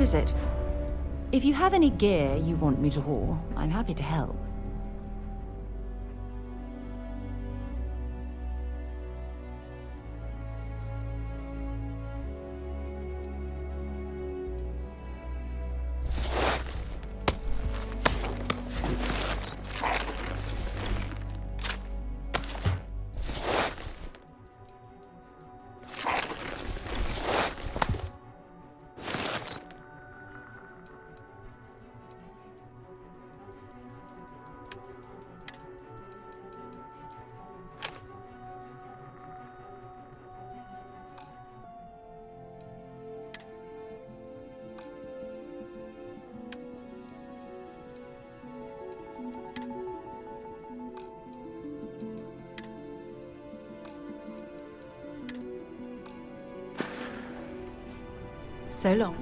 Speaker 11: is it? If you have any gear you want me to haul, I'm happy to help. So long.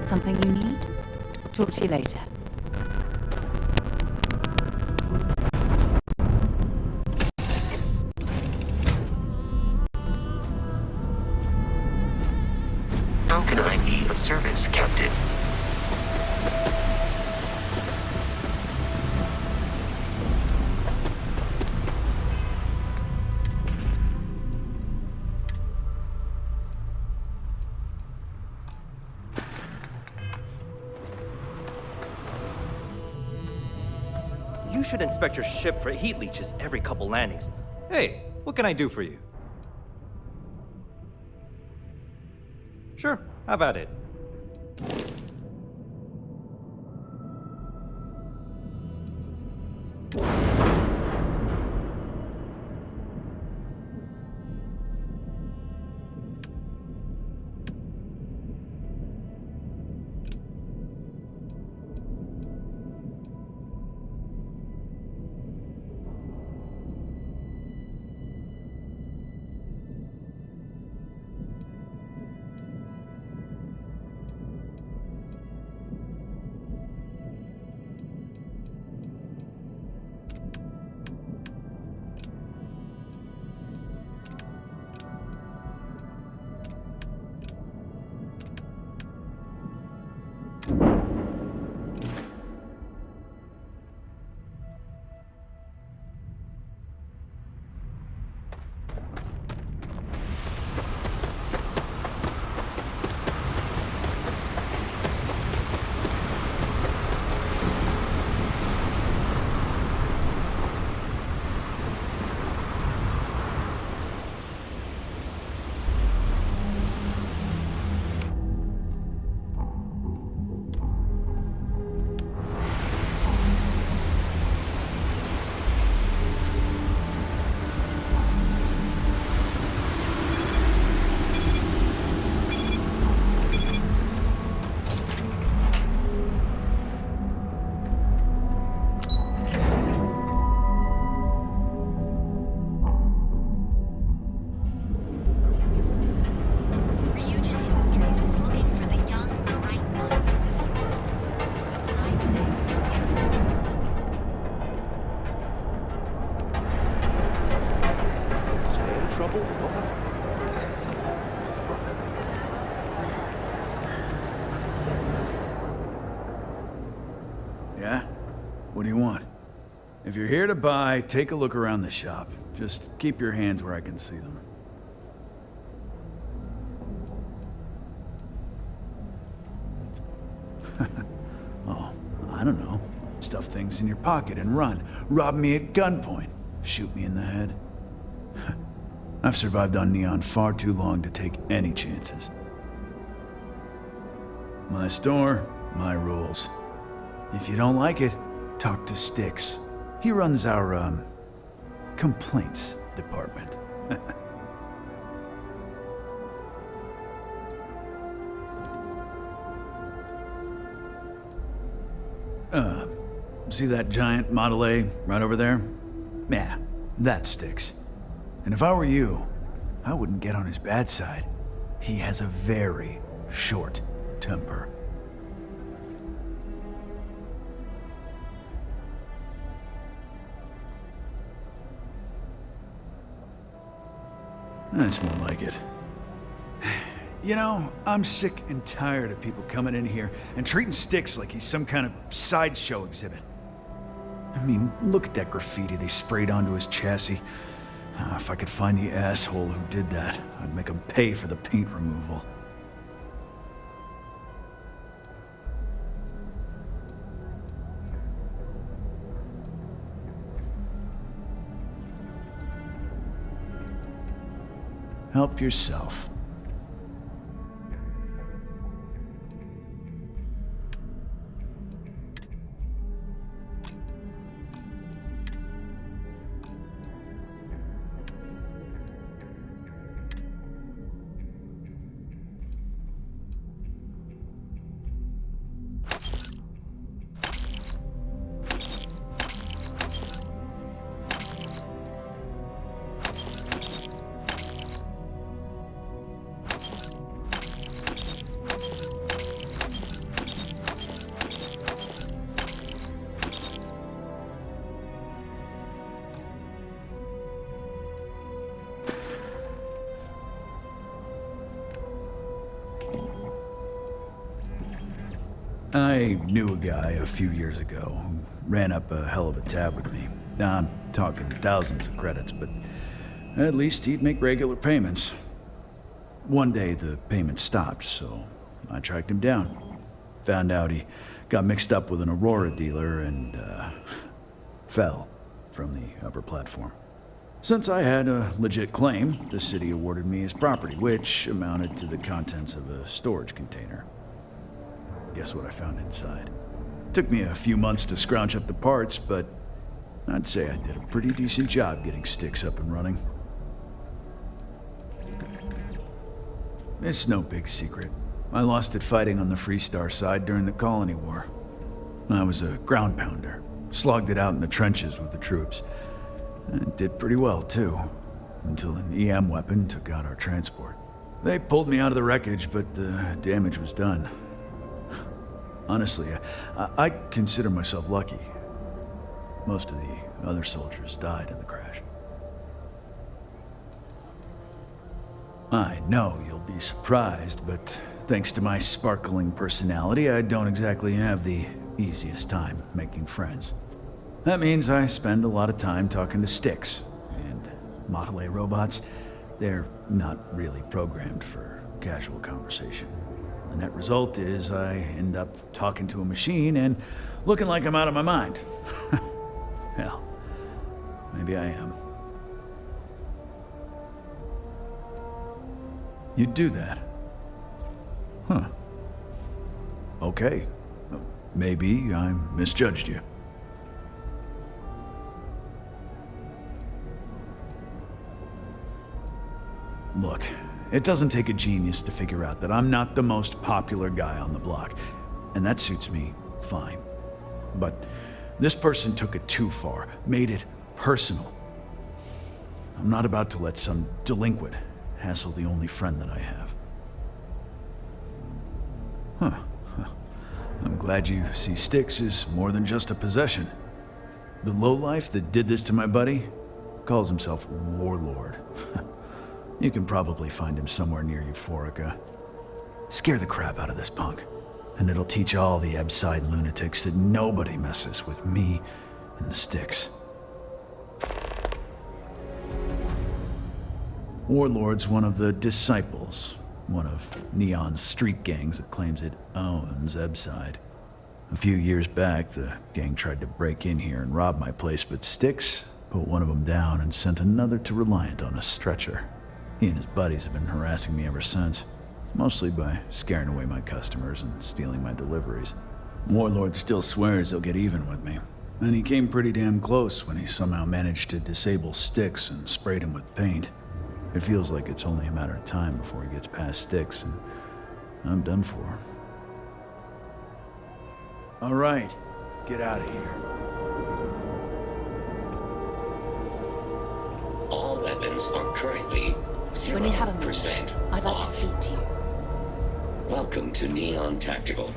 Speaker 11: Something you need? Talk to you later.
Speaker 12: How can I be of service, Captain?
Speaker 9: You should inspect your ship for heat leeches every couple landings. Hey, what can I do for you? Sure, have at it.
Speaker 14: Yeah? What do you want? If you're here to buy, take a look around the shop. Just keep your hands where I can see them. Oh, I don't know. Stuff things in your pocket and run. Rob me at gunpoint. Shoot me in the head. I've survived on Neon far too long to take any chances. My store, my rules. If you don't like it, talk to Styx. He runs our, complaints department. See that giant Model A right over there? Yeah, that Styx. And if I were you, I wouldn't get on his bad side. He has a very short temper. That's more like it. You know, I'm sick and tired of people coming in here and treating Styx like he's some kind of sideshow exhibit. I mean, look at that graffiti they sprayed onto his chassis. If I could find the asshole who did that, I'd make him pay for the paint removal. Help yourself. I knew a guy a few years ago who ran up a hell of a tab with me. Now, I'm talking thousands of credits, but at least he'd make regular payments. One day the payments stopped, so I tracked him down. Found out he got mixed up with an Aurora dealer and fell from the upper platform. Since I had a legit claim, the city awarded me his property, which amounted to the contents of a storage container. Guess what I found inside? Took me a few months to scrounge up the parts, but I'd say I did a pretty decent job getting Styx up and running. It's no big secret. I lost it fighting on the Freestar side during the Colony War. I was a ground pounder, slogged it out in the trenches with the troops. And did pretty well, too, until an EM weapon took out our transport. They pulled me out of the wreckage, but the damage was done. Honestly, I consider myself lucky. Most of the other soldiers died in the crash. I know you'll be surprised, but thanks to my sparkling personality, I don't exactly have the easiest time making friends. That means I spend a lot of time talking to Styx, and Model A robots, they're not really programmed for casual conversation. The net result is I end up talking to a machine and looking like I'm out of my mind. Hell, maybe I am. You'd do that? Huh. Okay. Maybe I misjudged you. Look, it doesn't take a genius to figure out that I'm not the most popular guy on the block, and that suits me fine. But this person took it too far, made it personal. I'm not about to let some delinquent hassle the only friend that I have. Huh. I'm glad you see Styx as more than just a possession. The lowlife that did this to my buddy calls himself Warlord. You can probably find him somewhere near Euphorica. Scare the crap out of this punk, And it'll teach all the Ebside lunatics that nobody messes with me and the sticks. Warlord's one of the disciples, one of Neon's street gangs that claims it owns Ebside. A few years back, the gang tried to break in here and rob my place, but Styx put one of them down and sent another to Reliant on a stretcher. He and his buddies have been harassing me ever since, mostly by scaring away my customers and stealing my deliveries. Warlord still swears he'll get even with me, and he came pretty damn close when he somehow managed to disable Styx and sprayed him with paint. It feels like it's only a matter of time before he gets past Styx, and I'm done for. All right, get out of here.
Speaker 12: All weapons are currently 0%.
Speaker 6: When you have a moment, I'd like to speak to you.
Speaker 12: Welcome to Neon Tactical.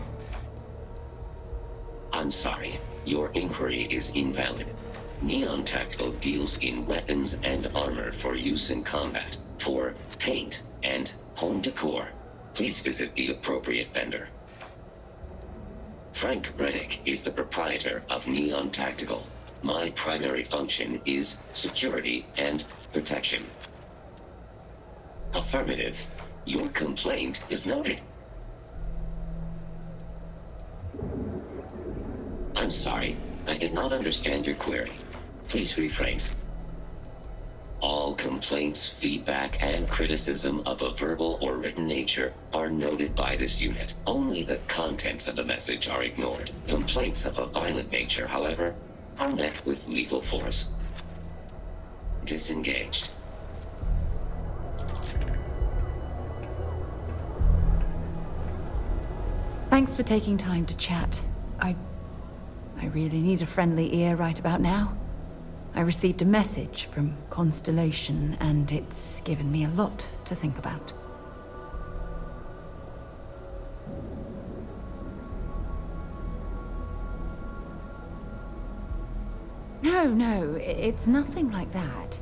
Speaker 12: I'm sorry, your inquiry is invalid. Neon Tactical deals in weapons and armor for use in combat, for paint and home decor. Please visit the appropriate vendor. Frank Rennick is the proprietor of Neon Tactical. My primary function is security and protection. Affirmative. Your complaint is noted. I'm sorry, I did not understand your query. Please rephrase. All complaints, feedback, and criticism of a verbal or written nature are noted by this unit. Only the contents of the message are ignored. Complaints of a violent nature, however, are met with lethal force. Disengaged.
Speaker 11: Thanks for taking time to chat. I really need a friendly ear right about now. I received a message from Constellation, and it's given me a lot to think about. No, it's nothing like that.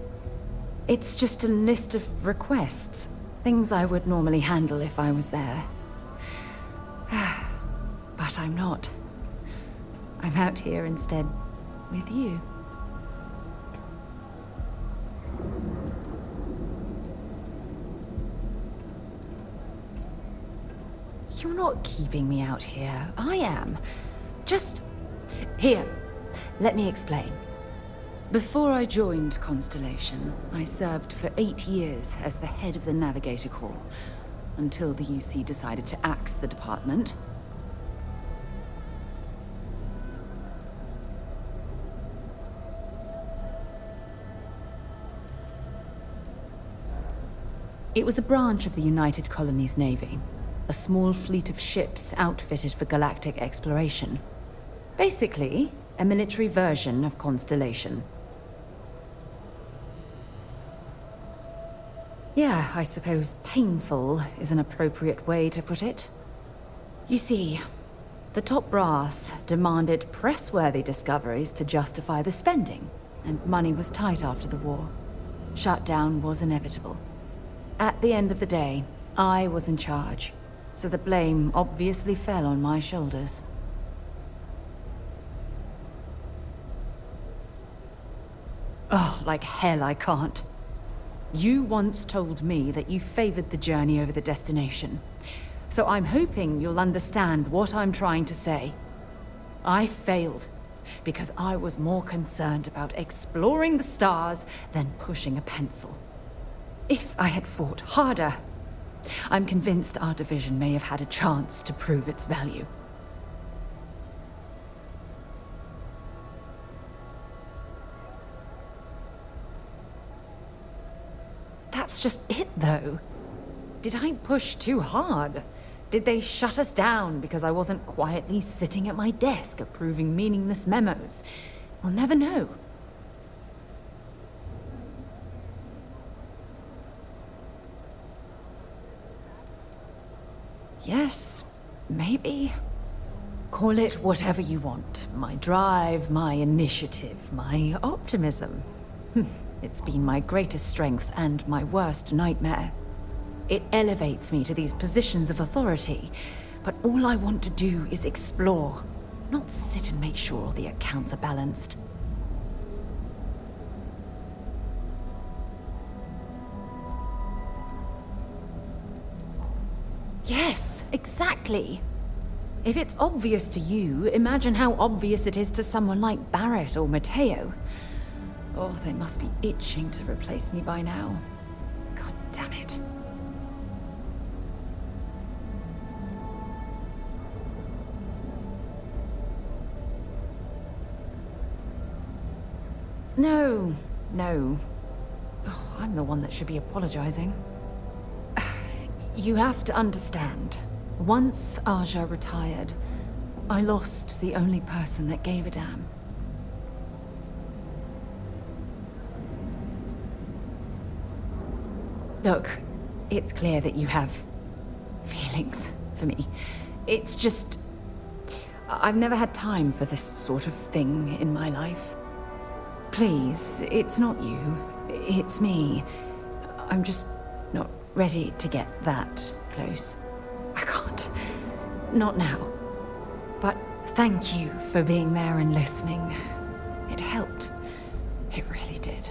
Speaker 11: It's just a list of requests, things I would normally handle if I was there. But I'm not. I'm out here instead with you. You're not keeping me out here. I am. Just... Here, let me explain. Before I joined Constellation, I served for 8 years as the head of the Navigator Corps, until the UC decided to axe the department. It was a branch of the United Colonies Navy, a small fleet of ships outfitted for galactic exploration. Basically, a military version of Constellation. Yeah, I suppose painful is an appropriate way to put it. You see, the top brass demanded press-worthy discoveries to justify the spending, and money was tight after the war. Shutdown was inevitable. At the end of the day, I was in charge, so the blame obviously fell on my shoulders. Oh, like hell I can't. You once told me that you favored the journey over the destination, so I'm hoping you'll understand what I'm trying to say. I failed because I was more concerned about exploring the stars than pushing a pencil. If I had fought harder, I'm convinced our division may have had a chance to prove its value. That's just it, though. Did I push too hard? Did they shut us down because I wasn't quietly sitting at my desk approving meaningless memos? We'll never know. Yes, maybe. Call it whatever you want. My drive, my initiative, my optimism. It's been my greatest strength and my worst nightmare. It elevates me to these positions of authority, but all I want to do is explore, not sit and make sure all the accounts are balanced. Yes, exactly. If it's obvious to you, imagine how obvious it is to someone like Barrett or Mateo. Oh, they must be itching to replace me by now. God damn it. No. Oh, I'm the one that should be apologizing. You have to understand. Once Aja retired, I lost the only person that gave a damn. Look, it's clear that you have feelings for me. It's just... I've never had time for this sort of thing in my life. Please, it's not you. It's me. I'm just not ready to get that close. I can't. Not now. But thank you for being there and listening. It helped. It really did.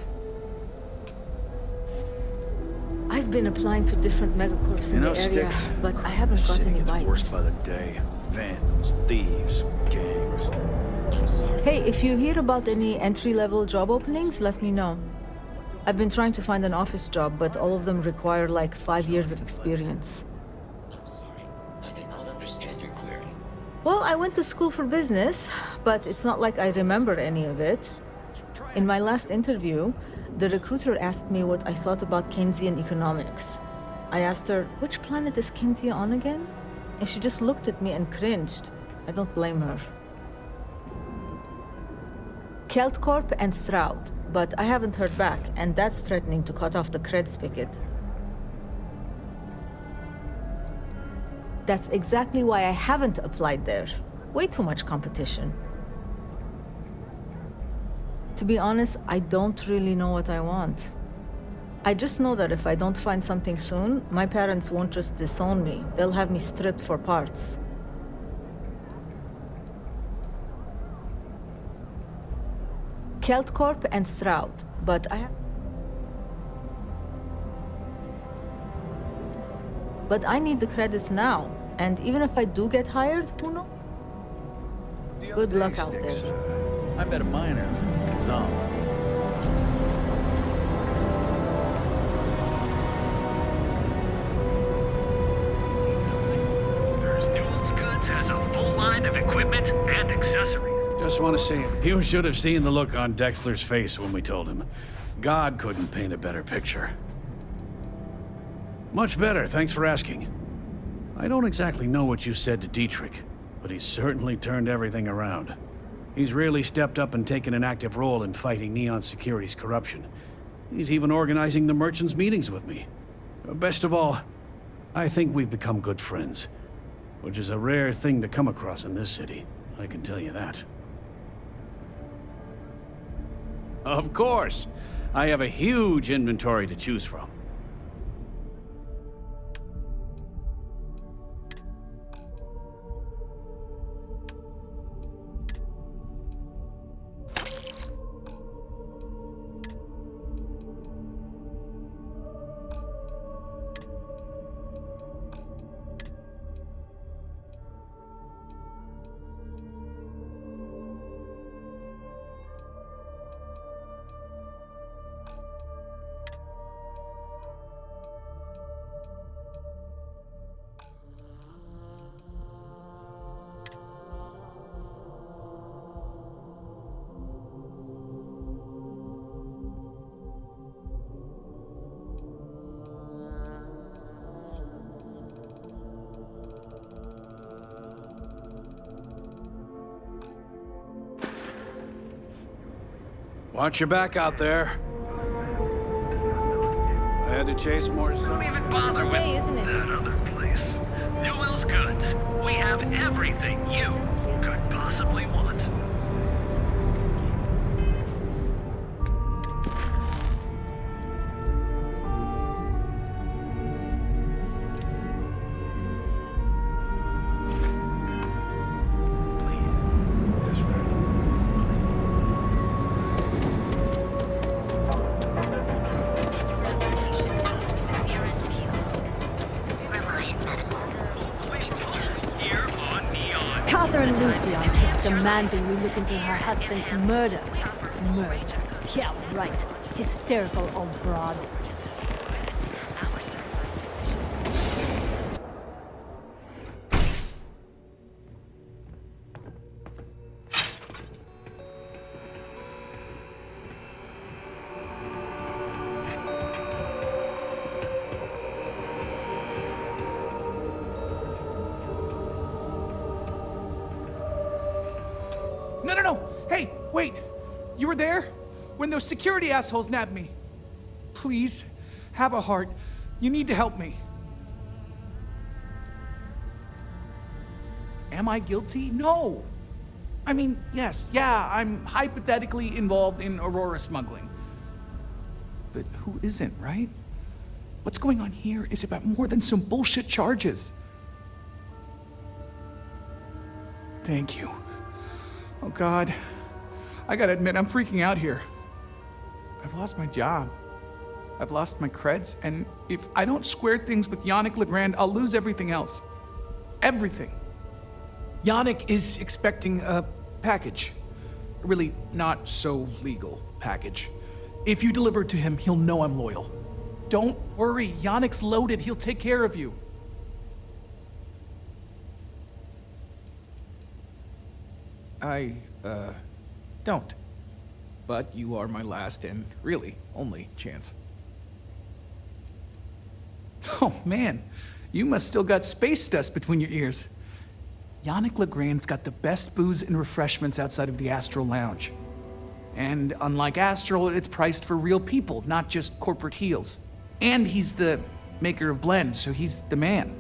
Speaker 10: I've been applying to different megacorps in the area, but I haven't got any bites.
Speaker 14: Worse by the day. Vandals, thieves, gangs.
Speaker 10: Hey, if you hear about any entry-level job openings, let me know. I've been trying to find an office job, but all of them require like 5 years of experience.
Speaker 12: I'm sorry. I did not understand your query.
Speaker 10: Well, I went to school for business, but it's not like I remember any of it. In my last interview, the recruiter asked me what I thought about Keynesian economics. I asked her, which planet is Kenzia on again? And she just looked at me and cringed. I don't blame her. Keltcorp and Stroud, but I haven't heard back, and that's threatening to cut off the cred spigot. That's exactly why I haven't applied there. Way too much competition. To be honest, I don't really know what I want. I just know that if I don't find something soon, my parents won't just disown me. They'll have me stripped for parts. Keltcorp and Stroud, but I need the credits now, and even if I do get hired, who knows? Good luck out there.
Speaker 14: I met a miner from Kazan.
Speaker 20: Newell's Goods has a full line of equipment and accessories.
Speaker 1: Just want to say, you should have seen the look on Dexter's face when we told him. God couldn't paint a better picture. Much better, thanks for asking. I don't exactly know what you said to Dietrich, but he's certainly turned everything around. He's really stepped up and taken an active role in fighting Neon Security's corruption. He's even organizing the merchants' meetings with me. Best of all, I think we've become good friends, which is a rare thing to come across in this city, I can tell you that. Of course! I have a huge inventory to choose from. Watch your back out there. I had to chase more.
Speaker 20: Don't even bother with that other place. Newell's Goods. We have everything you could possibly want.
Speaker 18: Southern Lucian keeps demanding we look into her husband's murder. Murder. Yeah, right. Hysterical old broad.
Speaker 21: No. Hey, wait. You were there? When those security assholes nabbed me. Please, have a heart. You need to help me. Am I guilty? No. I mean, yes, yeah, I'm hypothetically involved in Aurora smuggling. But who isn't, right? What's going on here is about more than some bullshit charges. Thank you. Oh, God. I gotta admit, I'm freaking out here. I've lost my job. I've lost my creds, and if I don't square things with Yannick Legrand, I'll lose everything else. Everything. Yannick is expecting a package. A really not so legal package. If you deliver it to him, he'll know I'm loyal. Don't worry, Yannick's loaded. He'll take care of you. I, don't. But you are my last and really only chance. Oh man, you must still got space dust between your ears. Yannick Legrand's got the best booze and refreshments outside of the Astral Lounge. And unlike Astral, it's priced for real people, not just corporate heels. And he's the maker of blends, so he's the man.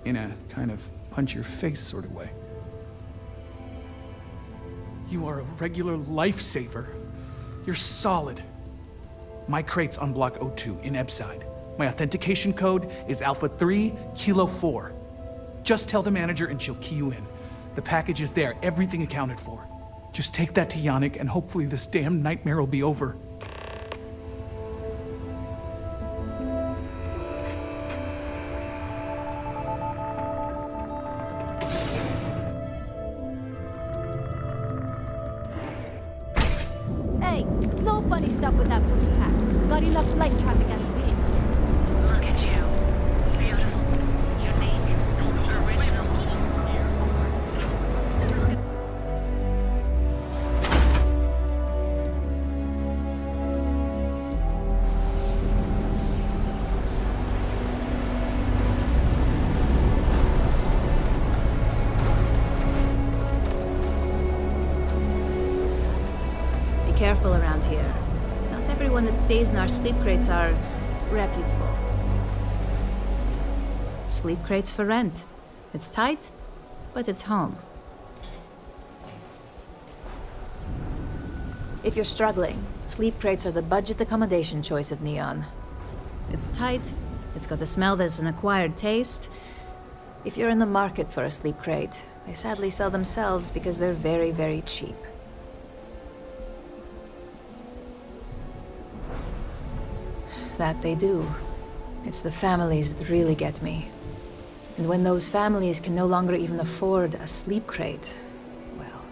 Speaker 21: In a kind of punch-your-face sort of way. You are a regular lifesaver. You're solid. My crate's on Block 02 in Ebside. My authentication code is Alpha 3 Kilo 4. Just tell the manager and she'll key you in. The package is there, everything accounted for. Just take that to Yannick and hopefully this damn nightmare will be over.
Speaker 18: Hey, no funny stuff with that boost pack. Got enough light traffic as it is.
Speaker 5: Look at you. Beautiful. Unique. Original.
Speaker 11: Be careful around here. Not everyone that stays in our sleep crates are reputable. Sleep crates for rent. It's tight, but it's home. If you're struggling, sleep crates are the budget accommodation choice of Neon. It's tight, it's got a smell that's an acquired taste. If you're in the market for a sleep crate, they sadly sell themselves because they're very, very cheap. That they do. It's the families that really get me. And when those families can no longer even afford a sleep crate, well,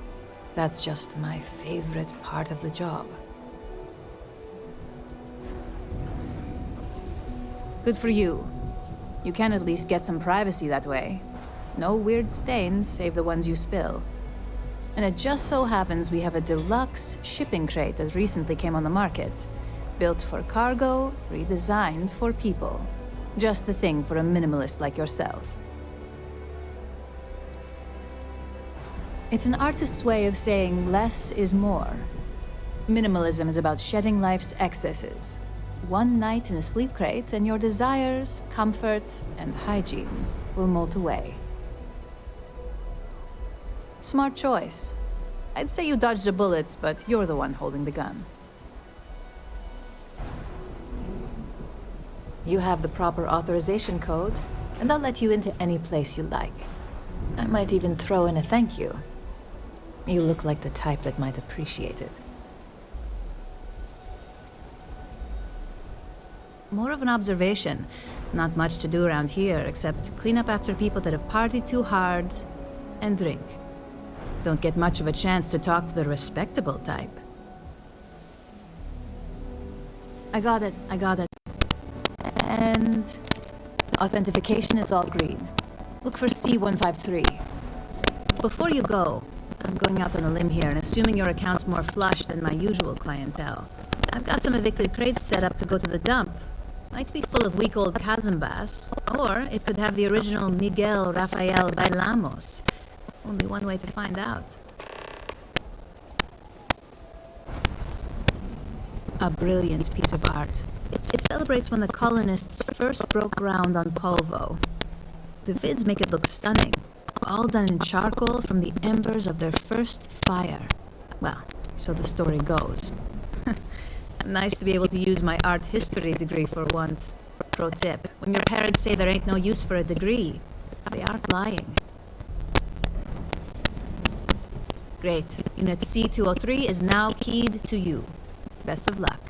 Speaker 11: that's just my favorite part of the job. Good for you. You can at least get some privacy that way. No weird stains, save the ones you spill. And it just so happens we have a deluxe shipping crate that recently came on the market. Built for cargo, redesigned for people. Just the thing for a minimalist like yourself. It's an artist's way of saying less is more. Minimalism is about shedding life's excesses. One night in a sleep crate and your desires, comfort, and hygiene will mold away. Smart choice. I'd say you dodged a bullet, but you're the one holding the gun. You have the proper authorization code, and I'll let you into any place you like. I might even throw in a thank you. You look like the type that might appreciate it. More of an observation. Not much to do around here, except clean up after people that have partied too hard and drink. Don't get much of a chance to talk to the respectable type. I got it. And the authentication is all green. Look for C153. Before you go, I'm going out on a limb here and assuming your account's more flush than my usual clientele. I've got some evicted crates set up to go to the dump. Might be full of week old Kazambas, or it could have the original Miguel Rafael Bailamos. Only one way to find out. A brilliant piece of art. It celebrates when the colonists first broke ground on Polvo. The vids make it look stunning, all done in charcoal from the embers of their first fire. Well, so the story goes. Nice to be able to use my art history degree for once. Pro tip, when your parents say there ain't no use for a degree, they aren't lying. Great. Unit C203 is now keyed to you. Best of luck.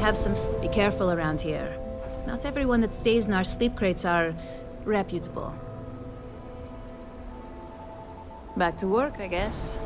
Speaker 11: Have some. Be careful around here. Not everyone that stays in our sleep crates are reputable. Back to work, I guess.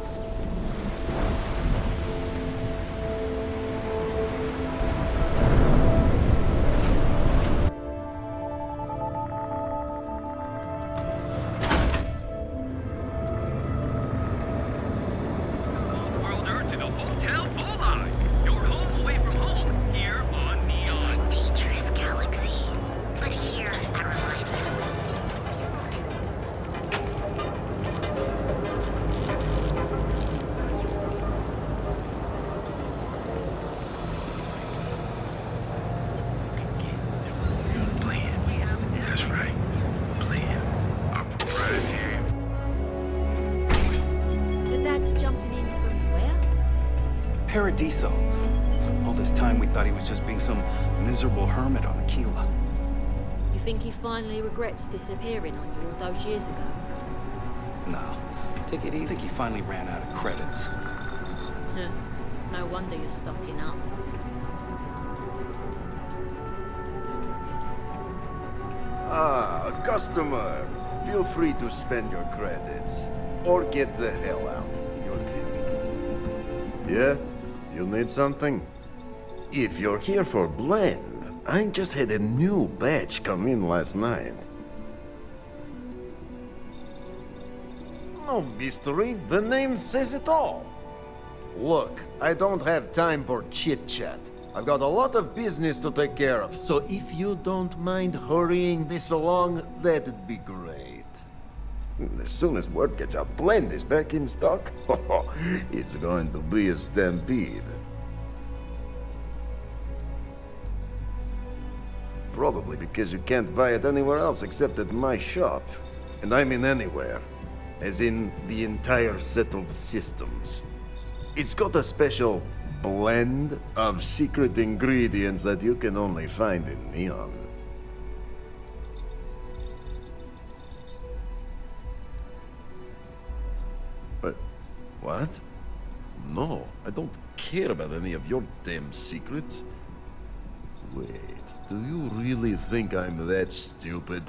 Speaker 3: Paradiso. All this time we thought he was just being some miserable hermit on Aquila.
Speaker 17: You think he finally regrets disappearing on you all those years ago?
Speaker 3: No.
Speaker 22: Take it easy.
Speaker 3: I think he finally ran out of credits.
Speaker 17: No wonder you're stocking up.
Speaker 24: Ah, customer. Feel free to spend your credits. Or get the hell out. Your tip. Yeah? You need something? If you're here for blend, I just had a new batch come in last night. No mystery, the name says it all. Look, I don't have time for chit-chat. I've got a lot of business to take care of, so if you don't mind hurrying this along, that'd be great. As soon as word gets out, blend is back in stock. It's going to be a stampede. Probably because you can't buy it anywhere else except at my shop. And I mean anywhere. As in the entire settled systems. It's got a special blend of secret ingredients that you can only find in Neon. But what? No, I don't care about any of your damn secrets. Wait, do you really think I'm that stupid?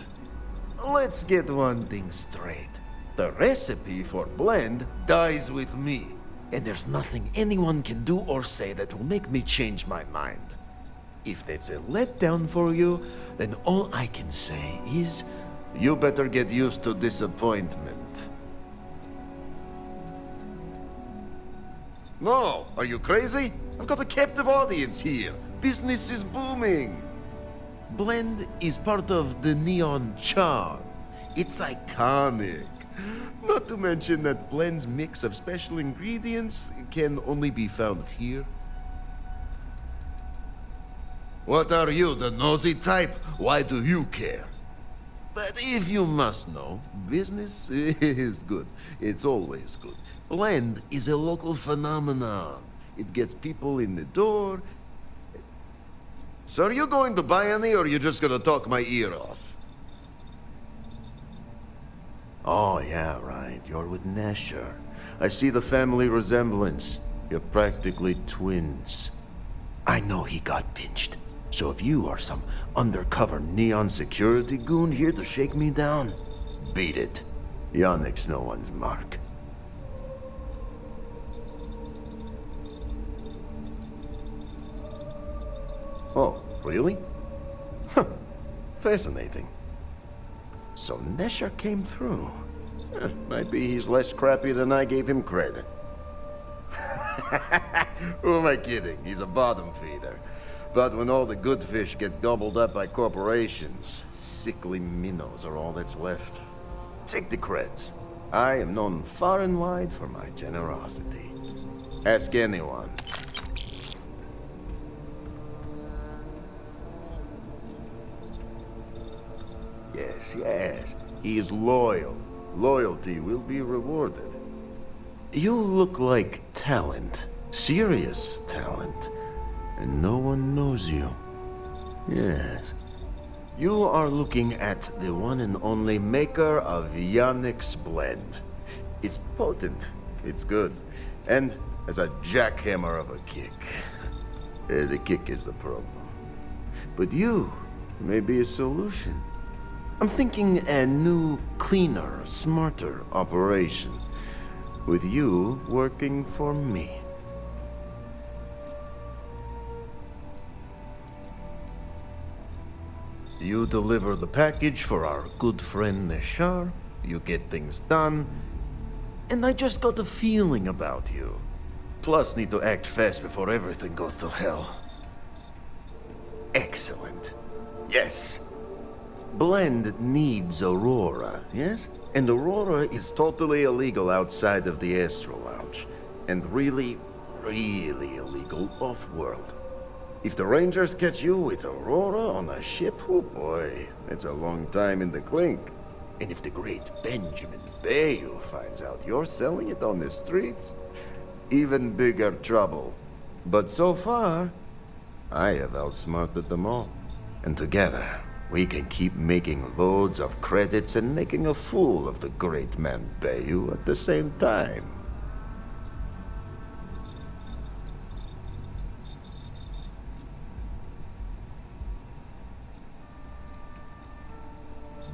Speaker 24: Let's get one thing straight. The recipe for blend dies with me. And there's nothing anyone can do or say that will make me change my mind. If that's a letdown for you, then all I can say is, you better get used to disappointment. No, are you crazy? I've got a captive audience here. Business is booming. Blend is part of the Neon charm. It's iconic. Not to mention that Blend's mix of special ingredients can only be found here. What are you, the nosy type? Why do you care? But if you must know, business is good. It's always good. Blend is a local phenomenon. It gets people in the door. So are you going to buy any, or are you just gonna talk my ear off? Oh, yeah, right. You're with Nesher. I see the family resemblance. You're practically twins. I know he got pinched. So if you are some undercover Neon security goon here to shake me down, beat it. Yannick's no one's mark. Oh, really? Huh. Fascinating. So Nesher came through. Might be he's less crappy than I gave him credit. Who am I kidding? He's a bottom feeder. But when all the good fish get gobbled up by corporations, sickly minnows are all that's left. Take the creds. I am known far and wide for my generosity. Ask anyone. Yes. He is loyal. Loyalty will be rewarded. You look like talent. Serious talent. And no one knows you. Yes. You are looking at the one and only maker of Yannick's blend. It's potent. It's good. And has a jackhammer of a kick. The kick is the problem. But you may be a solution. I'm thinking a new, cleaner, smarter operation. With you working for me. You deliver the package for our good friend Neshar, you get things done, and I just got a feeling about you. Plus need to act fast before everything goes to hell. Excellent. Yes. Blend needs Aurora, yes? And Aurora is totally illegal outside of the Astro Lounge. And really, really illegal off-world. If the Rangers catch you with Aurora on a ship, oh boy, it's a long time in the clink. And if the great Benjamin Bayou finds out you're selling it on the streets, even bigger trouble. But so far, I have outsmarted them all. And together, we can keep making loads of credits and making a fool of the great man Bayou at the same time.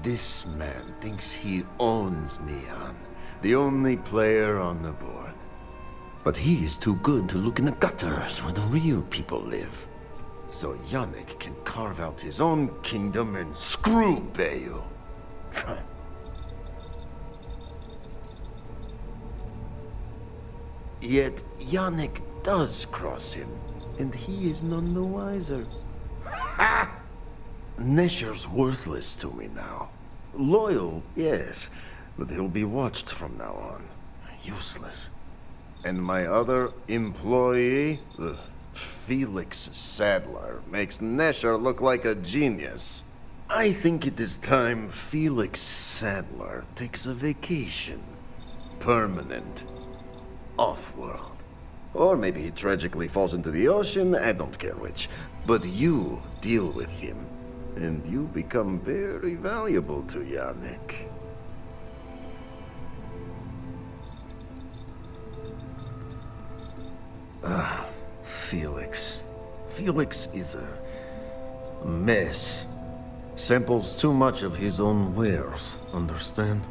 Speaker 24: This man thinks he owns Neon, the only player on the board. But he is too good to look in the gutters where the real people live. So Yannick can carve out his own kingdom and screw Bayou. Yet Yannick does cross him, and he is none the wiser. Ha! Nesher's worthless to me now. Loyal, yes, but he'll be watched from now on. Useless. And my other employee, Felix Sadler, makes Nesher look like a genius. I think it is time Felix Sadler takes a vacation. Permanent. Off-world. Or maybe he tragically falls into the ocean, I don't care which. But you deal with him, and you become very valuable to Yannick. Felix. Felix is a mess. Samples too much of his own wares, understand?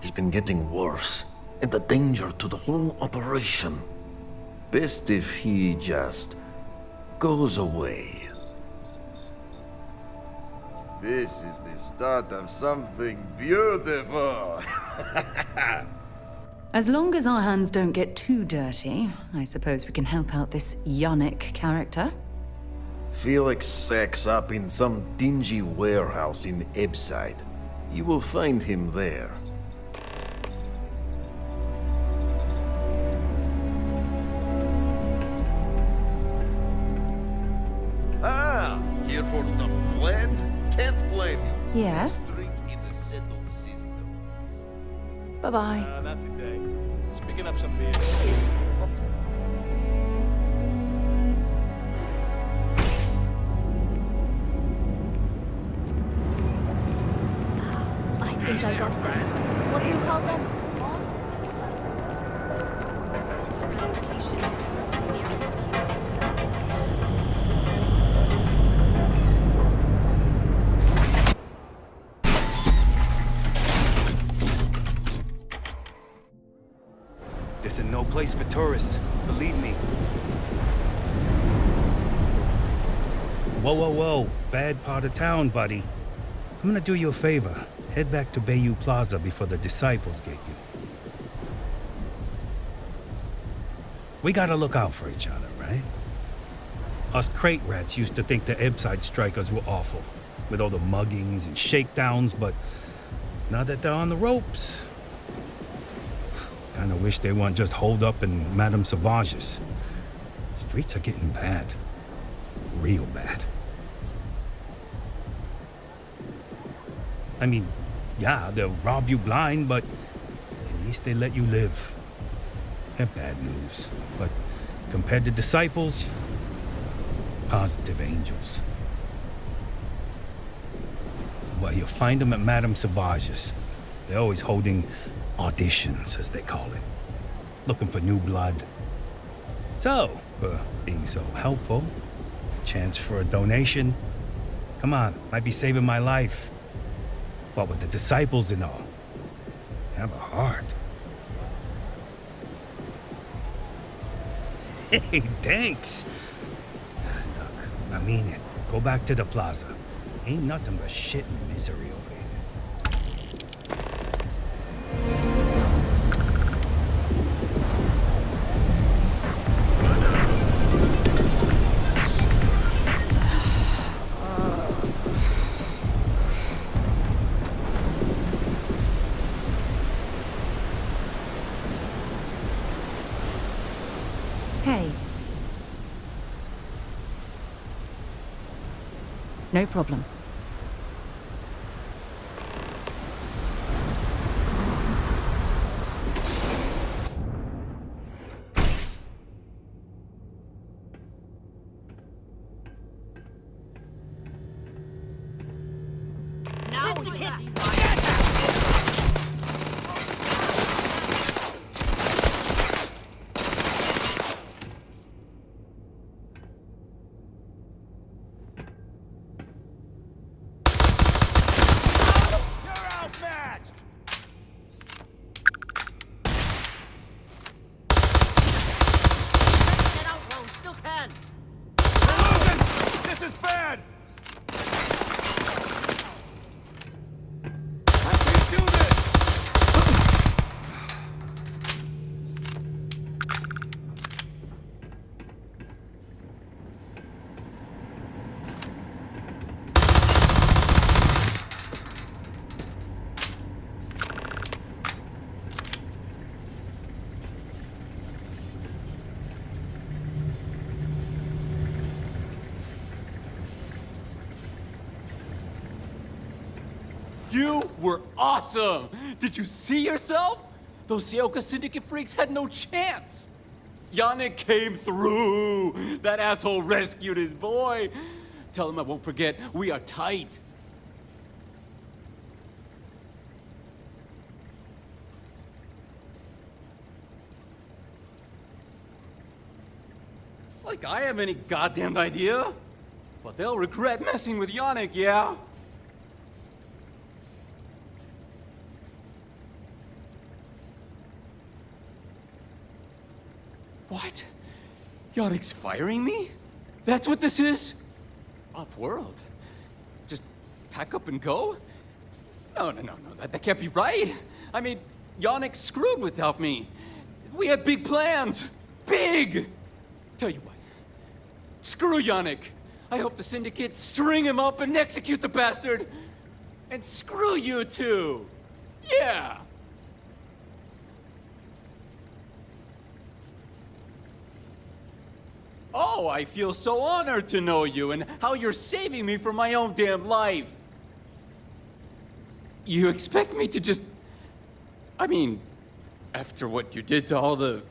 Speaker 24: He's been getting worse, and a danger to the whole operation. Best if he just goes away. This is the start of something beautiful.
Speaker 11: As long as our hands don't get too dirty, I suppose we can help out this Yannick character.
Speaker 24: Felix sacks up in some dingy warehouse in Ebside. You will find him there. Ah, here for some blend? Can't blame you.
Speaker 11: Yeah?
Speaker 24: Drink in the settled systems.
Speaker 11: Bye-bye.
Speaker 20: Not today. Just picking up some beer.
Speaker 18: I think I got them. What do you call them?
Speaker 3: This is no place for tourists, believe me.
Speaker 13: Whoa, whoa, whoa. Bad part of town, buddy. I'm gonna do you a favor. Head back to Bayou Plaza before the disciples get you. We gotta look out for each other, right? Us crate rats used to think the Ebside strikers were awful, with all the muggings and shakedowns, but now that they're on the ropes, kinda wish they weren't just holed up in Madame Sauvage's. Streets are getting bad. Real bad. I mean, yeah, they'll rob you blind, but at least they let you live. They're bad news, but compared to disciples, positive angels. Well, you'll find them at Madame Sauvage's. They're always holding auditions, as they call it. Looking for new blood. So, being so helpful, chance for a donation. Come on, might be saving my life. What with the disciples and all. Have a heart. Hey, thanks. Look, I mean it. Go back to the plaza. Ain't nothing but shit and misery over here.
Speaker 11: Hey. No problem.
Speaker 15: You were awesome! Did you see yourself? Those Seoka Syndicate freaks had no chance! Yannick came through! That asshole rescued his boy! Tell him I won't forget, we are tight. Like I have any goddamn idea? But they'll regret messing with Yannick, yeah? What? Yannick's firing me? That's what this is? Off-world? Just pack up and go? No, that can't be right. I mean, Yannick screwed without me. We had big plans. Big! Tell you what. Screw Yannick. I hope the Syndicate string him up and execute the bastard. And screw you too. Yeah! Oh, I feel so honored to know you and how you're saving me from my own damn life. You expect me to just... I mean, after what you did to all the...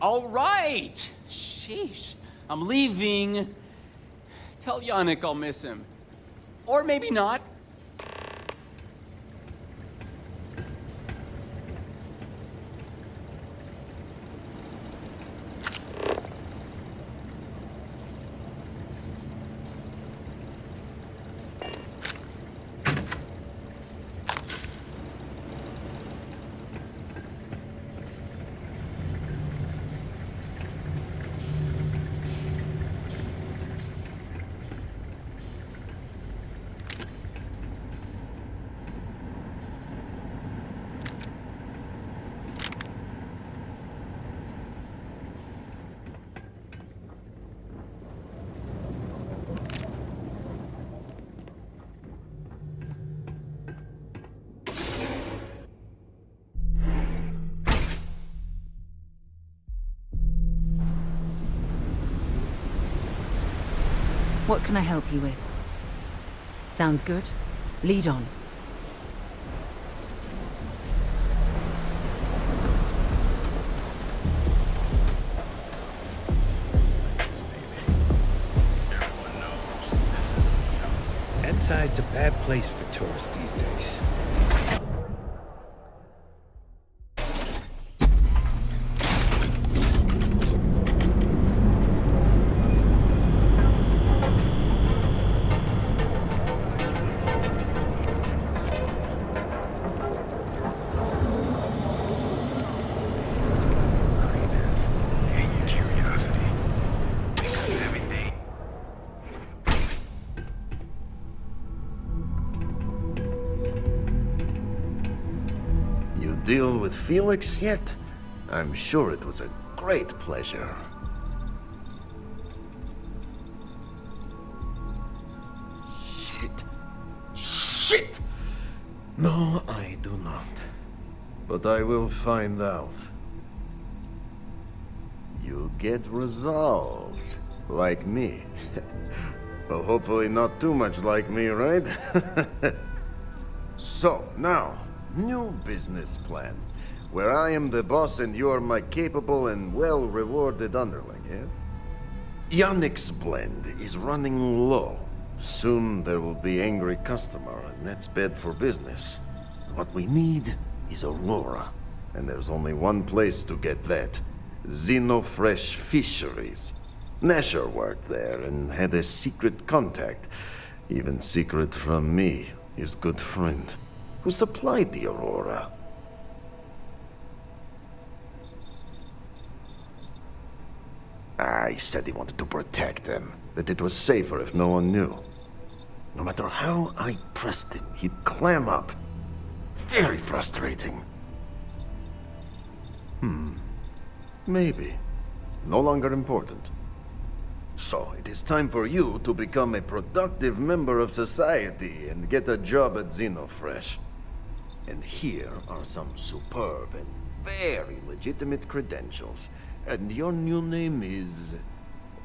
Speaker 15: All right! Sheesh. I'm leaving. Tell Yannick I'll miss him. Or maybe not.
Speaker 11: What can I help you with? Sounds good. Lead on.
Speaker 13: Inside's a bad place for tourists these days.
Speaker 24: Deal with Felix yet? I'm sure it was a great pleasure. Shit! No, I do not. But I will find out. You get results. Like me. Well, hopefully not too much like me, right? So, now, new business plan. Where I am the boss and you're my capable and well-rewarded underling, yeah? Yannick's blend is running low. Soon there will be angry customer, and that's bad for business. What we need is Aurora. And there's only one place to get that. Xenofresh Fisheries. Nasher worked there and had a secret contact. Even secret from me, his good friend, who supplied the Aurora. He said he wanted to protect them, that it was safer if no one knew. No matter how I pressed him, he'd clam up. Very frustrating. Maybe. No longer important. So, it is time for you to become a productive member of society and get a job at Xenofresh. And here are some superb and very legitimate credentials. And your new name is...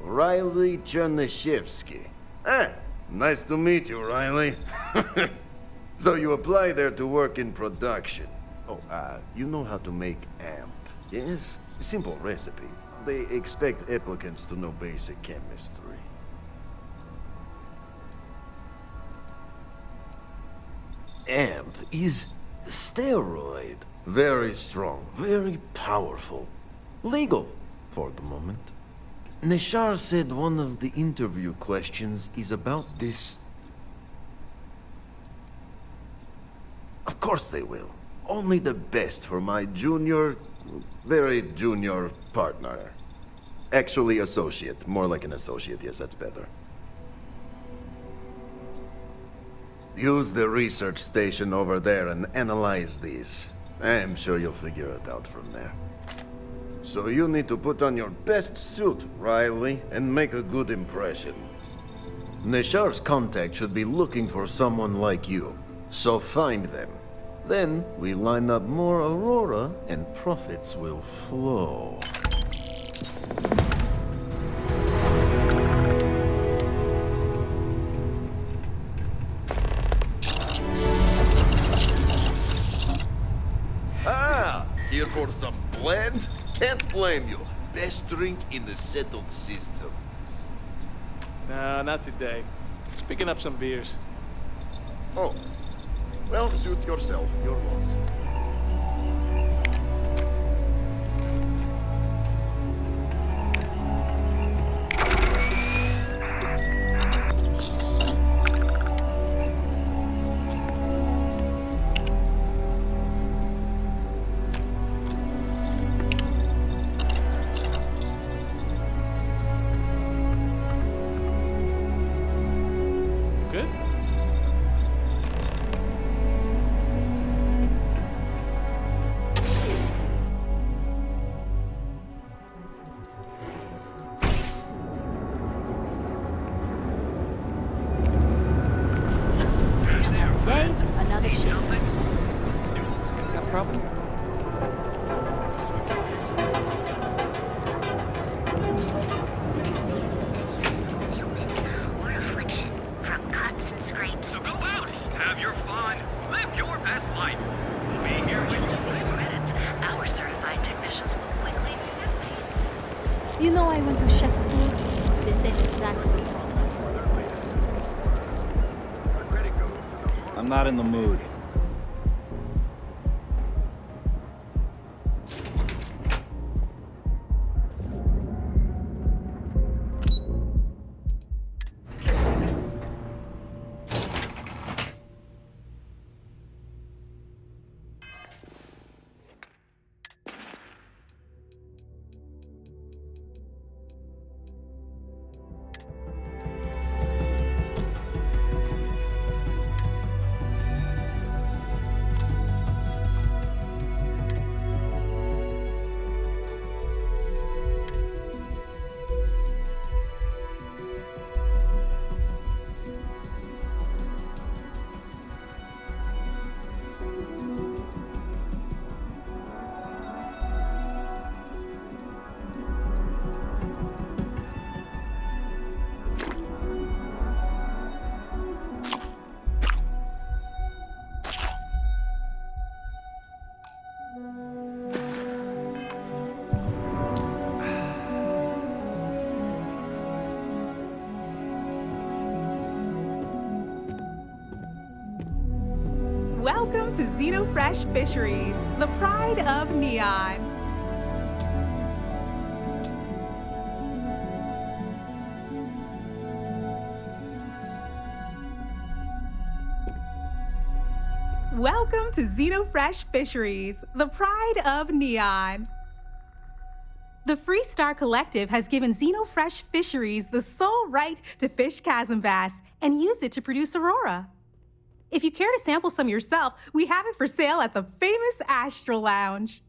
Speaker 24: Riley Chernyshevsky. Nice to meet you, Riley. So you apply there to work in production. Oh, you know how to make amp, yes? Simple recipe. They expect applicants to know basic chemistry. Amp is steroid. Very strong, very powerful. Legal, for the moment. Nishar said one of the interview questions is about this. Of course they will. Only the best for my junior, very junior partner. Actually associate, more like an associate, yes, that's better. Use the research station over there and analyze these. I'm sure you'll figure it out from there. So you need to put on your best suit, Riley, and make a good impression. Nishar's contact should be looking for someone like you, so find them. Then we line up more Aurora and profits will flow. Here for some blend? Can't blame you. Best drink in the settled systems.
Speaker 2: Nah, not today. Just picking up some beers.
Speaker 24: Oh. Well, suit yourself. Your loss.
Speaker 2: Good?
Speaker 18: Another day, another shift.
Speaker 2: Got a problem?
Speaker 20: From cuts and scrapes. So go out, have your fun, live your best life. We'll be here with you.
Speaker 5: Our certified technicians will quickly be busy.
Speaker 18: You know I went to chef school. This ain't exactly what I said.
Speaker 8: I'm not in the mood.
Speaker 19: Welcome to Xenofresh Fisheries, the pride of Neon. Welcome to Xenofresh Fisheries, the pride of Neon. The Freestar Collective has given Xenofresh Fisheries the sole right to fish chasm bass and use it to produce Aurora. If you care to sample some yourself, we have it for sale at the famous Astral Lounge.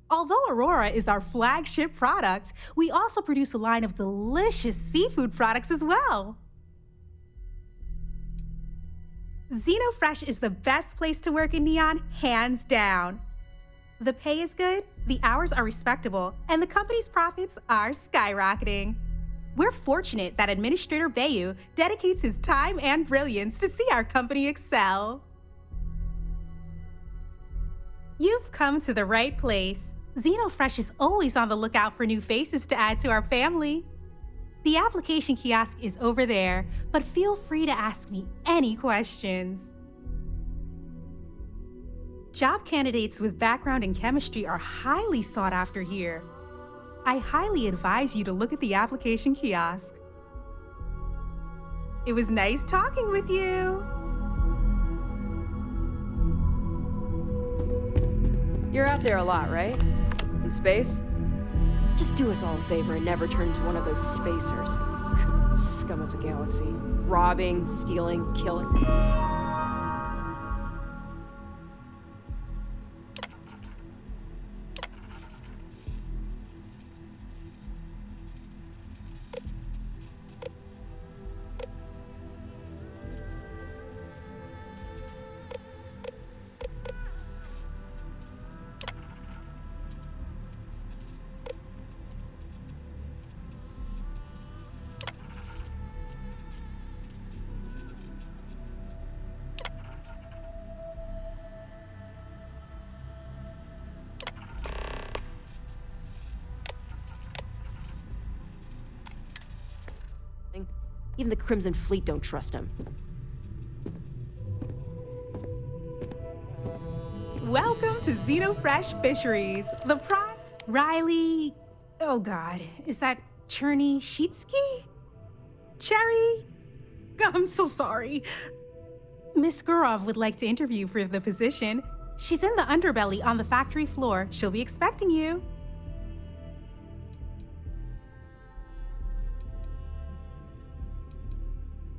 Speaker 19: Although Aurora is our flagship product, we also produce a line of delicious seafood products as well. Xenofresh is the best place to work in Neon, hands down. The pay is good, the hours are respectable, and the company's profits are skyrocketing. We're fortunate that Administrator Bayu dedicates his time and brilliance to see our company excel. You've come to the right place. Xenofresh is always on the lookout for new faces to add to our family. The application kiosk is over there, but feel free to ask me any questions. Job candidates with background in chemistry are highly sought after here. I highly advise you to look at the application kiosk. It was nice talking with you.
Speaker 7: You're out there a lot, right? In space? Just do us all a favor and never turn into one of those spacers. Scum of the galaxy. Robbing, stealing, killing. Even the Crimson Fleet don't trust him.
Speaker 19: Welcome to Xenofresh Fisheries, the prime... Riley... Oh God, is that Cherny Sheetsky? Cherry? I'm so sorry. Miss Gurov would like to interview for the position. She's in the underbelly on the factory floor. She'll be expecting you.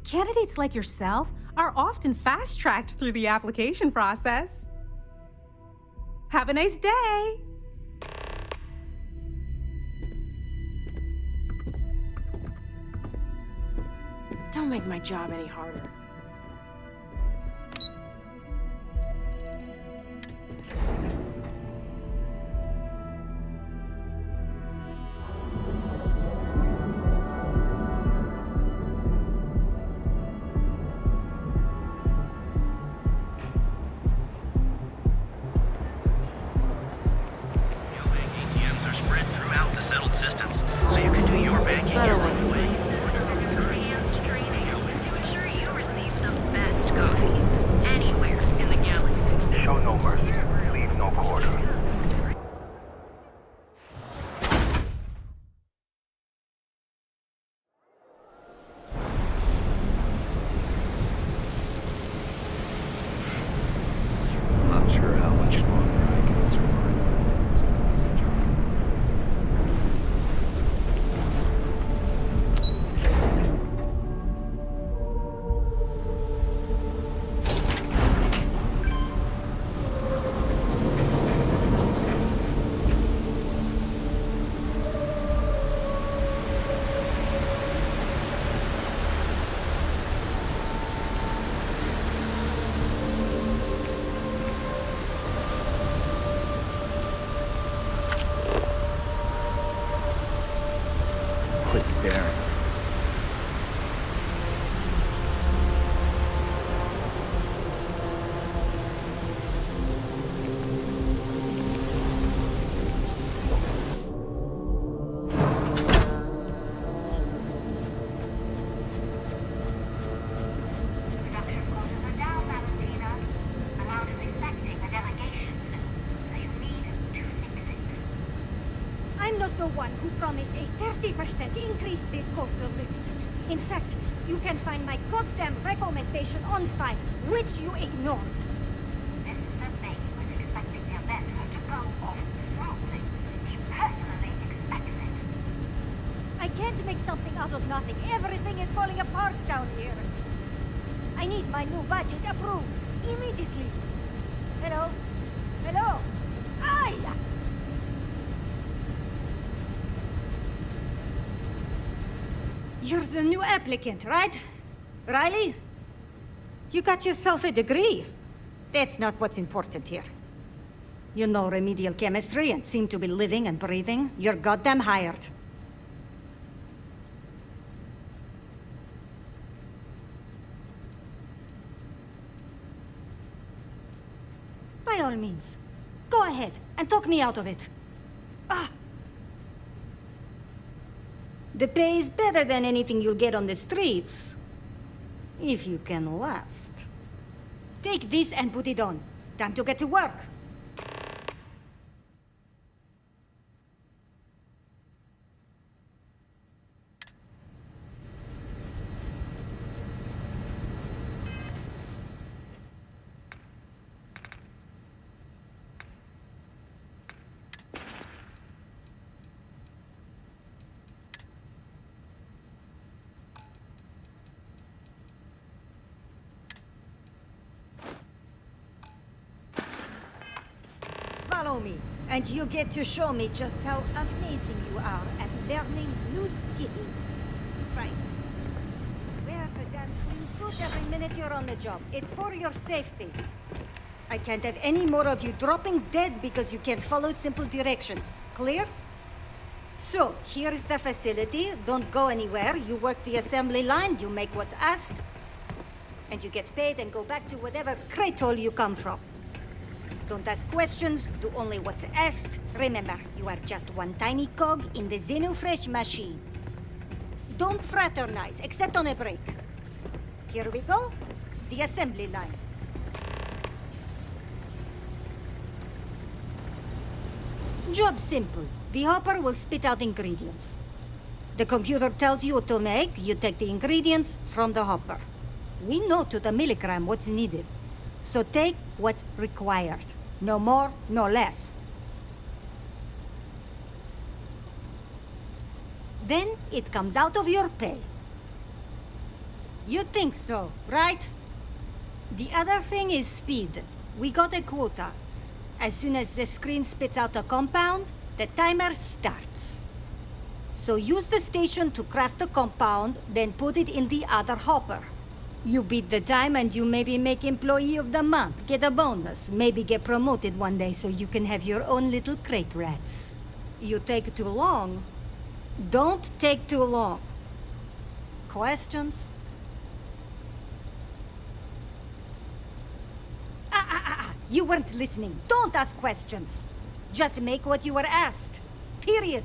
Speaker 19: Candidates like yourself are often fast-tracked through the application process. Have a nice day!
Speaker 7: Don't make my job any harder.
Speaker 3: Not sure how much longer I can survive doing this lousy job. Quit staring.
Speaker 18: I'm not the one who promised a 30% increase this cost of living. In fact, you can find my goddamn recommendation on file, which you ignored.
Speaker 5: Mr. May was expecting the event to go off smoothly. He personally expects it.
Speaker 18: I can't make something out of nothing. Everything is falling apart down here. I need my new budget approved immediately. Hello? Hello? Ay! You're the new applicant, right? Riley? You got yourself a degree. That's not what's important here. You know remedial chemistry and seem to be living and breathing. You're goddamn hired. By all means, Go ahead and talk me out of it. The pay is better than anything you'll get on the streets. If you can last. Take this and put it on. Time to get to work. Follow me, and you get to show me just how amazing you are at learning new skills. Right. Wear the damn clean suit every minute you're on the job. It's for your safety. I can't have any more of you dropping dead because you can't follow simple directions. Clear? So, here's the facility. Don't go anywhere. You work the assembly line, you make what's asked, and you get paid and go back to whatever crate hole you come from. Don't ask questions, do only what's asked. Remember, you are just one tiny cog in the Xenofresh machine. Don't fraternize, except on a break. Here we go. The assembly line. Job simple. The hopper will spit out ingredients. The computer tells you what to make, you take the ingredients from the hopper. We know to the milligram what's needed. So take what's required. No more, no less. Then it comes out of your pay. You think so, right? The other thing is speed. We got a quota. As soon as the screen spits out a compound, the timer starts. So use the station to craft the compound, then put it in the other hopper. You beat the time and you maybe make Employee of the Month, get a bonus, maybe get promoted one day so you can have your own little crate rats. You take too long. Don't take too long. Questions? You weren't listening. Don't ask questions. Just make what you were asked. Period.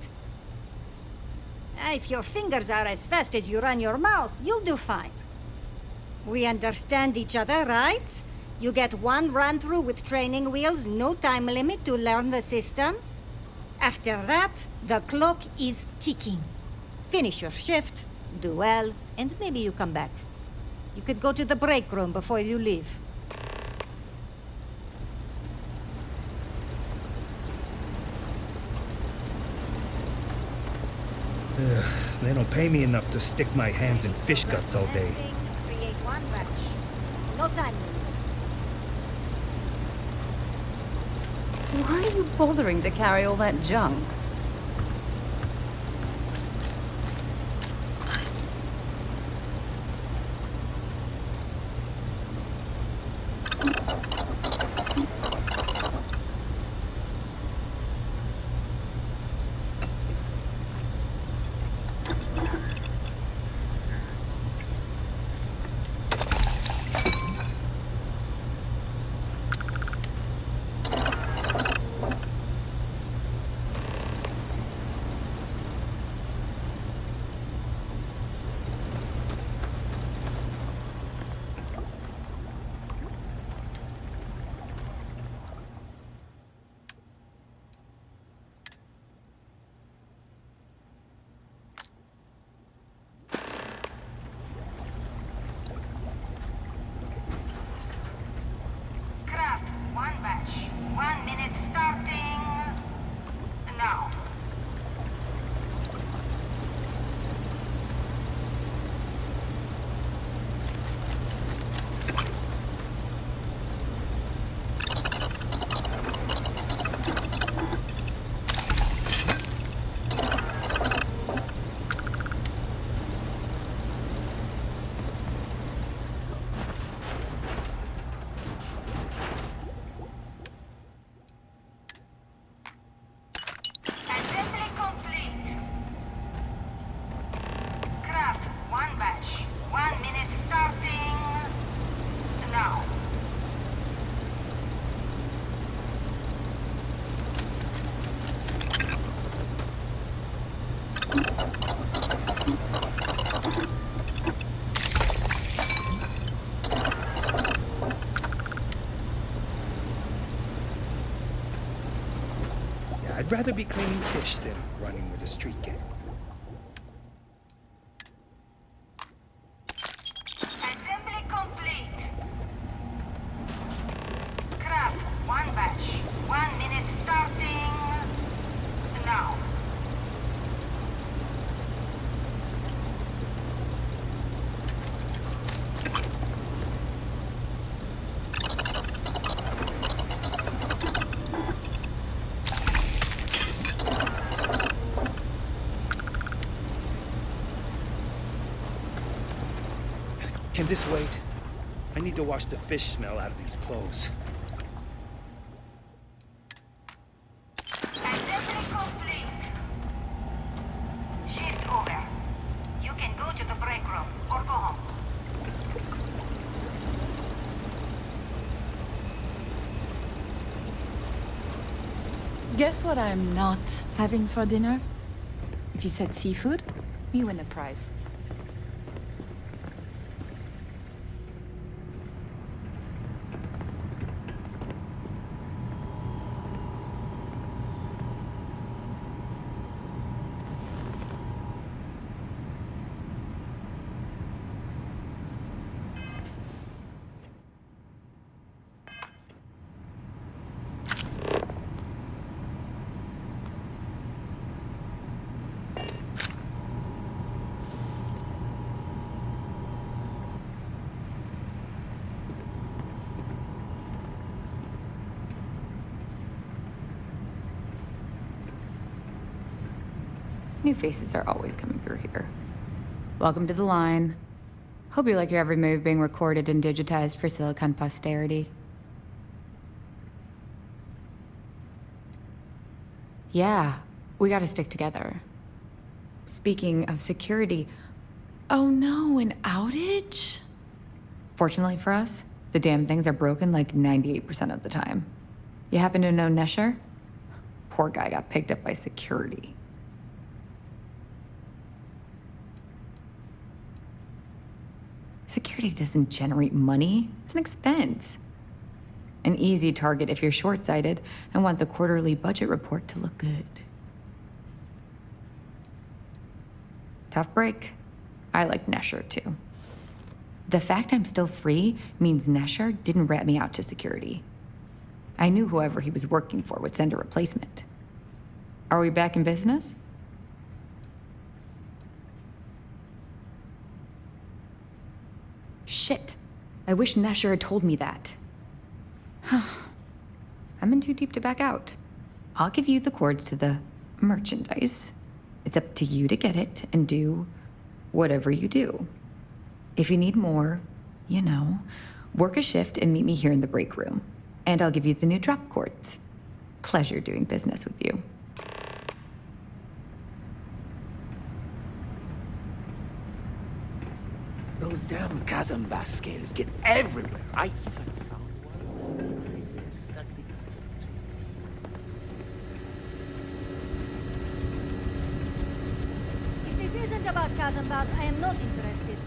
Speaker 18: If your fingers are as fast as you run your mouth, you'll do fine. We understand each other, right? You get one run-through with training wheels, no time limit to learn the system. After that, the clock is ticking. Finish your shift, do well, and maybe you come back. You could go to the break room before you leave.
Speaker 13: Ugh, they don't pay me enough to stick my hands in fish guts all day.
Speaker 18: Create one batch. No time limit.
Speaker 11: Why are you bothering to carry all that junk?
Speaker 13: I'd rather be cleaning fish than running with a street gang.
Speaker 18: Assembly complete. Craft one batch. 1 minute starting now.
Speaker 13: Can this wait? I need to wash the fish smell out of these clothes.
Speaker 18: Assembly complete. Shift over. You can go to the break room or go home.
Speaker 4: Guess what I'm not having for dinner? If you said seafood, you win a prize.
Speaker 16: New faces are always coming through here. Welcome to the line. Hope you like your every move being recorded and digitized for Silicon posterity. Yeah, we gotta stick together. Speaking of security, oh no, an outage? Fortunately for us, the damn things are broken like 98% of the time. You happen to know Nesher? Poor guy got picked up by security. Security doesn't generate money. It's an expense. An easy target if you're short-sighted and want the quarterly budget report to look good. Tough break. I like Nesher too. The fact I'm still free means Nesher didn't rat me out to security. I knew whoever he was working for would send a replacement. Are we back in business? Shit. I wish Nesher had told me that. I'm in too deep to back out. I'll give you the codes to the merchandise. It's up to you to get it and do whatever you do. If you need more, you know, work a shift and meet me here in the break room. And I'll give you the new drop cords. Pleasure doing business with you.
Speaker 22: Those damn Kazambas scales get everywhere. I even found one right there stuck in
Speaker 18: If this isn't about Kazambas, I am not interested.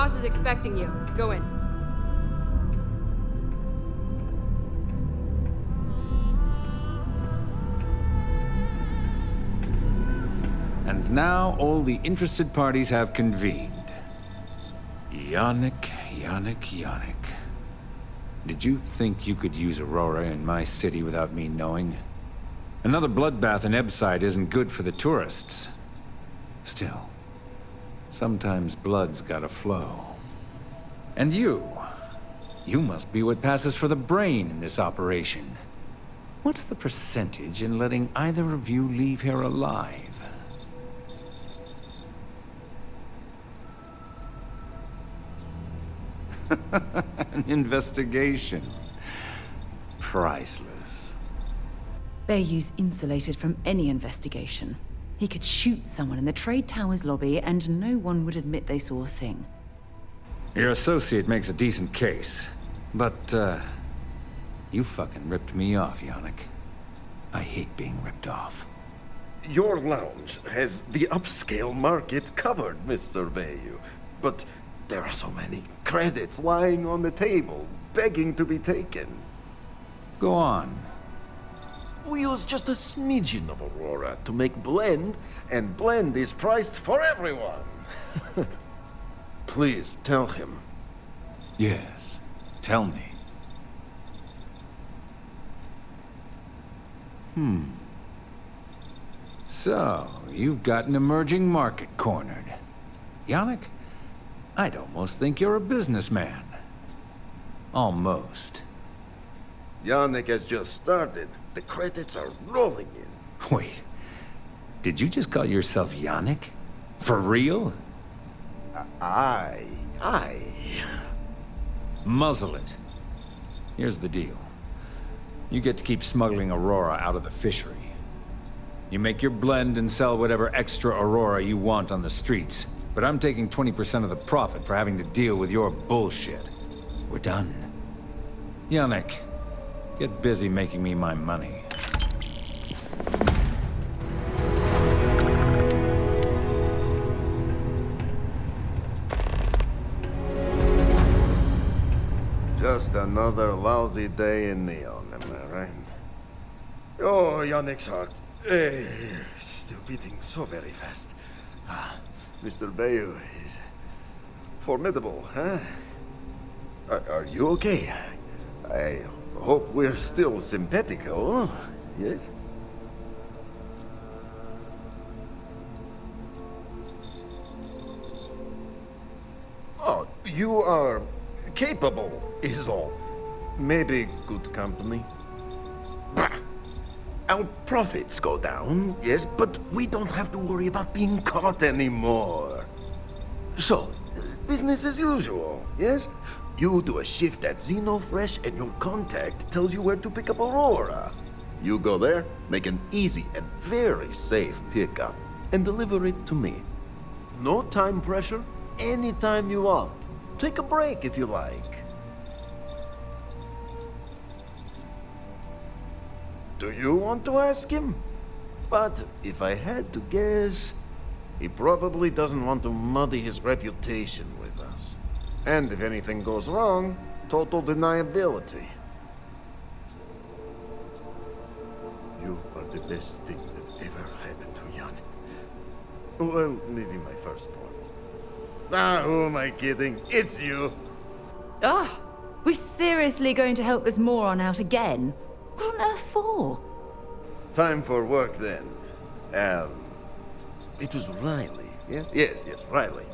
Speaker 7: boss is expecting you. Go in.
Speaker 6: And now all the interested parties have convened. Yannick. Did you think you could use Aurora in my city without me knowing? Another bloodbath in Ebside isn't good for the tourists. Still, sometimes blood's gotta flow. And you must be what passes for the brain in this operation. What's the percentage in letting either of you leave here alive? An investigation. Priceless.
Speaker 11: Bayou's insulated from any investigation. He could shoot someone in the Trade Tower's lobby and no one would admit they saw a thing.
Speaker 6: Your associate makes a decent case, but, you fucking ripped me off, Yannick. I hate being ripped off.
Speaker 24: Your lounge has the upscale market covered, Mr. Bayou. But there are so many credits lying on the table, begging to be taken.
Speaker 6: Go on.
Speaker 24: We use just a smidgen of Aurora to make blend, and blend is priced for everyone. Please tell him.
Speaker 6: Yes, tell me. So, you've got an emerging market cornered. Yannick, I'd almost think you're a businessman. Almost.
Speaker 24: Yannick has just started. The credits are rolling in.
Speaker 6: Wait, did you just call yourself Yannick? For real?
Speaker 24: Aye.
Speaker 6: Muzzle it. Here's the deal. You get to keep smuggling Aurora out of the fishery. You make your blend and sell whatever extra Aurora you want on the streets, but I'm taking 20% of the profit for having to deal with your bullshit. We're done. Yannick, get busy making me my money.
Speaker 24: Just another lousy day in Neon, am I right? Oh, Yannick's heart. Still beating so very fast. Mr. Bayou is formidable, huh? Are you okay? I hope we're still simpatico, yes? Oh, you are capable, is all. Maybe good company. Bah! Our profits go down, yes, but we don't have to worry about being caught anymore. So, business as usual, yes? You do a shift at Xenofresh and your contact tells you where to pick up Aurora. You go there, make an easy and very safe pickup, and deliver it to me. No time pressure, anytime you want. Take a break if you like. Do you want to ask him? But if I had to guess, he probably doesn't want to muddy his reputation with us. And if anything goes wrong, total deniability. You are the best thing that ever happened to Jan. Well, maybe my first one. Who am I kidding? It's you.
Speaker 11: Ugh! We're seriously going to help this moron out again? What on earth for?
Speaker 24: Time for work then. It was Riley, yes? Yes, Riley.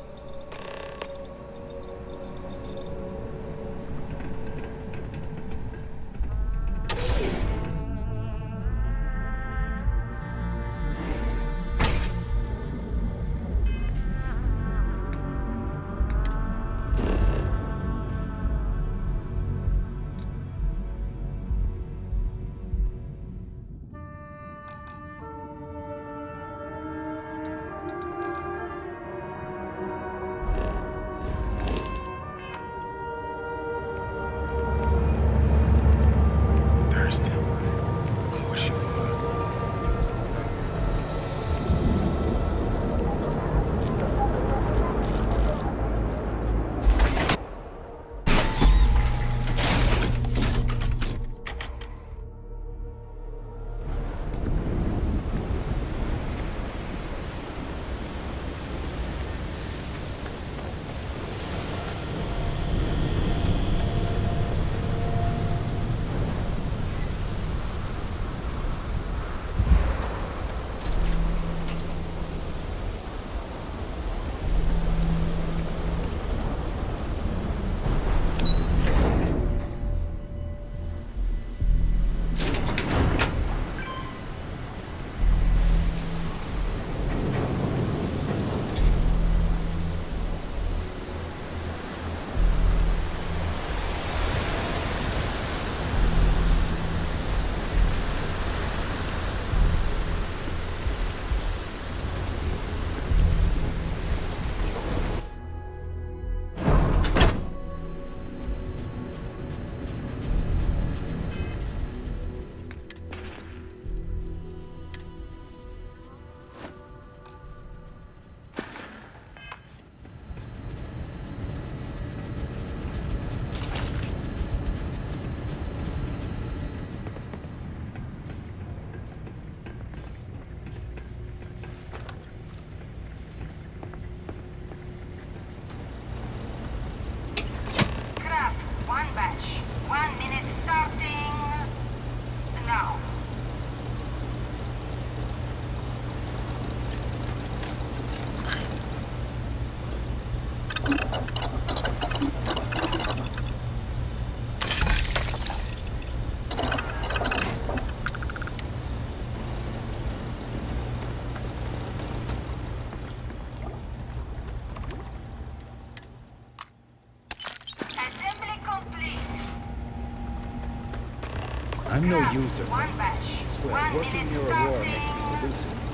Speaker 13: I'm no user.
Speaker 5: One batch.
Speaker 13: I swear,
Speaker 5: 1
Speaker 13: working
Speaker 5: minute
Speaker 13: near Aurora makes me
Speaker 5: starting
Speaker 13: hallucinate.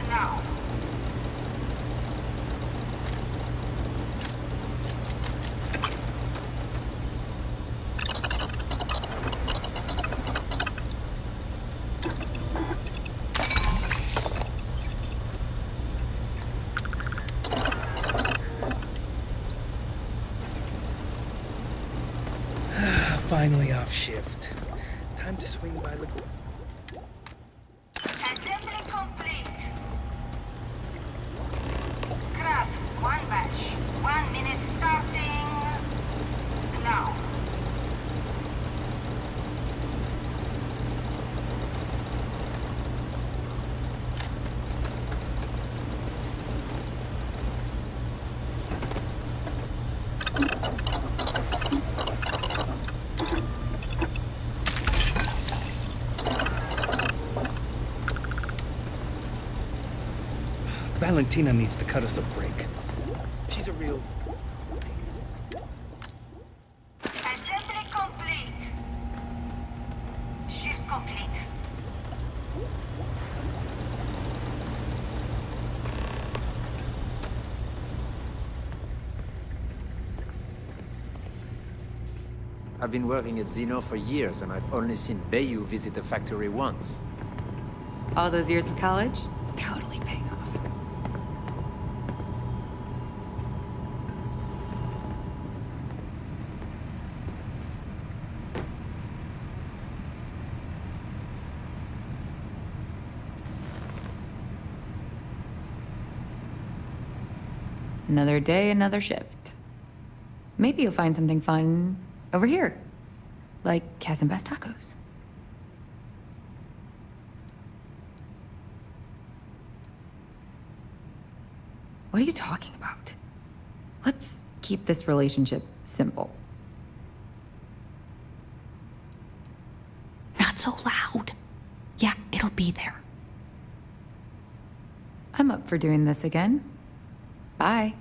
Speaker 5: now.
Speaker 13: Finally off shift. Time to swing by the...
Speaker 5: Assembly complete. Craft, one batch. 1 minute starting now.
Speaker 13: Valentina needs to cut us a break. She's a real...
Speaker 5: Assembly complete. Shift complete.
Speaker 22: I've been working at Xeno for years, and I've only seen Bayou visit the factory once.
Speaker 16: All those years of college? Totally paying off. Another day, another shift. Maybe you'll find something fun over here, like Cas and Best Tacos. What are you talking about? Let's keep this relationship simple. Not so loud. Yeah, it'll be there. I'm up for doing this again. Bye.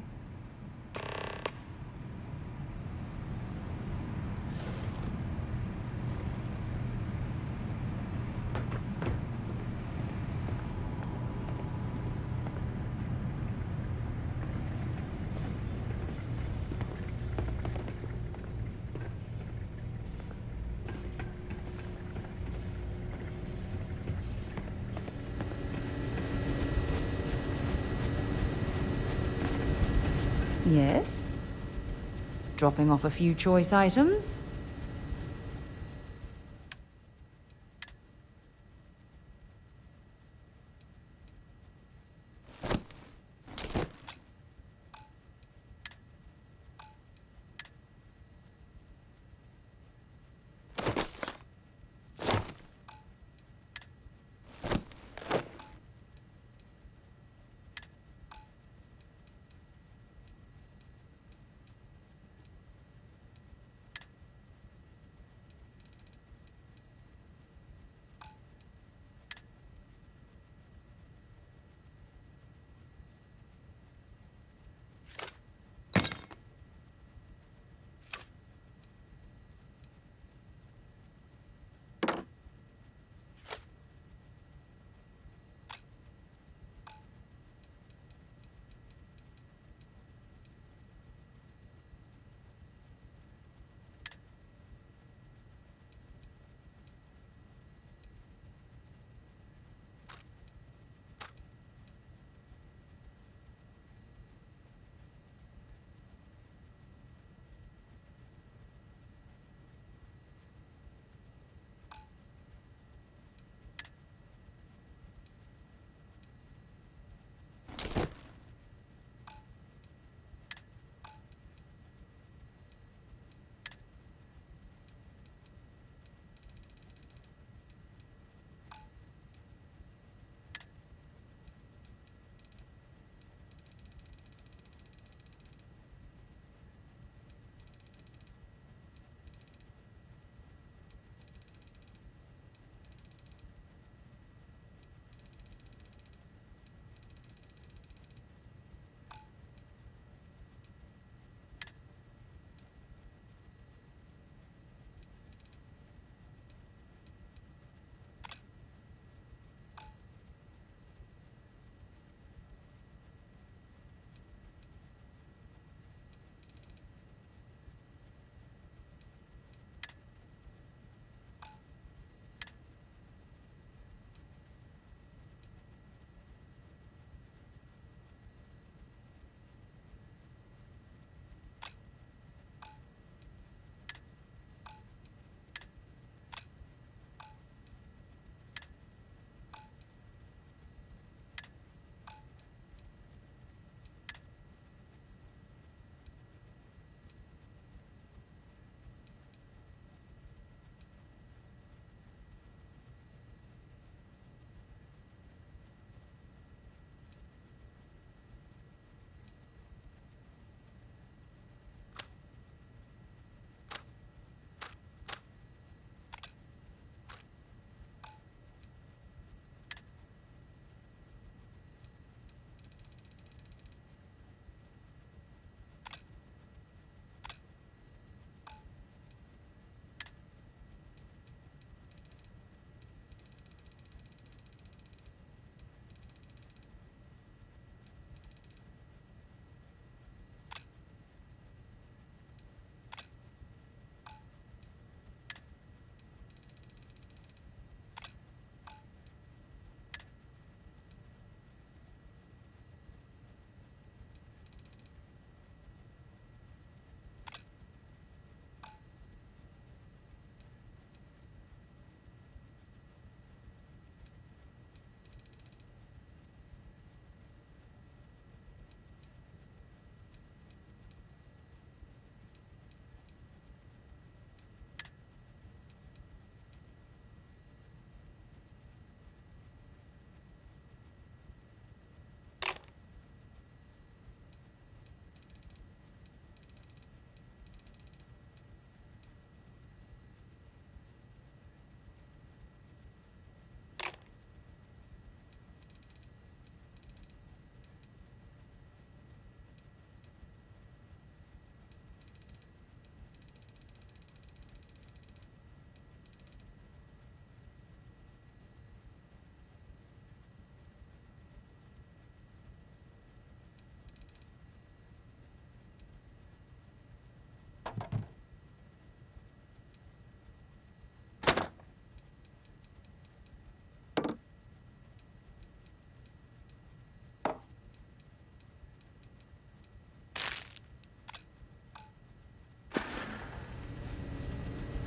Speaker 11: Yes? Dropping off a few choice items?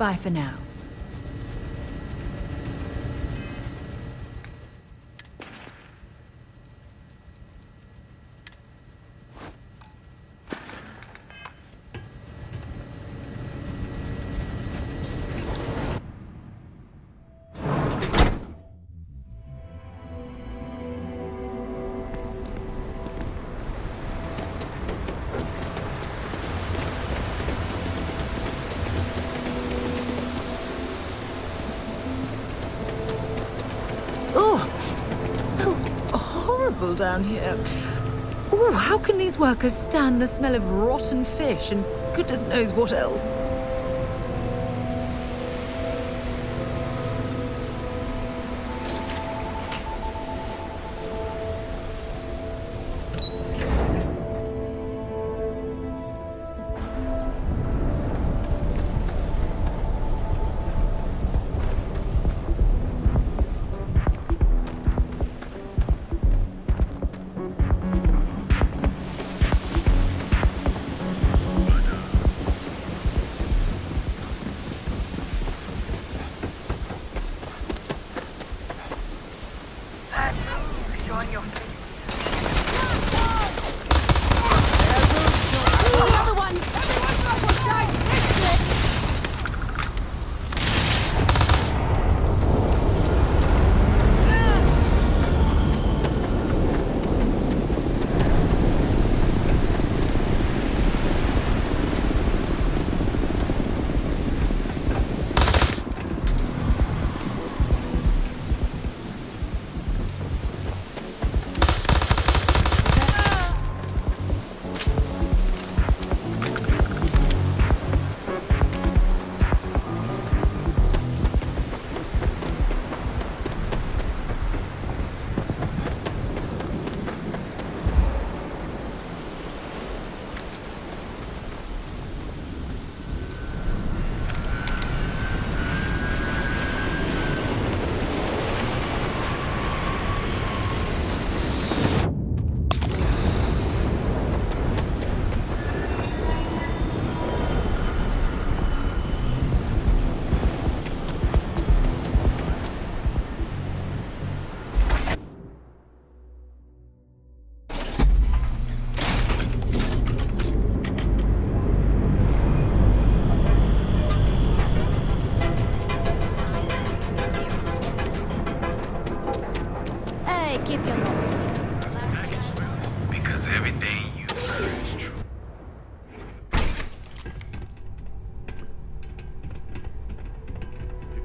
Speaker 11: Bye for now. Down here. Ooh, how can these workers stand the smell of rotten fish and goodness knows what else?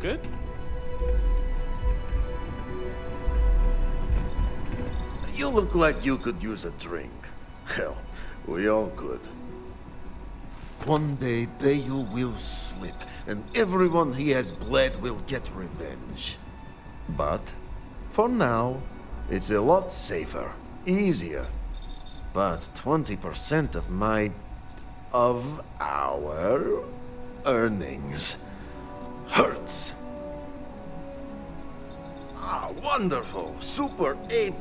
Speaker 2: Good?
Speaker 24: You look like you could use a drink. Hell, we all could. One day, Bayou will slip, and everyone he has bled will get revenge. But, for now, it's a lot safer, easier. But 20% of our earnings hurts. Ah, wonderful! Super A+,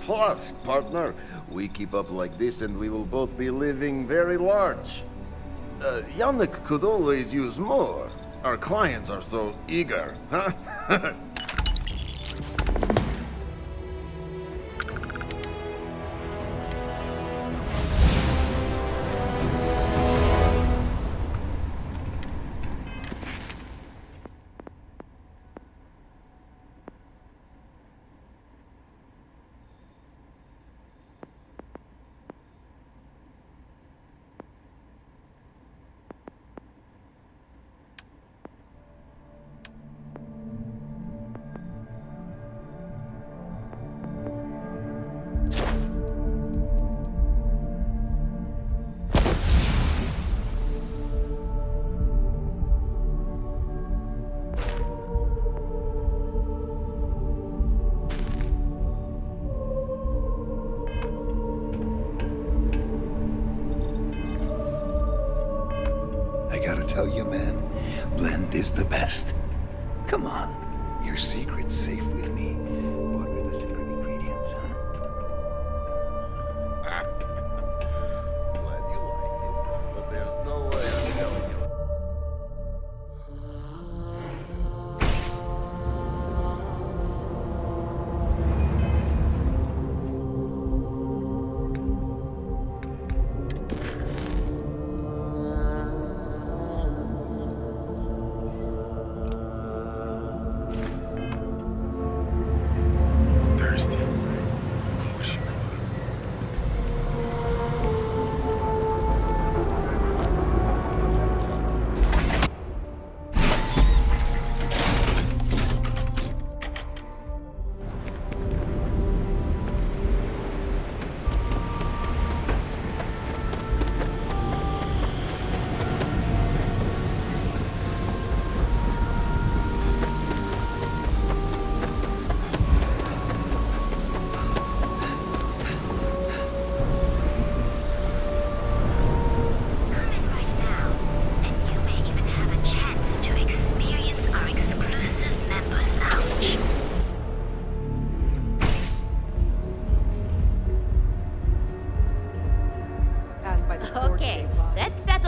Speaker 24: partner. We keep up like this and we will both be living very large. Yannick could always use more. Our clients are so eager, huh?
Speaker 9: I gotta tell you, man, blend is the best. Come on, your secret's safe with me. What are the secret ingredients, huh?
Speaker 24: Glad you like it, but there's no way I'm telling you.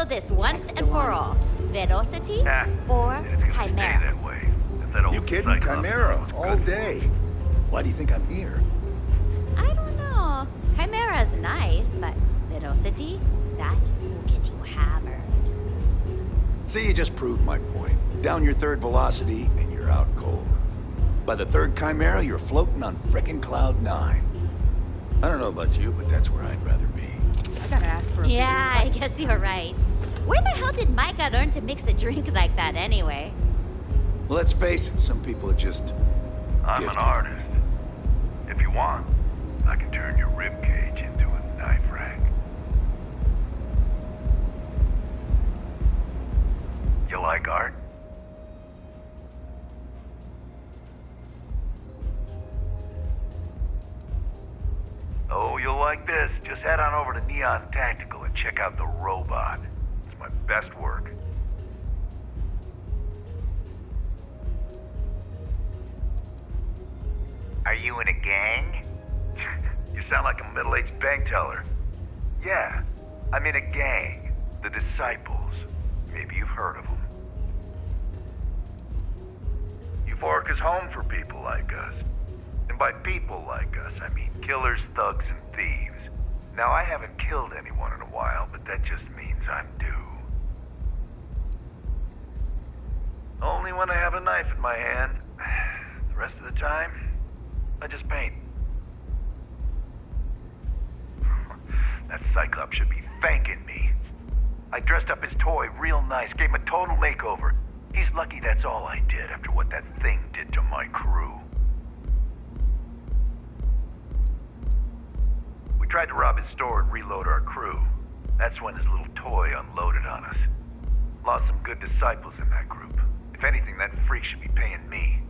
Speaker 10: this once and for all. Velocity or Chimera?
Speaker 9: You kidding? Chimera, all day. Why do you think I'm here?
Speaker 10: I don't know. Chimera's nice, but Velocity, that will get you hammered.
Speaker 9: See, you just proved my point. Down your third velocity, and you're out cold. By the third Chimera, you're floating on frickin' Cloud 9. I don't know about you, but that's where I'd rather be.
Speaker 7: I gotta ask for a
Speaker 10: Yeah, I guess you're right. Where the hell did Micah learn to mix a drink like that anyway?
Speaker 9: Well, let's face it, some people are just
Speaker 20: I'm
Speaker 9: gifted.
Speaker 20: an artist. If you want, I can turn your ribcage into a knife rack. You like art? Oh, you'll like this. Just head on over to Neon Tactical and check out the robot. It's my best work. Are you in a gang? You sound like a middle-aged bank teller. Yeah, I'm in a gang. The Disciples. Maybe you've heard of them. Euphoric is home for people like us. And by people like us, I mean killers, thugs, and thieves. Now, I haven't killed anyone in a while, but that just means I'm due. Only when I have a knife in my hand. The rest of the time, I just paint. That Cyclops should be thanking me. I dressed up his toy real nice, gave him a total makeover. He's lucky that's all I did after what that thing did to my crew. We tried to rob his store and reload our crew. That's when his little toy unloaded on us. Lost some good disciples in that group. If anything, that freak should be paying me.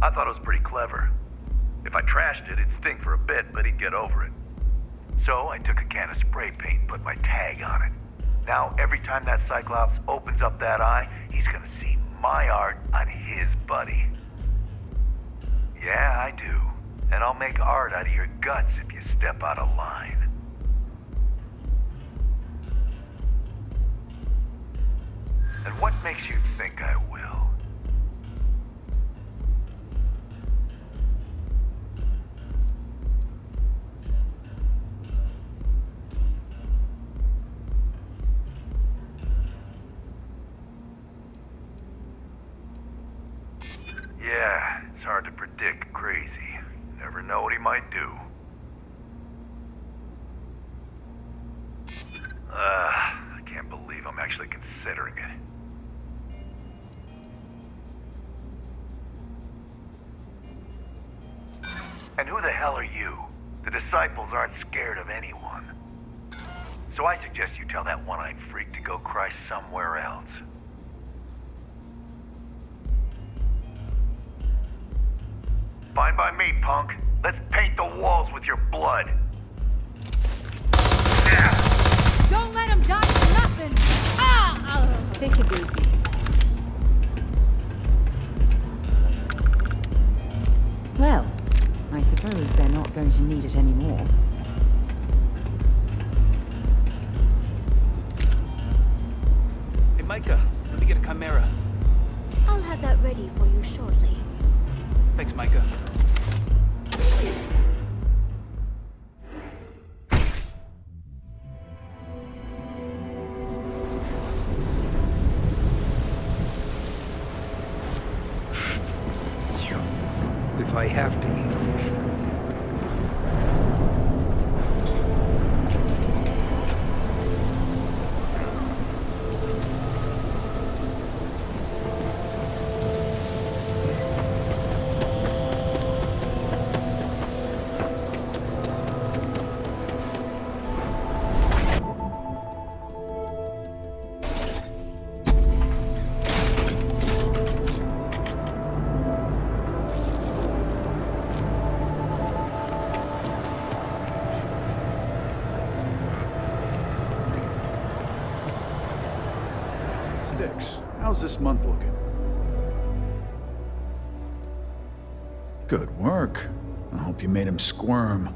Speaker 20: I thought it was pretty clever. If I trashed it, it'd stink for a bit, but he'd get over it. So I took a can of spray paint and put my tag on it. Now, every time that Cyclops opens up that eye, he's gonna see my art on his buddy. Yeah, I do. And I'll make art out of your guts if you step out of line. And what makes you think I will? Yeah, it's hard to predict Crazy. Never know what he might do. I can't believe I'm actually considering it. And who the hell are you? The Disciples aren't scared of anyone. So I suggest you tell that one-eyed freak to go cry somewhere else. Fine by me, punk. Let's paint the walls with your blood.
Speaker 7: Don't let him die for nothing! Take it easy.
Speaker 11: Well, I suppose they're not going to need it anymore.
Speaker 3: Hey, Micah, let me get a Chimera.
Speaker 17: I'll have that ready for you shortly.
Speaker 3: Thanks, Micah.
Speaker 9: If I have to eat fish for dinner.
Speaker 12: Dix, how's this month looking? Good work. I hope you made him squirm.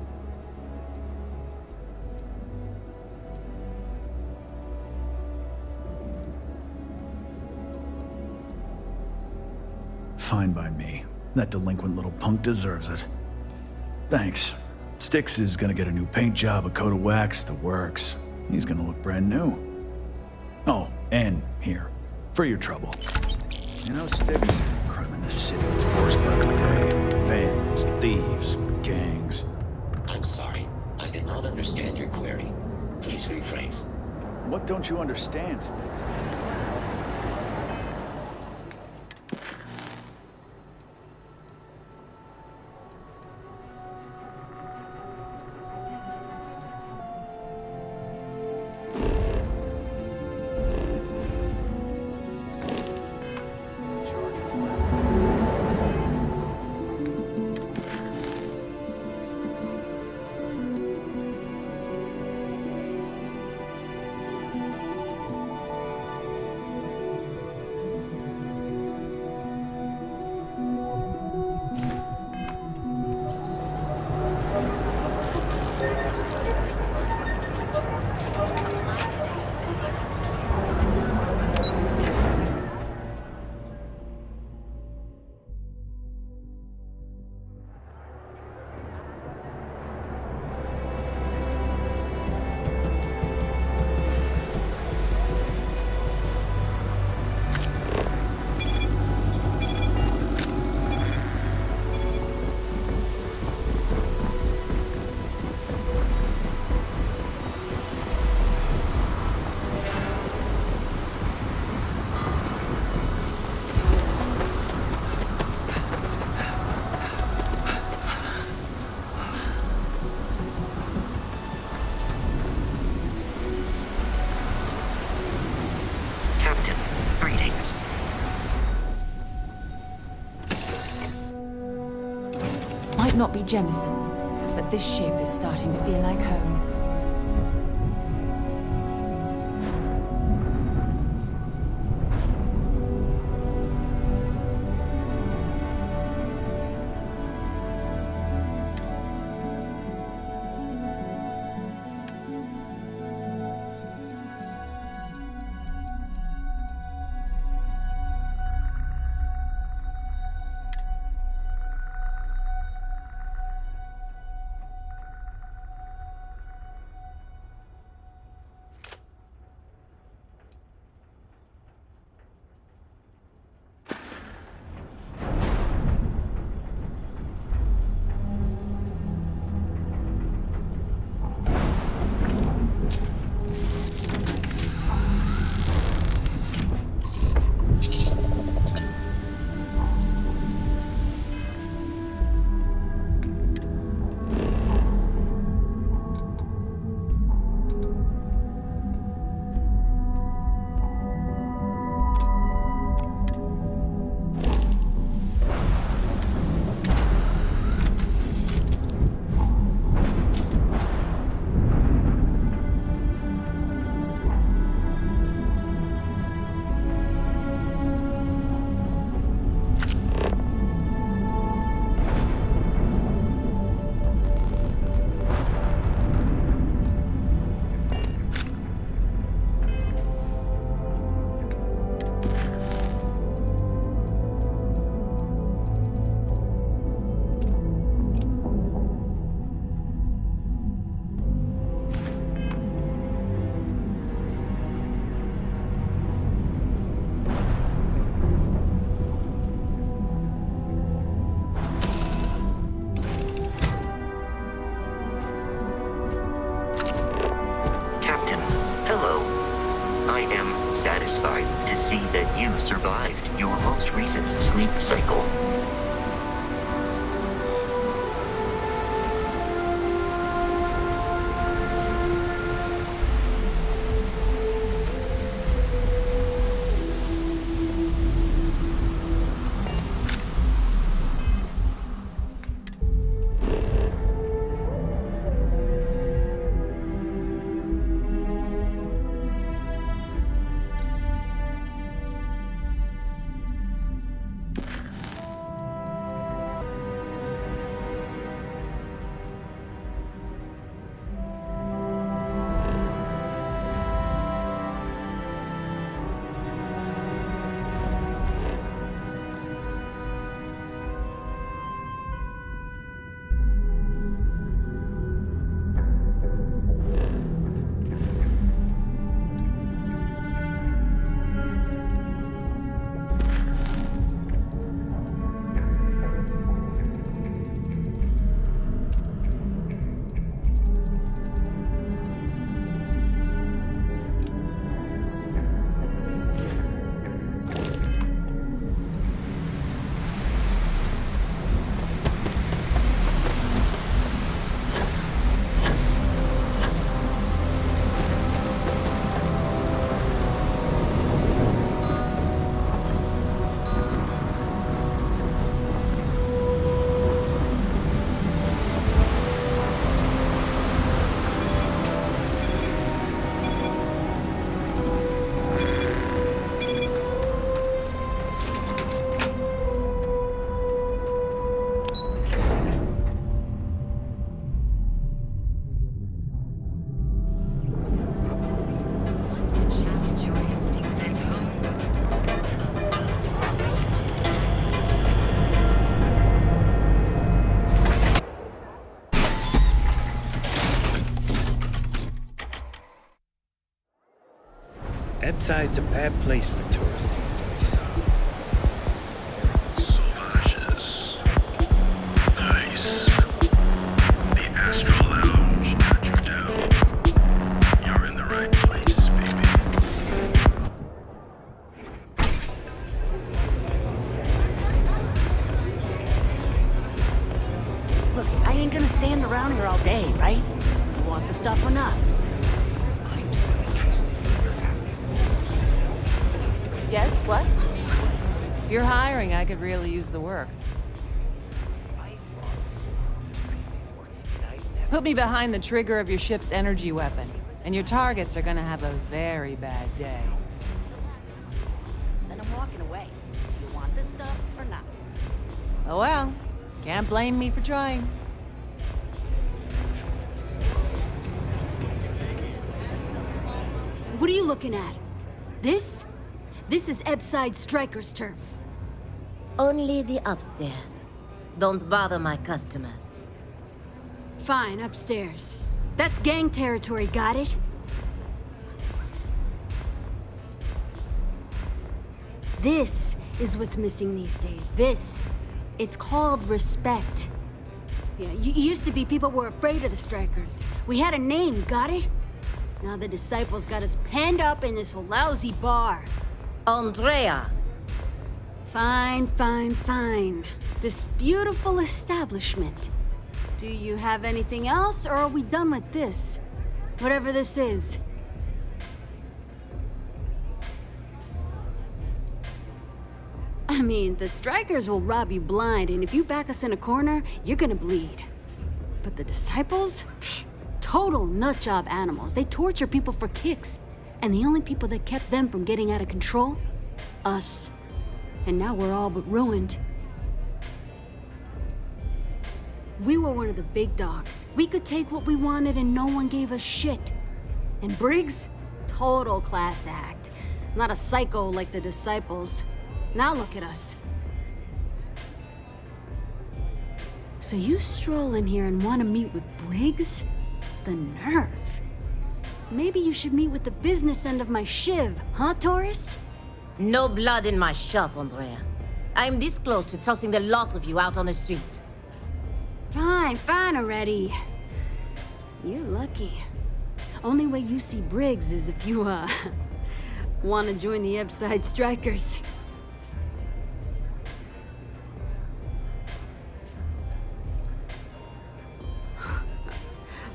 Speaker 12: fine by me. That delinquent little punk deserves it. Thanks. Styx is gonna get a new paint job, a coat of wax, the works. He's gonna look brand new. Oh, and here, for your trouble. You know, Styx, crime in the city, it's worse by the day. Vandals, thieves, gangs.
Speaker 1: I'm sorry. I did not understand your query. Please rephrase.
Speaker 12: What don't you understand, Styx?
Speaker 4: Might not be Jemison, but this ship is starting to feel like home.
Speaker 1: Survived your most recent sleep cycle.
Speaker 13: Ebside's a bad place for tourists these days.
Speaker 20: Nice. The Astral Lounge got you down. You're in the right place, baby.
Speaker 10: Look, I ain't gonna stand around here all day, right? You want the stuff or not?
Speaker 22: I'm still interested in your asking.
Speaker 14: Yes, what? If you're hiring, I could really use the work. Put me behind the trigger of your ship's energy weapon, and your targets are gonna have a very bad day.
Speaker 10: Then I'm walking away. Do you want this stuff or not?
Speaker 14: Oh well, can't blame me for trying.
Speaker 15: What are you looking at? This? This is Ebside Striker's turf.
Speaker 10: Only the upstairs. Don't bother my customers.
Speaker 15: Fine, upstairs. That's gang territory, got it? This is what's missing these days. This. It's called respect. Yeah, you used to be people were afraid of the Strikers. We had a name, got it? Now the disciples got us penned up in this lousy bar.
Speaker 10: Andrea!
Speaker 15: Fine, fine, fine. This beautiful establishment. Do you have anything else, or are we done with this? Whatever this is. I mean, the Strikers will rob you blind, and if you back us in a corner, you're gonna bleed. But the disciples? Pfft, total nutjob animals. They torture people for kicks. And the only people that kept them from getting out of control? Us. And now we're all but ruined. We were one of the big dogs. We could take what we wanted and no one gave us shit. And Briggs? Total class act. Not a psycho like the disciples. Now look at us. So you stroll in here and want to meet with Briggs? The nerve. Maybe you should meet with the business end of my shiv, huh, tourist?
Speaker 10: No blood in my shop, Andrea. I'm this close to tossing the lot of you out on the street.
Speaker 15: Fine, fine already. You're lucky. Only way you see Briggs is if you, want to join the Ebside Strikers.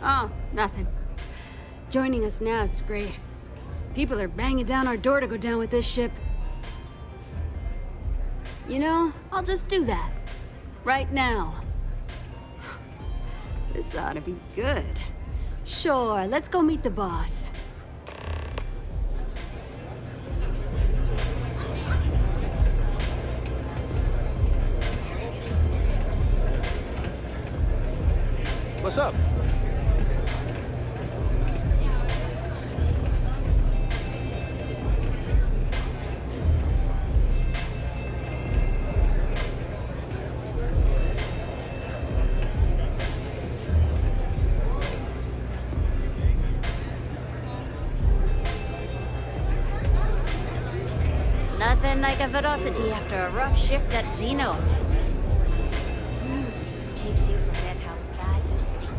Speaker 15: Oh, nothing. Joining us now is great. People are banging down our door to go down with this ship. You know, I'll just do that. Right now. This ought to be good. Sure, let's go meet the boss.
Speaker 2: What's up?
Speaker 10: Nothing like a velocity after a rough shift at Xeno. Makes you forget how bad you stink.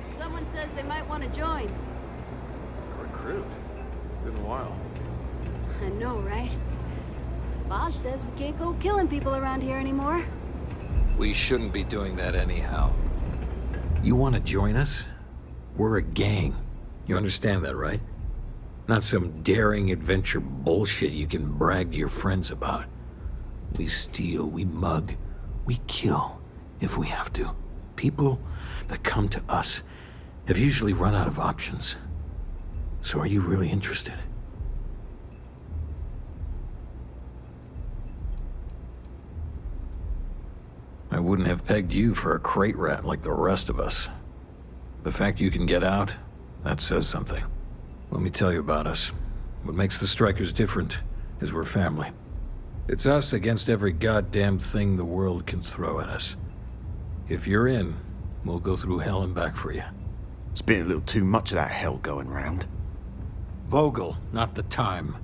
Speaker 15: Someone says they might want to join.
Speaker 21: A recruit? Been a while.
Speaker 15: I know, right? Savage says we can't go killing people around here anymore.
Speaker 23: We shouldn't be doing that anyhow. You want to join us? We're a gang. You understand that, right? Not some daring adventure bullshit you can brag to your friends about. We steal, we mug, we kill, if we have to. People that come to us have usually run out of options. So are you really interested? I wouldn't have pegged you for a crate rat like the rest of us. The fact you can get out, that says something. Let me tell you about us. What makes the Strikers different is we're family. It's us against every goddamn thing the world can throw at us. If you're in, We'll go through hell and back for you.
Speaker 24: It's been a little too much of that hell going round.
Speaker 23: Vogel, not the time.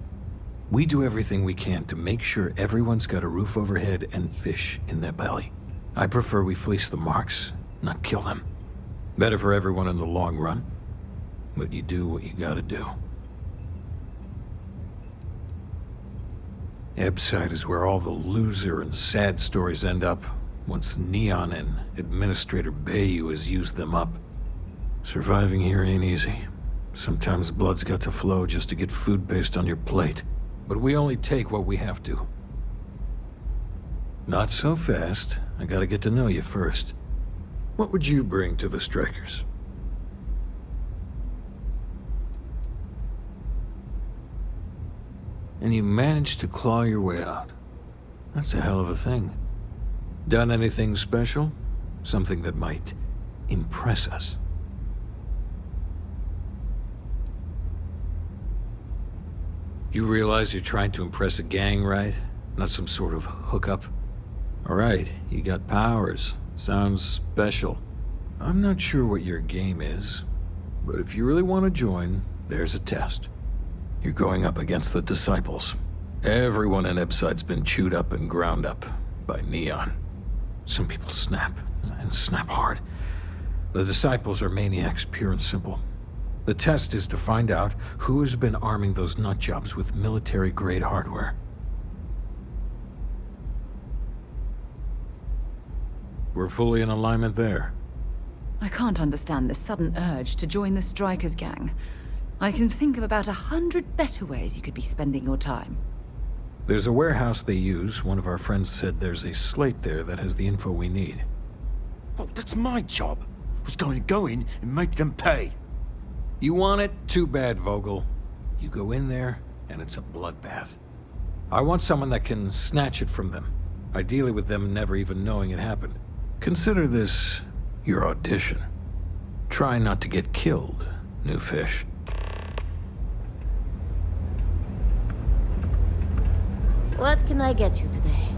Speaker 23: We do everything we can to make sure everyone's got a roof overhead and fish in their belly. I prefer we fleece the marks, not kill them. Better for everyone in the long run. But you do what you gotta do. Ebside is where all the loser and sad stories end up once Neon and Administrator Bayou has used them up. Surviving here ain't easy. Sometimes blood's got to flow just to get food based on your plate. But we only take what we have to. Not so fast. I gotta get to know you first. What would you bring to the Strikers? And you managed to claw your way out. That's a hell of a thing. Done anything special? Something that might impress us? You realize you're trying to impress a gang, right? Not some sort of hookup? Alright, you got powers. Sounds special. I'm not sure what your game is, but if you really want to join, there's a test. You're going up against the Disciples. Everyone in Ebside's been chewed up and ground up by Neon. Some people snap, and snap hard. The Disciples are maniacs, pure and simple. The test is to find out who has been arming those nutjobs with military-grade hardware. We're fully in alignment there.
Speaker 11: I can't understand this sudden urge to join the Strikers gang. I can think of about 100 better ways you could be spending your time.
Speaker 23: There's a warehouse they use. One of our friends said there's a slate there that has the info we need.
Speaker 22: Oh, that's my job. I was going to go in and make them pay.
Speaker 23: You want it? Too bad, Vogel. You go in there, and it's a bloodbath. I want someone that can snatch it from them. Ideally with them never even knowing it happened. Consider this your audition. Try not to get killed, new fish.
Speaker 10: What can I get you today?